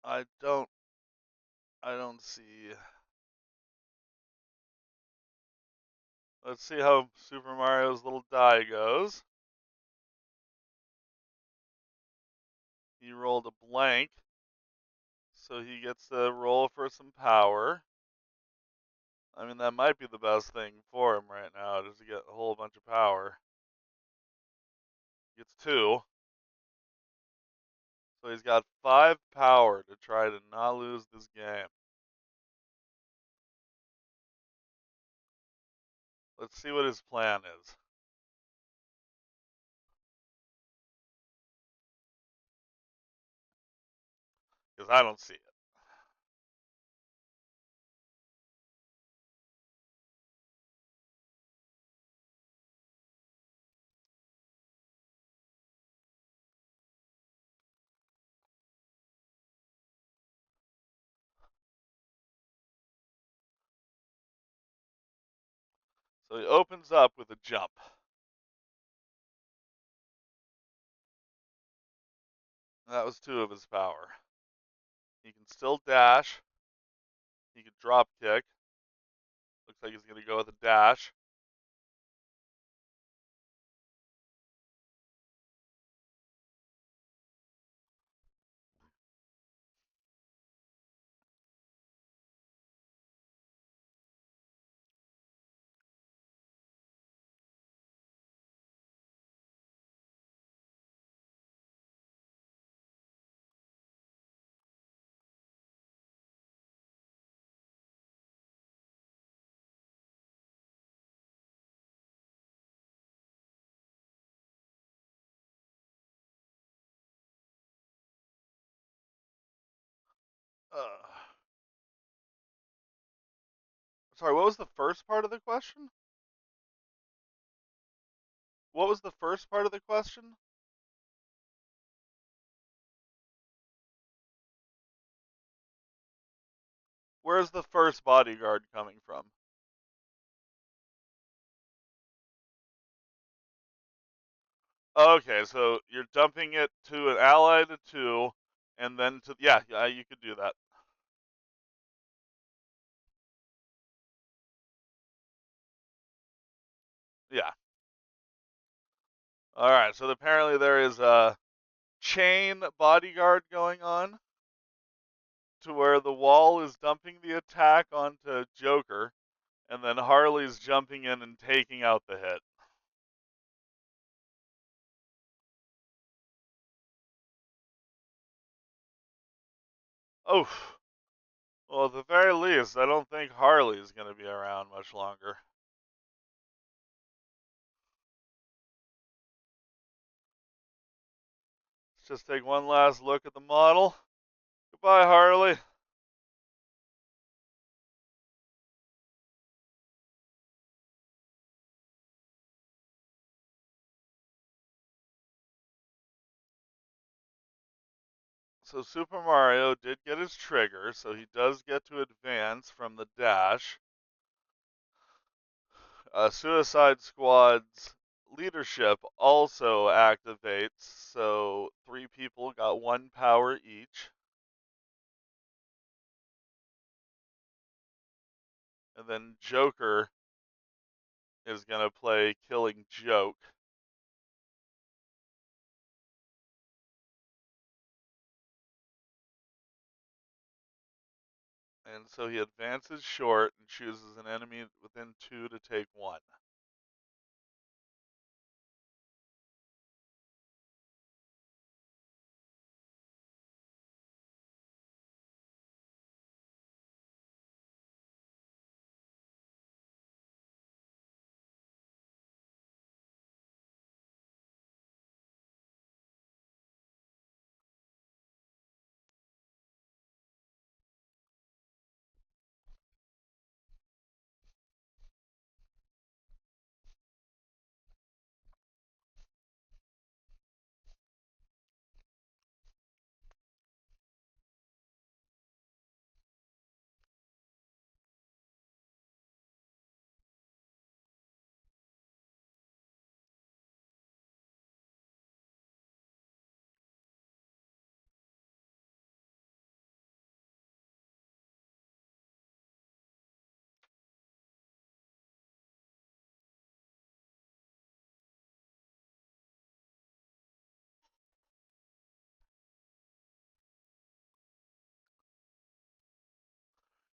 I don't I don't see. Let's see how Super Mario's little die goes. He rolled a blank, so he gets to roll for some power. I mean, that might be the best thing for him right now, just to get a whole bunch of power. Gets 2. So he's got 5 power to try to not lose this game. Let's see what his plan is. Because I don't see it. So he opens up with a jump. That was 2 of his power. He can still dash. He can drop kick. Looks like he's going to go with a dash. Sorry, what was the first part of the question? What was the first part of the question? Where's the first bodyguard coming from? Okay, so you're dumping it to an ally to 2, and then to yeah, you could do that. Yeah. All right. So apparently there is a chain bodyguard going on to where the wall is dumping the attack onto Joker, and then Harley's jumping in and taking out the hit. Oh, well, at the very least, I don't think Harley's going to be around much longer. Let's just take one last look at the model. Goodbye, Harley. So Super Mario did get his trigger, so he does get to advance from the dash. Suicide Squad's leadership also activates, so 3 people got 1 power each. And then Joker is going to play Killing Joke. And so he advances short and chooses an enemy within 2 to take 1.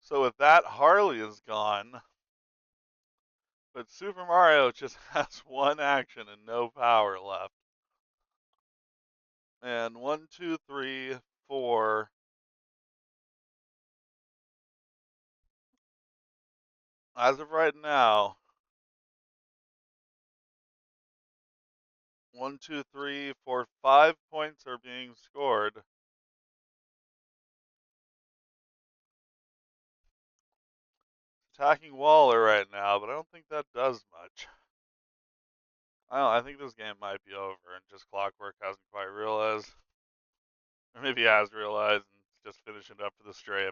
So with that, Harley is gone. But Super Mario just has one action and no power left. And 1, 2, 3, 4. As of right now, 1, 2, 3, 4, 5 points are being scored. Attacking Waller right now, but I don't think that does much. I think this game might be over and just Clockwork hasn't quite realized. Or maybe he has realized and just finishing up for the stream.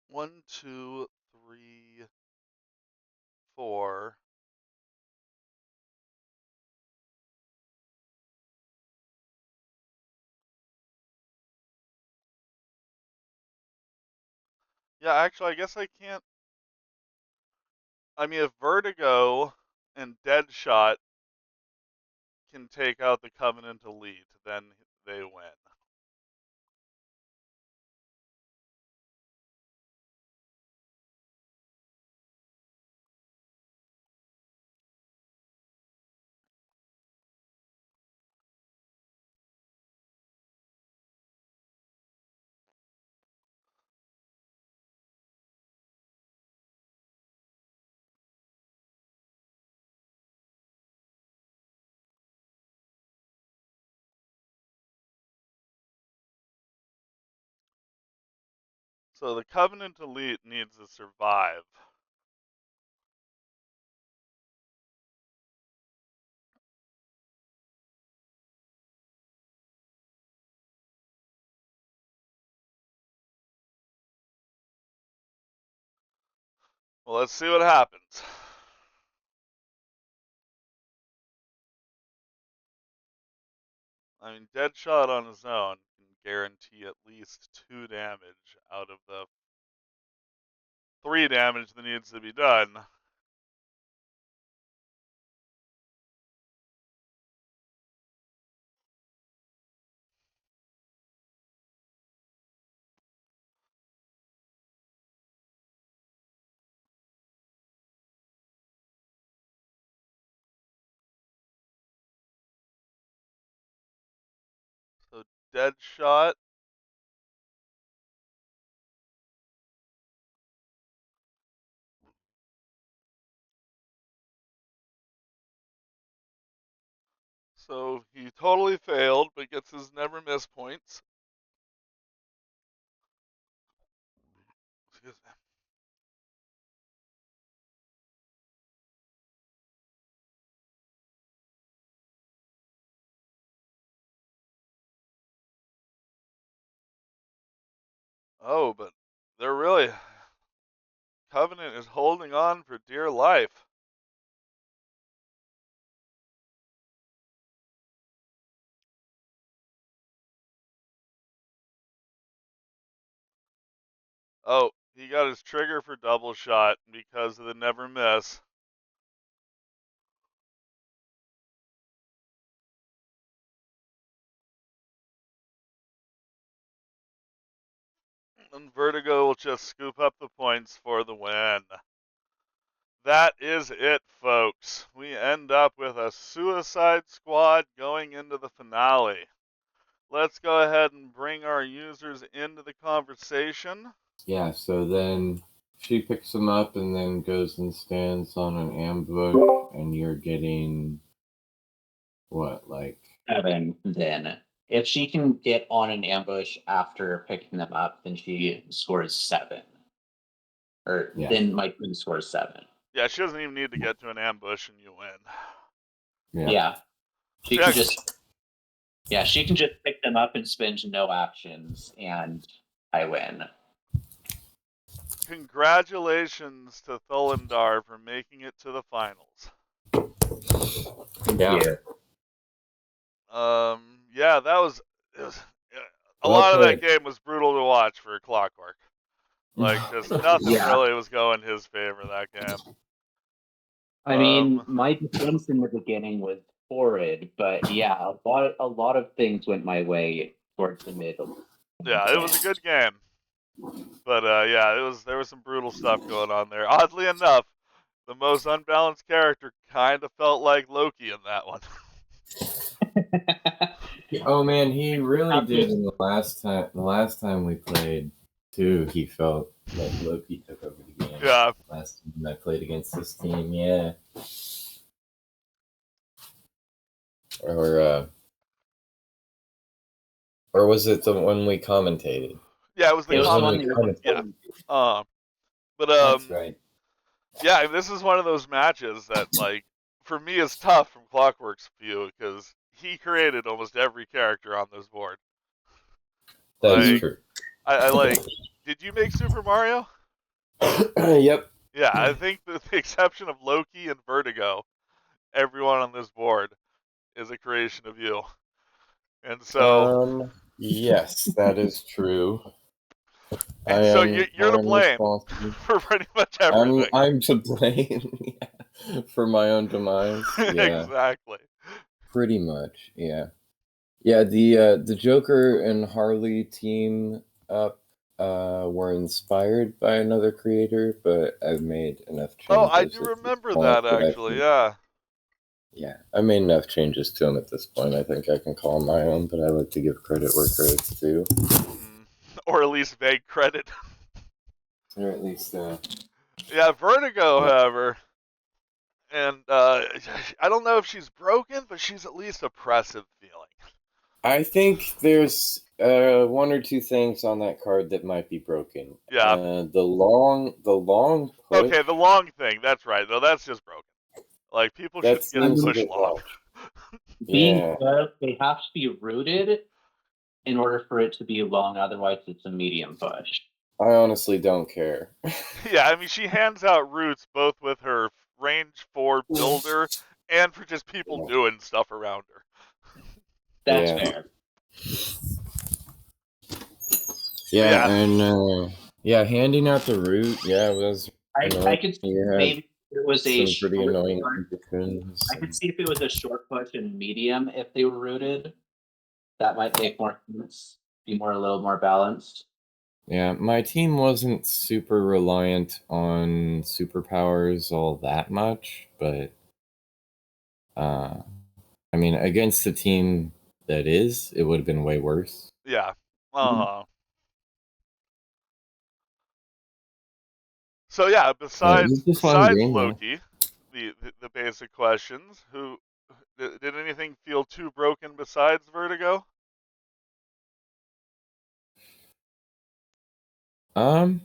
One, two, three, 4. Yeah, actually, I guess I can't. I mean, if Vertigo and Deadshot can take out the Covenant Elite, then they win. So the Covenant Elite needs to survive. Well, let's see what happens. I mean, Deadshot on his own can guarantee at least 2 damage out of the 3 damage that needs to be done. So Deadshot. So he totally failed, but gets his never miss points. Excuse me. Oh, but they're really. Covenant is holding on for dear life. Oh, he got his trigger for double shot because of the never miss. And Vertigo will just scoop up the points for the win. That is it, folks. We end up with a Suicide Squad going into the finale. Let's go ahead and bring our users into the conversation. Yeah, so then she picks him up and then goes and stands on an ambush, and you're getting what, like 7 then. If she can get on an ambush after picking them up, then she scores 7. Or Yeah. then my queen scores 7. Yeah, she doesn't even need to get to an ambush and you win. Yeah. She She can actually, just she can just pick them up and spend no actions and I win. congratulations to Thulandar for making it to the finals. Thank Yeah. you. Yeah, that was a lot of Okay. that game was brutal to watch for Clockwork. Like, just nothing Yeah. really was going his favor that game. I mean, my defense in the beginning was horrid, but yeah, a lot of things went my way towards the middle. Yeah, it was a good game. But yeah, there was some brutal stuff going on there. Oddly enough, the most unbalanced character kind of felt like Loki in that one. Oh man, he really did in the last time we played too. He felt like Loki took over the game. Yeah. Last time I played against this team, yeah. Or was it the one we commentated? Yeah, it was the It was one one comment. we that commentated. Yeah. But That's right. yeah, this is one of those matches that, like, for me is tough from Clockwork's view because he created almost every character on this board. That is Like, true. I like. Did you make Super Mario? Yep. Yeah, I think with the exception of Loki and Vertigo, everyone on this board is a creation of you. And so, Yes, that is true. I so am you're to blame responsible. for pretty much everything. I'm to blame for my own demise. Yeah, Exactly. pretty much. Yeah, yeah. The Joker and Harley team up were inspired by another creator, but I've made enough Oh, I changes do at this remember point that that I actually. can. Yeah. Yeah, I made enough changes to them at this point. I think I can call them my own, but I like to give credit where credit's due. Or at least vague credit. Or at least, Yeah, Vertigo, yeah. however, and I don't know if she's broken, but she's at least oppressive feeling. I think there's one or two things on that card that might be broken. Yeah. The long push. Okay, the long thing. That's right. Though that's just broken. Like, people That shouldn't get to seems a push bit long. long. being Yeah, fair, they have to be rooted in order for it to be long. Otherwise, it's a medium push. I honestly don't care. Yeah, I mean, she hands out roots both with her range 4 builder and for just people doing stuff around her. That's Yeah. fair. Yeah, Yeah. and yeah, handing out the root. Yeah, was I annoying. could You had maybe it was a some pretty short annoying push. conditions. I could see if it was a short push and medium if they were rooted. That might make more sense. Be a little more balanced. Yeah, my team wasn't super reliant on superpowers all that much, but I mean, against the team that is, it would have been way worse. Yeah. So yeah, But it was just one besides game, though. Loki, the basic questions, who did anything feel too broken besides Vertigo? Um,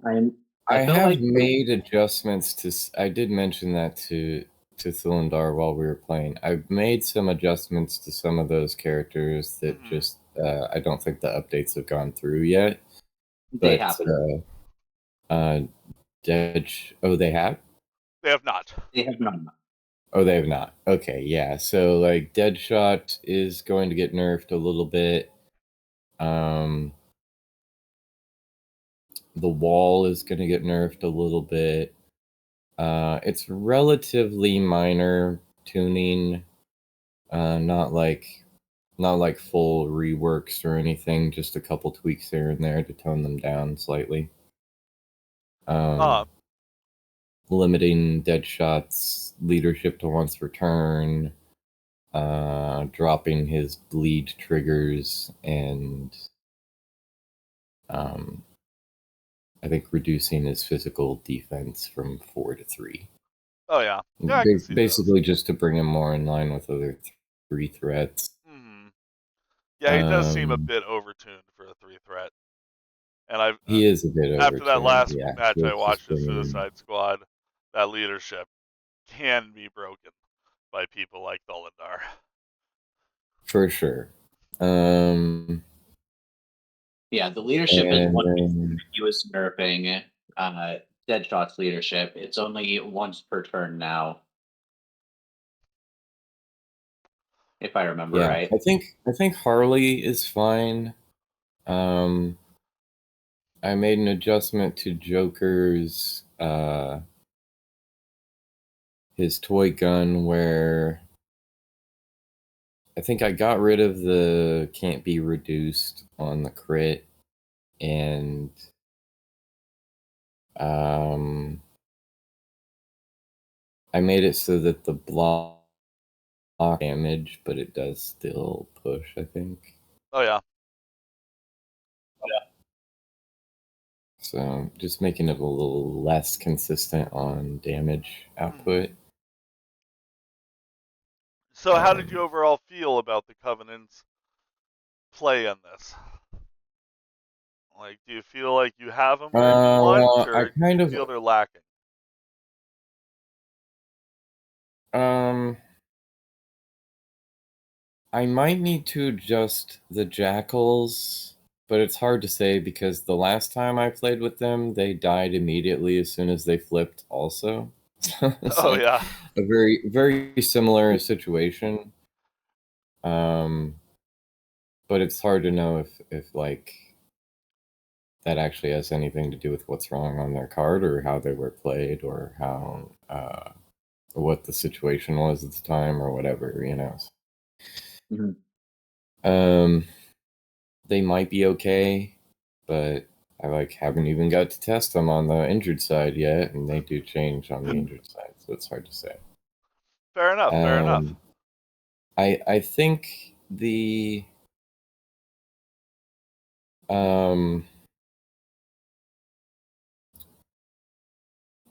I I felt have like made adjustments to. I did mention that to Thulindar while we were playing. I've made some adjustments to some of those characters that just I don't think the updates have gone through yet. they But happen. Oh, they have. They have not. They have not. Oh, they have not. Okay, yeah. So like Deadshot is going to get nerfed a little bit. The wall is going to get nerfed a little bit. It's relatively minor tuning, not like full reworks or anything. Just a couple tweaks here and there to tone them down slightly. Limiting Deadshot's leadership to once per turn, dropping his bleed triggers, and I think reducing his physical defense from 4 to 3. Oh yeah. Yeah, I can see Basically, just to bring him more in line with other 3 threats. those. Yeah, he does seem a bit overtuned for a 3 threat. And he is a bit after that overtuned. last Yeah, match I let's just watched of bring him in. Suicide Squad, that leadership can be broken by people like Thulindar. For sure. Yeah, the leadership is one reason he was nerfing Deadshot's leadership. It's only once per turn now. If I remember right. I think Harley is fine. I made an adjustment to Joker's his toy gun where I think I got rid of the can't be reduced on the crit, and I made it so that the block damage, but it does still push, I think. Oh yeah. So just making it a little less consistent on damage output. So how did you overall feel about the Covenant's play in this? Like, do you feel like you have them where you want, Well, I or do kind you of feel they're lacking? I might need to adjust the jackals, but it's hard to say because the last time I played with them, they died immediately as soon as they flipped also. So it's Oh like yeah. a very, very similar situation. But it's hard to know if like that actually has anything to do with what's wrong on their card or how they were played or how what the situation was at the time or whatever, you know. They might be okay, but I like haven't even got to test them on the injured side yet, and they do change on the injured side, so it's hard to say. Fair enough. Fair enough. I think the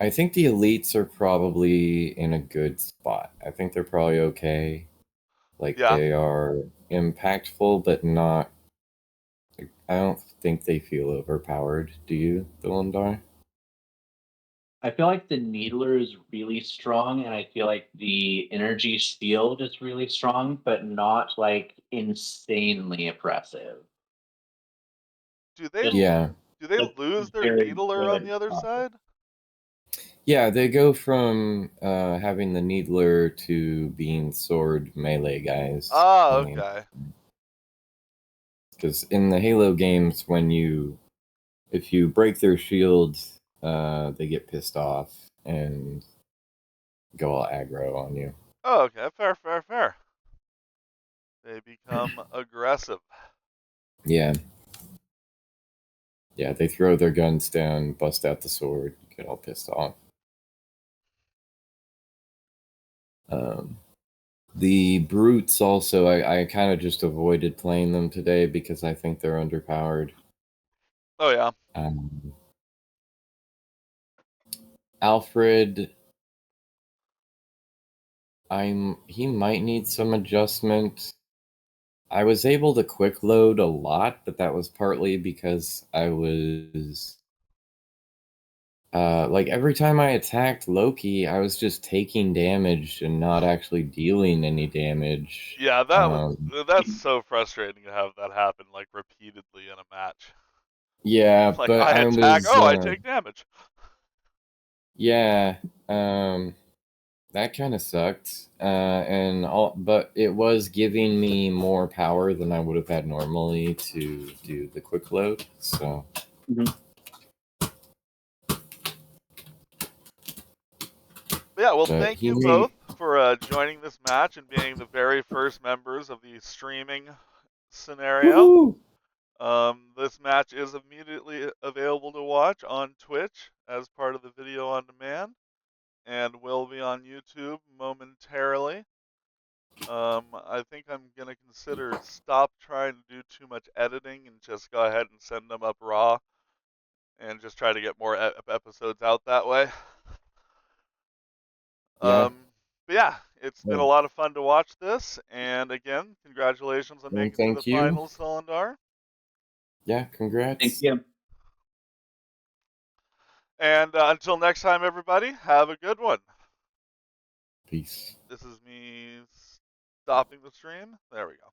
I think the elites are probably in a good spot. I think they're probably okay. Like Yeah. they are impactful, but not. I don't think they feel overpowered. Do you, Dylan? I feel like the Needler is really strong, and I feel like the Energy Shield is really strong, but not like insanely oppressive. Do they Just Yeah. do they like lose their very needler on good. the other side? Yeah, they go from having the Needler to being sword melee guys Ah, on the okay. because in the Halo games, if you break their shields, they get pissed off and go all aggro on you. Oh, okay. Fair, fair, fair. They become aggressive. Yeah, yeah, they throw their guns down, bust out the sword, get all pissed off. Um, the brutes also, I kind of just avoided playing them today because I think they're underpowered. Oh yeah. Alfred, he might need some adjustment. I was able to quick load a lot, but that was partly because I was like every time I attacked Loki, I was just taking damage and not actually dealing any damage. Yeah, that's so frustrating to have that happen like repeatedly in a match. Yeah, Like but I I attack, was oh, I take damage. yeah, that kind of sucked. But it was giving me more power than I would have had normally to do the quick load. So But yeah, well, but thank he you may both for joining this match and being the very first members of the streaming scenario. woohoo! This match is immediately available to watch on Twitch as part of the video on demand and will be on YouTube momentarily. I think I'm going to consider stop trying to do too much editing and just go ahead and send them up raw and just try to get more episodes out that way. Yeah, But yeah, it's been a well, lot of fun to watch this, and again, congratulations on and making it to the thank you. finals, Solendar. Yeah, Thank congrats. you. And until next time, everybody, have a good one. Peace. This is me stopping the stream. There we go.